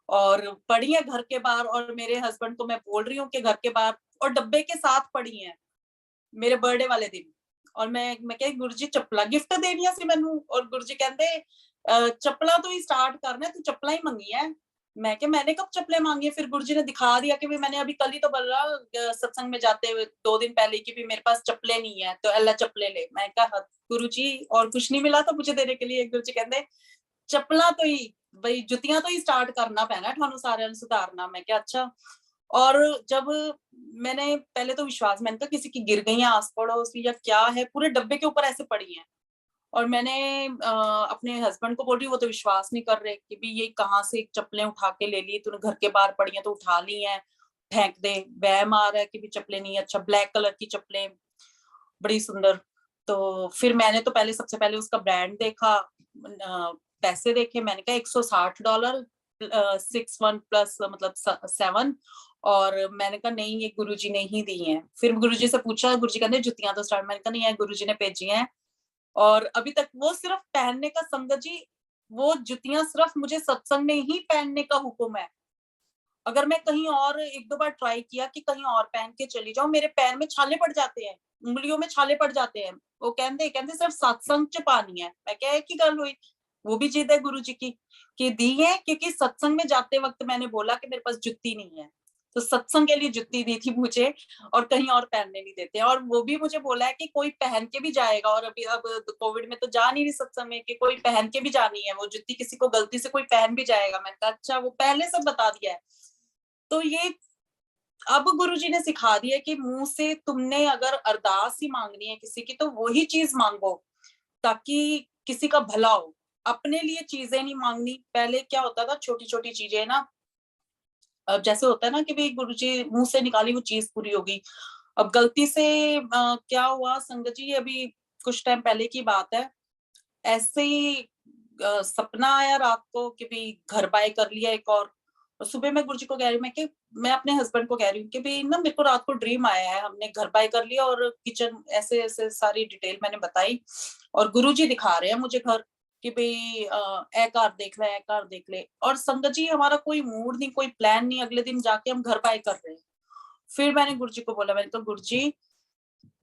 और पड़ी है घर के बाहर। और मेरे हस्बैंड को मैं बोल रही हूँ कि घर के बाहर, और डब्बे के साथ पड़ी है मेरे बर्थडे वाले दिन। और मैं कह गुरुजी चप्पला गिफ्ट देनिया सी मैनू, और गुरुजी कहते चप्पला तो ही स्टार्ट करना है, तू चप्पला ही मंगी है। मैं क्या, मैंने कब चप्पलें मांगी है। फिर गुरुजी ने दिखा दिया कि भी मैंने अभी कल ही तो बोला सत्संग में जाते हुए 2 दिन पहले कि भी मेरे पास चप्पलें नहीं है, तो अल्लाह चप्पलें ले। मैं कहा गुरुजी और कुछ नहीं मिला तो मुझे देने के लिए। गुरुजी कहते चप्पला तो ही बई जुतियां तो ही स्टार्ट करना पैना थानू सारे सुधारना। मैं क्या अच्छा। और जब मैंने पहले तो विश्वास, मैंने कहा किसी की गिर गई आस पड़ोस या क्या है, पूरे डब्बे के ऊपर ऐसे पड़ी हैं। और मैंने अपने हस्बैंड को बोल रही, वो तो विश्वास नहीं कर रहे कि भी ये कहाँ से चप्पलें उठा के ले ली तूने, घर के बाहर पड़ी हैं तो उठा ली हैं, फेंक दे। वहम आ रहा है कि भी चप्पलें नहीं है। अच्छा, ब्लैक कलर की चप्पलें बड़ी सुंदर। तो फिर मैंने तो पहले सबसे पहले उसका ब्रांड देखा, पैसे देखे। मैंने कहा $160, 61 प्लस मतलब 7। और मैंने कहा नहीं, ये गुरुजी ने ही दी हैं। फिर गुरुजी से पूछा, गुरुजी कहते जुतियां तो स्टार्ट। मैंने कहा नहीं है, गुरुजी ने भेजी हैं। और अभी तक वो सिर्फ पहनने का, संगत जी वो जुतियां सिर्फ मुझे सत्संग में ही पहनने का हुक्म है। अगर मैं कहीं और 1-2 बार ट्राई किया कि कहीं और पहन के चली जाऊं, मेरे पैर में छाले पड़ जाते हैं, उंगलियों में छाले पड़ जाते हैं। वो कहते सिर्फ सत्संग च पानी है। मैं क्या है की गल हुई, वो भी जिद है गुरुजी की कि दी है, क्योंकि सत्संग में जाते वक्त मैंने बोला कि मेरे पास जुत्ती नहीं है, तो सत्संग के लिए जुत्ती दी थी मुझे, और कहीं और पहनने नहीं देते। और वो भी मुझे बोला है कि कोई पहन के भी जाएगा। और अभी अब कोविड में तो जा नहीं रही सत्संग में, कि कोई पहन के भी जानी है वो जुत्ती, किसी को गलती से कोई पहन भी जाएगा। मैंने कहा अच्छा, वो पहले से बता दिया है। तो ये अब गुरुजी ने सिखा दिया कि मुंह से तुमने अगर अरदास ही मांगनी है किसी की, तो वही चीज मांगो ताकि किसी का भला हो। अपने लिए चीजें नहीं मांगनी। पहले क्या होता था, छोटी छोटी चीजें ना, अब जैसे होता है ना कि भाई गुरुजी मुंह से निकाली वो चीज पूरी होगी। अब गलती से क्या हुआ संगत जी, अभी कुछ टाइम पहले की बात है, ऐसे ही सपना आया रात को कि भाई घर बाय कर लिया एक। और सुबह मैं गुरुजी को कह रही हूँ, मैं अपने हस्बैंड को कह रही हूँ कि भाई ना मेरे को रात को ड्रीम आया है, हमने घर बाय कर लिया और किचन ऐसे ऐसे सारी डिटेल मैंने बताई। और गुरुजी दिखा रहे हैं मुझे घर कि भाई ए कार देख ले, ए कार देख ले। और संगत जी हमारा कोई मूड नहीं, कोई प्लान नहीं, अगले दिन जाके हम घर बाय कर रहे हैं। फिर मैंने गुरुजी को बोला, मैंने कहा गुरुजी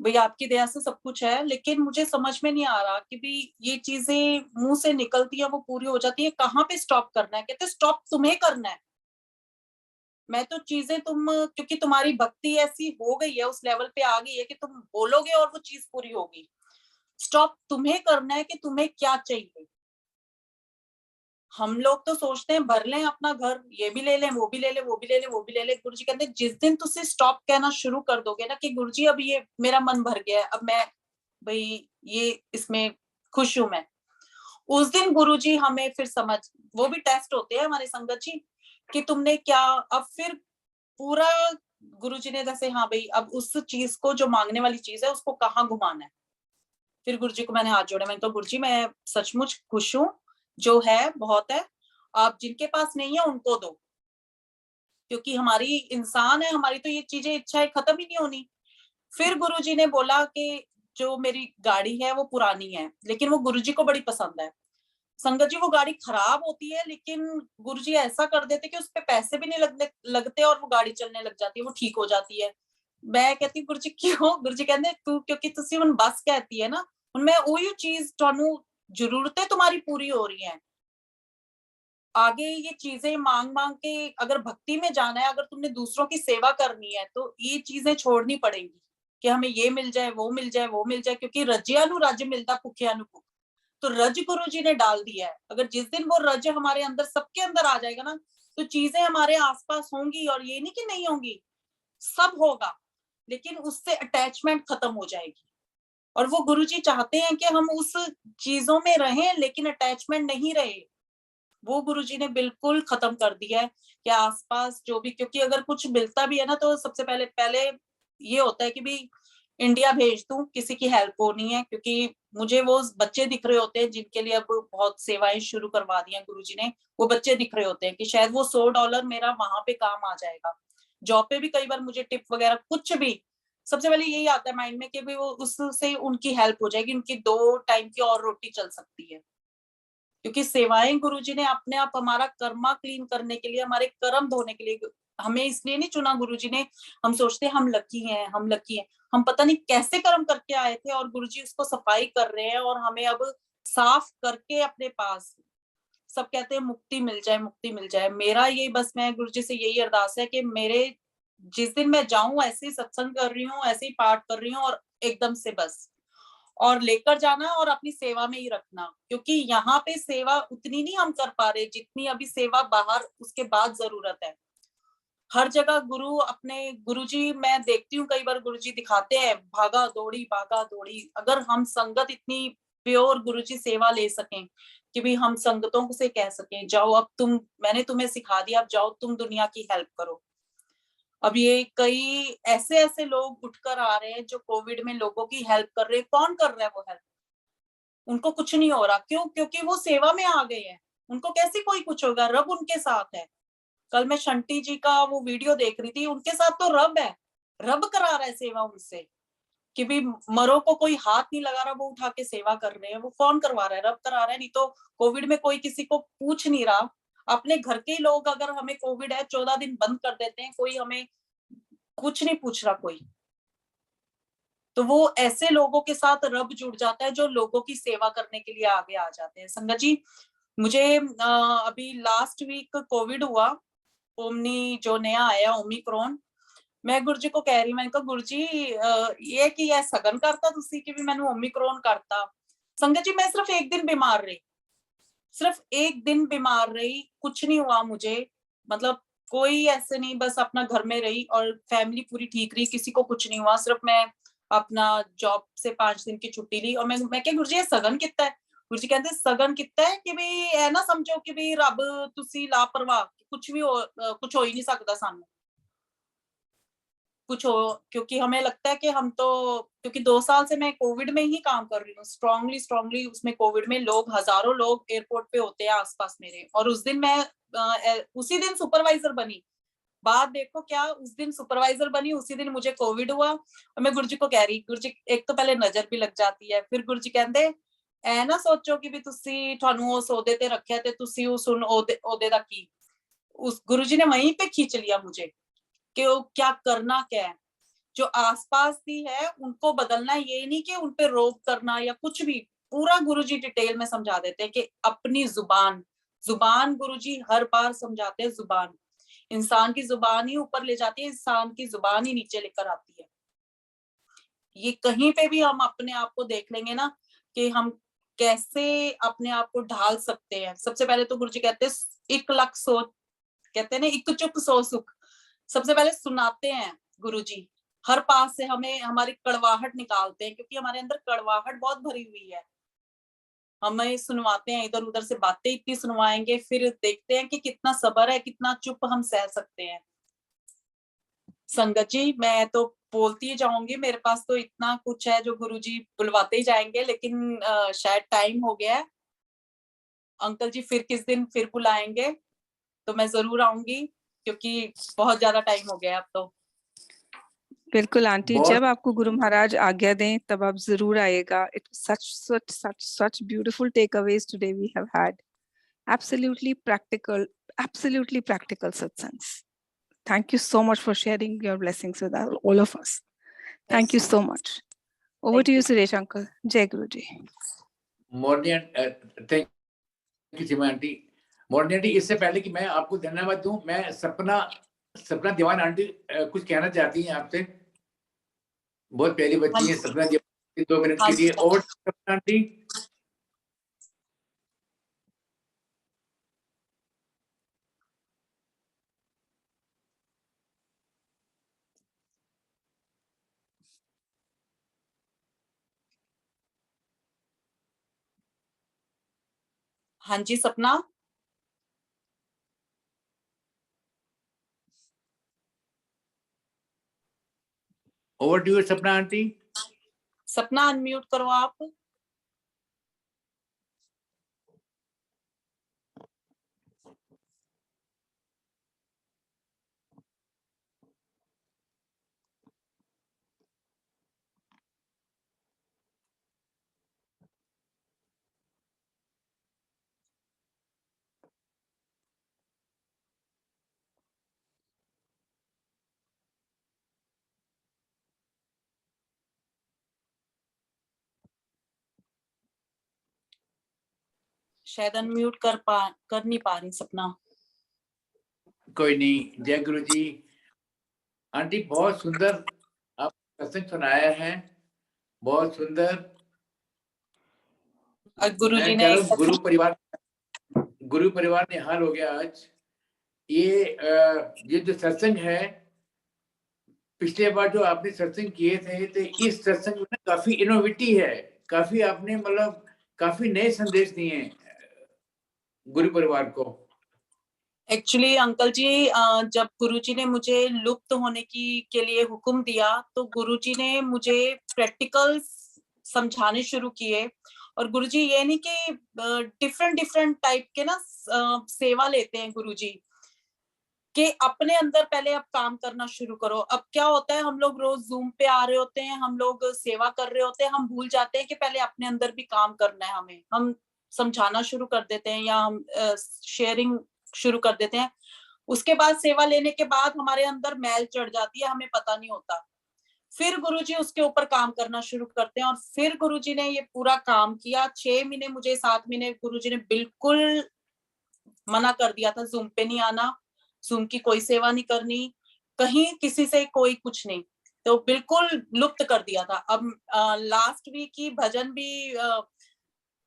भैया आपकी दया से सब कुछ है, लेकिन मुझे समझ में नहीं आ रहा कि भी ये चीजें मुंह से निकलती है वो पूरी हो जाती है, कहाँ पे स्टॉप करना है। कहते स्टॉप तुम्हें करना है। मैं तो चीजें क्योंकि तुम्हारी भक्ति ऐसी हो गई है, उस लेवल पे आ गई है कि तुम बोलोगे और वो चीज पूरी होगी। स्टॉप तुम्हें करना है कि तुम्हें क्या चाहिए। हम लोग तो सोचते हैं भर लें अपना घर, ये भी ले लें, वो भी ले लें, वो भी ले लें, वो भी ले लें। गुरुजी कहते हैं जिस दिन तुझसे स्टॉप कहना शुरू कर दोगे ना कि गुरुजी अब ये मेरा मन भर गया है, अब मैं भाई ये इसमें खुश हूं मैं, उस दिन गुरुजी हमें फिर समझ, वो भी टेस्ट होते हैं हमारे संगत जी कि तुमने क्या। अब फिर पूरा गुरुजी ने जैसे हाँ भाई अब उस चीज को, जो मांगने वाली चीज है उसको कहाँ घुमाना है। फिर गुरुजी को मैंने हाथ जोड़े, मैंने कहा गुरुजी मैं सचमुच खुश हूँ, जो है बहुत है, आप जिनके पास नहीं है उनको दो, क्योंकि हमारी इंसान है, हमारी तो ये चीजें इच्छाएं खत्म ही नहीं होनी। फिर गुरुजी ने बोला कि जो मेरी गाड़ी है वो पुरानी है, लेकिन वो गुरुजी को बड़ी पसंद है। संगत जी वो गाड़ी खराब होती है, लेकिन गुरुजी ऐसा कर देते कि उस पे पैसे भी नहीं लगते और वो गाड़ी चलने लग जाती है, वो ठीक हो जाती है। मैं कहती गुरु जी क्यों? गुरु जी कहते तू क्योंकि तुसी हुन बस कहती है ना, हुन मैं ओही चीज तुहानू जरूरतें तुम्हारी पूरी हो रही हैं, आगे ये चीजें मांग मांग के अगर भक्ति में जाना है, अगर तुमने दूसरों की सेवा करनी है तो ये चीजें छोड़नी पड़ेंगी कि हमें ये मिल जाए, वो मिल जाए, वो मिल जाए, क्योंकि रजिया नु रज मिलता, भुखिया नु भुख। तो रज गुरु जी ने डाल दिया है। अगर जिस दिन वो रज हमारे अंदर, सबके अंदर आ जाएगा ना, तो चीजें हमारे आसपास होंगी, और ये नहीं कि नहीं होंगी, सब होगा, लेकिन उससे अटैचमेंट खत्म हो जाएगी। और वो गुरुजी चाहते हैं कि हम उस चीजों में रहें, लेकिन अटैचमेंट नहीं रहे। वो गुरुजी ने बिल्कुल खत्म कर दिया है कि आसपास जो भी, क्योंकि अगर कुछ मिलता भी है ना, तो सबसे पहले पहले ये होता है कि भी इंडिया भेज दूं, किसी की हेल्प होनी है, क्योंकि मुझे वो बच्चे दिख रहे होते हैं जिनके लिए अब बहुत सेवाएं शुरू करवा दी हैं गुरुजी ने। वो बच्चे दिख रहे होते हैं कि शायद वो $100 मेरा वहां पे काम आ जाएगा। जॉब पे भी कई बार मुझे टिप वगैरह कुछ भी, सबसे पहले यही आता है माइंड में कि भी वो उससे उनकी हेल्प हो जाएगी, उनकी 2 टाइम की और रोटी चल सकती है। क्योंकि सेवाएं गुरुजी ने अपने आप हमारा कर्मा क्लीन करने के लिए, हमारे कर्म धोने के लिए, हमें इसलिए नहीं चुना गुरुजी ने। हम सोचते हैं हम लकी हैं, हम लकी हैं। हम पता नहीं कैसे कर्म करके आए थे, और गुरुजी उसको सफाई कर रहे हैं और हमें अब साफ करके अपने पास। सब कहते हैं मुक्ति मिल जाए, मुक्ति मिल जाए। मेरा ये बस, मैं गुरुजी से यही अरदास है कि मेरे जिस दिन मैं जाऊं, ऐसे ही सत्संग कर रही हूँ, ऐसे ही पाठ कर रही हूँ, और एकदम से बस, और लेकर जाना और अपनी सेवा में ही रखना, क्योंकि यहाँ पे सेवा उतनी नहीं हम कर पा रहे जितनी अभी सेवा बाहर उसके बाद जरूरत है। हर जगह गुरु अपने, गुरुजी मैं देखती हूँ कई बार गुरुजी दिखाते हैं भागा दौड़ी, भागा दौड़ी। अगर हम संगत इतनी प्योर गुरुजी सेवा ले सकें कि भी हम संगतों से कह सकें जाओ अब तुम, मैंने तुम्हें सिखा दिया, अब जाओ तुम दुनिया की हेल्प करो। अब ये कई ऐसे ऐसे लोग उठकर आ रहे हैं जो कोविड में लोगों की हेल्प कर रहे हैं। कौन कर रहा है वो हेल्प? उनको कुछ नहीं हो रहा, क्यों? क्योंकि वो सेवा में आ गए हैं। उनको कैसे कोई कुछ होगा? रब उनके साथ है। कल मैं शंटी जी का वो वीडियो देख रही थी, उनके साथ तो रब है, रब करा रहा है सेवा उनसे, कि भी मरो को कोई हाथ नहीं लगा रहा, वो उठा के सेवा कर रहे हैं। वो कौन करवा रहा है? रब करा रहा है। नहीं तो कोविड में कोई किसी को पूछ नहीं रहा। अपने घर के ही लोग, अगर हमें कोविड है 14 दिन बंद कर देते हैं, कोई हमें कुछ नहीं पूछ रहा कोई। तो वो ऐसे लोगों के साथ रब जुड़ जाता है जो लोगों की सेवा करने के लिए आगे आ जाते हैं। संगत जी, मुझे अभी लास्ट वीक कोविड हुआ, ओमनी जो नया आया ओमिक्रॉन। मैं गुरु जी को कह रही, मैंने कहा गुरु जी ये कि यह सगन करता तुसी कि भी मैंने ओमिक्रॉन करता। संगत जी, मैं सिर्फ एक दिन बीमार रही, सिर्फ एक दिन बीमार रही, कुछ नहीं हुआ मुझे, मतलब कोई ऐसे नहीं, बस अपना घर में रही और फैमिली पूरी ठीक रही, किसी को कुछ नहीं हुआ। सिर्फ मैं अपना जॉब से 5 दिन की छुट्टी ली, और मैं क्या गुरु जी ये सगन कितना है? गुरु जी कहते सगन कितना है कि भी है ना, समझो कि भी रब तुसी लापरवाह, कुछ भी हो, कुछ हो ही नहीं सकता सानू, कुछ हो। क्योंकि हमें लगता है कि हम तो, क्योंकि 2 साल से मैं कोविड में ही काम कर रही हूँ, स्ट्रांगली स्ट्रांगली उसमें कोविड में लोग, हजारों लोग एयरपोर्ट पे होते हैं आसपास मेरे। और उस दिन मैं उसी दिन सुपरवाइजर बनी। बात देखो क्या, उस दिन सुपरवाइजर बनी, उसी दिन मुझे कोविड हुआ। और मैं गुरुजी को कह रही, गुरुजी एक तो पहले नजर भी लग जाती है, फिर गुरुजी कहते ऐ ना सोचो कि भी तुसी थानू उस ओहदे ते रखिया ते तुसी उस ओहदे दा की। उस गुरुजी ने वहीं पे खींच लिया मुझे कि वो क्या करना क्या है। जो आसपास भी है उनको बदलना, ये नहीं कि उनपे रोक करना या कुछ भी। पूरा गुरुजी डिटेल में समझा देते हैं कि अपनी जुबान, जुबान गुरुजी हर बार समझाते हैं। जुबान, इंसान की जुबान ही ऊपर ले जाती है, इंसान की जुबान ही नीचे लेकर आती है। ये कहीं पे भी हम अपने आप को देख लेंगे ना कि हम कैसे अपने आप को ढाल सकते हैं। सबसे पहले तो गुरुजी कहते हैं 1 लाख सो, कहते हैं ना 1 चुप 100 सुख। सबसे पहले सुनाते हैं गुरुजी, हर पास से हमें हमारी कड़वाहट निकालते हैं, क्योंकि हमारे अंदर कड़वाहट बहुत भरी हुई है। हमें सुनवाते हैं, इधर उधर से बातें इतनी सुनवाएंगे, फिर देखते हैं कि कितना सब्र है, कितना चुप हम सह सकते हैं। संगत जी, मैं तो बोलती ही जाऊंगी, मेरे पास तो इतना कुछ है जो गुरुजी बुलवाते ही जाएंगे, लेकिन शायद टाइम हो गया है। अंकल जी फिर किस दिन फिर बुलाएंगे तो मैं जरूर आऊंगी, क्योंकि बहुत ज्यादा टाइम हो गया है अब तो। बिल्कुल आंटी, बहुत जब आपको गुरु महाराज आज्ञा दें तब आप जरूर आइएगा। It such beautiful takeaways today we have had. Absolutely practical satsangs. Thank you so much for sharing your blessings with all of us. Thank you Yes. so much. Over Thank to you, you. Suresh uncle. Jai Guru Ji. Morning thank you Seema aunty. Morning aunty, इससे पहले कि मैं आपको धन्यवाद दूं, मैं सपना दीवान aunty कुछ कहना चाहती हैं आपसे। बहुत प्यारी बच्ची है सपना दीवान, 2 मिनट के लिए। और सपना आंटी। हाँ जी सपना। ओवर टू यू सपना आंटी। सपना अनम्यूट करो आप। शायद अनम्यूट कर नहीं पा रही सपना। कोई नहीं। जय गुरु जी। आंटी बहुत सुंदर आप सत्संग सुनाया है, बहुत सुंदर। गुरु जी मैं ने कह रहा हूँ गुरु परिवार निहाल हो गया आज। ये जो सत्संग है, पिछले बार जो आपने सत्संग किए थे, तो इस सत्संग में काफी इनोवेटिव है, काफी आपने मतलब काफी नए संदेश दिए हैं गुरु परिवार को। एक्चुअली अंकल जी, जब गुरुजी ने मुझे लुप्त होने के लिए हुक्म दिया, तो गुरुजी ने मुझे प्रैक्टिकल समझाने शुरू किए। और गुरुजी ये नहीं कि डिफरेंट टाइप के ना सेवा लेते हैं गुरुजी कि अपने अंदर पहले अब काम करना शुरू करो। अब क्या होता है, हम लोग रोज जूम पे आ रहे होते हैं, हम लोग सेवा कर रहे होते हैं, हम भूल जाते हैं कि पहले अपने अंदर भी काम करना है हमें। हम समझाना शुरू कर देते हैं या हम शेयरिंग शुरू कर देते हैं। उसके बाद सेवा लेने के बाद हमारे अंदर मैल चढ़ जाती है, हमें पता नहीं होता। फिर गुरुजी उसके ऊपर काम करना शुरू करते हैं और फिर गुरुजी ने ये पूरा काम किया। 6 महीने, मुझे 7 महीने गुरुजी ने बिल्कुल मना कर दिया था, जूम पे नहीं आना, जूम की कोई सेवा नहीं करनी, कहीं किसी से कोई कुछ नहीं, तो बिल्कुल लुप्त कर दिया था। अब लास्ट वीक की भजन भी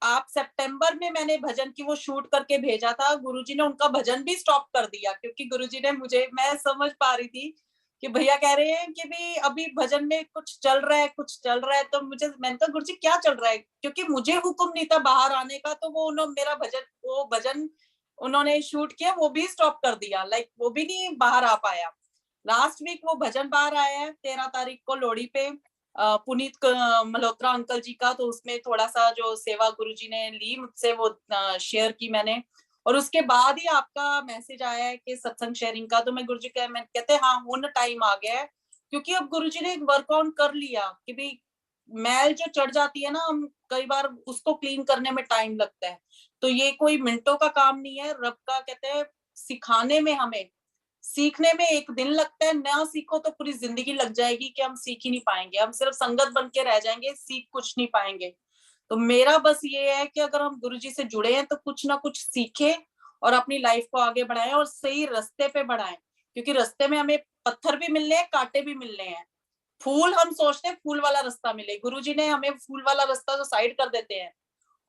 आप सितंबर में मैंने भजन की वो शूट करके भेजा था, गुरुजी ने उनका भजन भी स्टॉप कर दिया, क्योंकि गुरुजी ने मुझे, मैं समझ पा रही थी कि भैया कह रहे हैं कि भी अभी भजन में कुछ चल रहा है, तो मैंने कहा गुरुजी क्या चल रहा है, क्योंकि मुझे हुक्म नहीं था बाहर आने का, तो वो उन्होंने वो भजन उन्होंने शूट किया, वो भी स्टॉप कर दिया, लाइक वो भी नहीं बाहर आ पाया। लास्ट वीक वो भजन बाहर आया है 13 तारीख को लोहड़ी पे, पुनीत मल्होत्रा अंकल जी का, तो उसमें थोड़ा सा जो सेवा गुरुजी ने ली मुझसे वो शेयर की मैंने। और उसके बाद ही आपका मैसेज आया है कि सत्संग शेयरिंग का, तो मैं गुरुजी कहते हाँ हुन टाइम आ गया है, क्योंकि अब गुरुजी ने वर्क ऑन कर लिया कि भाई मैल जो चढ़ जाती है ना, हम कई बार उसको क्लीन करने में टाइम लगता है, तो ये कोई मिनटों का काम नहीं है। रब का कहते हैं सिखाने में, हमें सीखने में 1 दिन लगता है, ना सीखो तो पूरी जिंदगी लग जाएगी कि हम सीख ही नहीं पाएंगे, हम सिर्फ संगत बन के रह जाएंगे, सीख कुछ नहीं पाएंगे। तो मेरा बस ये है कि अगर हम गुरुजी से जुड़े हैं तो कुछ ना कुछ सीखें और अपनी लाइफ को आगे बढ़ाएं और सही रास्ते पे बढ़ाएं, क्योंकि रास्ते में हमें पत्थर भी मिलने हैं, कांटे भी मिलने हैं। फूल हम सोचते हैं फूल वाला रास्ता मिले, गुरुजी ने हमें फूल वाला रास्ता तो साइड कर देते हैं,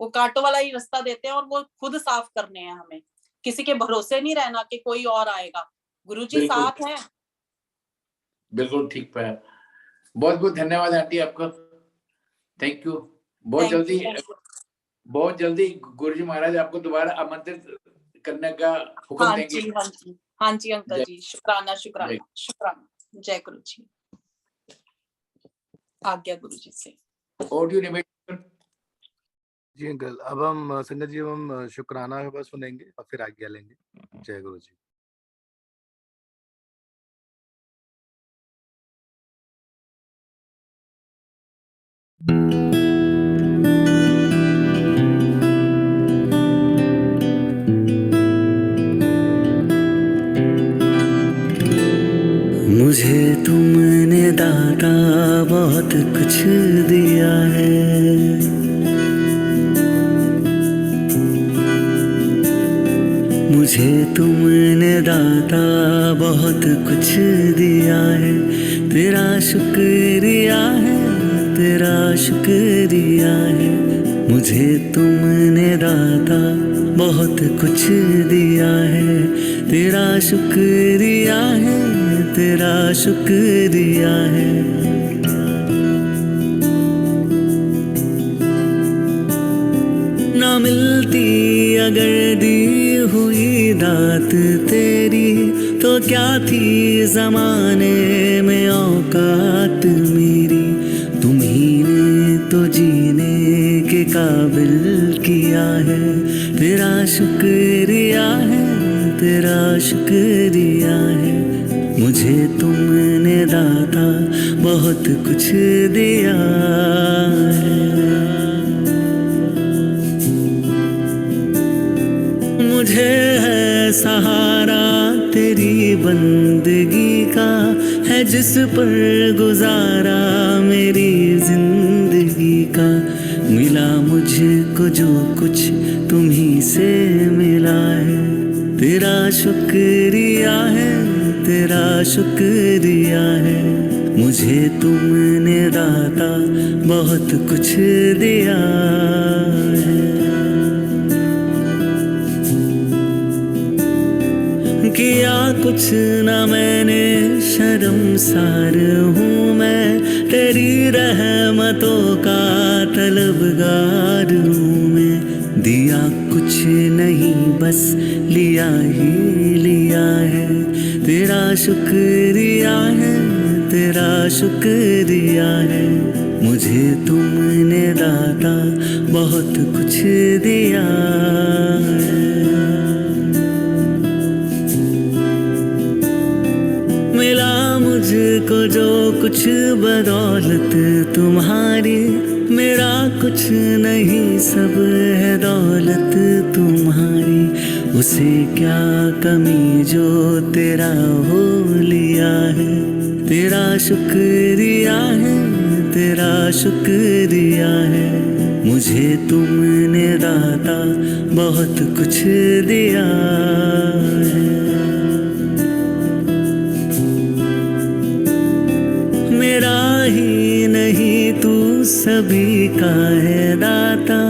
वो कांटों वाला ही रास्ता देते हैं, और वो खुद साफ करने हैं हमें, किसी के भरोसे नहीं रहना कि कोई और आएगा, गुरुजी बिल्कुल साथ है। बिल्कुल ठीक पाया। बहुत बहुत धन्यवाद आंटी आपका, थैंक यू। बहुत जल्दी गुरुजी महाराज आपको दोबारा आमंत्रित करने का हुक्म हाँ देंगे। जी, हाँ जी, हाँ जी अंकल जी, शुक्राना जय। शुक्राना शुक्राना। जय गुरु जी। आज्ञा गुरु जी से। ऑडियो निवेदन। जी अंकल, अब हम संगत जी हम शुक्राना बस सुनेंगे और फिर आज्ञा लेंगे। जय गुरु जी। मुझे तुमने दाता बहुत कुछ दिया है। मुझे तुमने दाता बहुत कुछ दिया है। तेरा शुक्रिया है, तेरा शुक्रिया है। मुझे तुमने दाता बहुत कुछ दिया है। तेरा शुक्रिया है, तेरा शुक्रिया है। ना मिलती अगर दी हुई दात तेरी, तो क्या थी जमाने में औकात मेरी। तुम्ही ने तो जीने के काबिल किया है। तेरा शुक्रिया है, तेरा शुक्रिया है। मुझे तुमने दाता बहुत कुछ दिया है। मुझे है सहारा तेरी बंदगी का, है जिस पर गुजारा मेरी जिंदगी का। मिला मुझको जो कुछ तुम्ही से मिला है। तेरा शुक्रिया है, तेरा शुक्रिया है। मुझे तुमने दाता बहुत कुछ दिया है। किया कुछ न मैंने, शर्मसार हूँ मैं। तेरी रहमतों का तलबगार हूँ मैं। दिया कुछ नहीं बस लिया ही लिया है। तेरा शुक्रिया है, तेरा शुक्रिया है। मुझे तुमने दाता बहुत कुछ दिया है। मिला मुझको जो कुछ बदौलत तुम्हारी, मेरा कुछ नहीं सब है दौलत तुम्हारी। उसे क्या कमी जो तेरा हो लिया है। तेरा शुक्रिया है, तेरा शुक्रिया है। मुझे तुमने दाता बहुत कुछ दिया है। मेरा ही नहीं तू सभी का है दाता।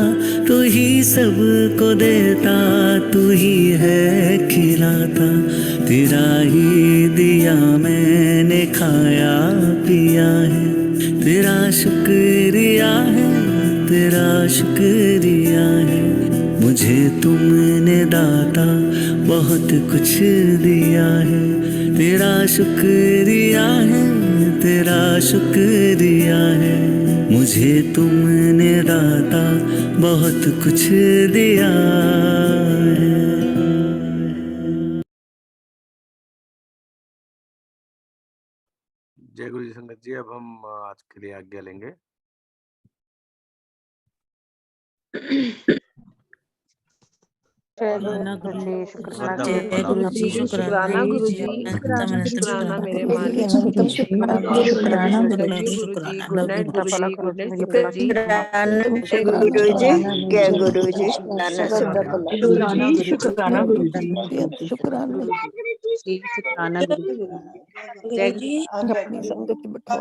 तू ही सबको देता, तू ही है खिलाता। तेरा ही दिया मैंने खाया पिया है। तेरा शुक्रिया है, तेरा शुक्रिया है। मुझे तुमने दाता बहुत कुछ दिया है। तेरा शुक्रिया है, तेरा शुक्रिया है। मुझे तुमने दाता बहुत कुछ दिया है। जय गुरु जी संगत जी, अब हम आज के लिए आज्ञा लेंगे। शुक्राना गुरु जी, शुक्राना जय गुरु जी, शुक्राना गुरु जी, शुक्राना मेरे मालिक, शुक्राना गुरु जी, गुड नाइट गुरु जी, गुड नाइट सिस्टर जी। जय गुरु गुरु जी, जय गुरु जी, शुक्राना गुरु जी, शुक्राना गुरु जी, शुक्राना शुक्राना गुरु जी, जय गुरु जी, अपनी संगत बिठाओ।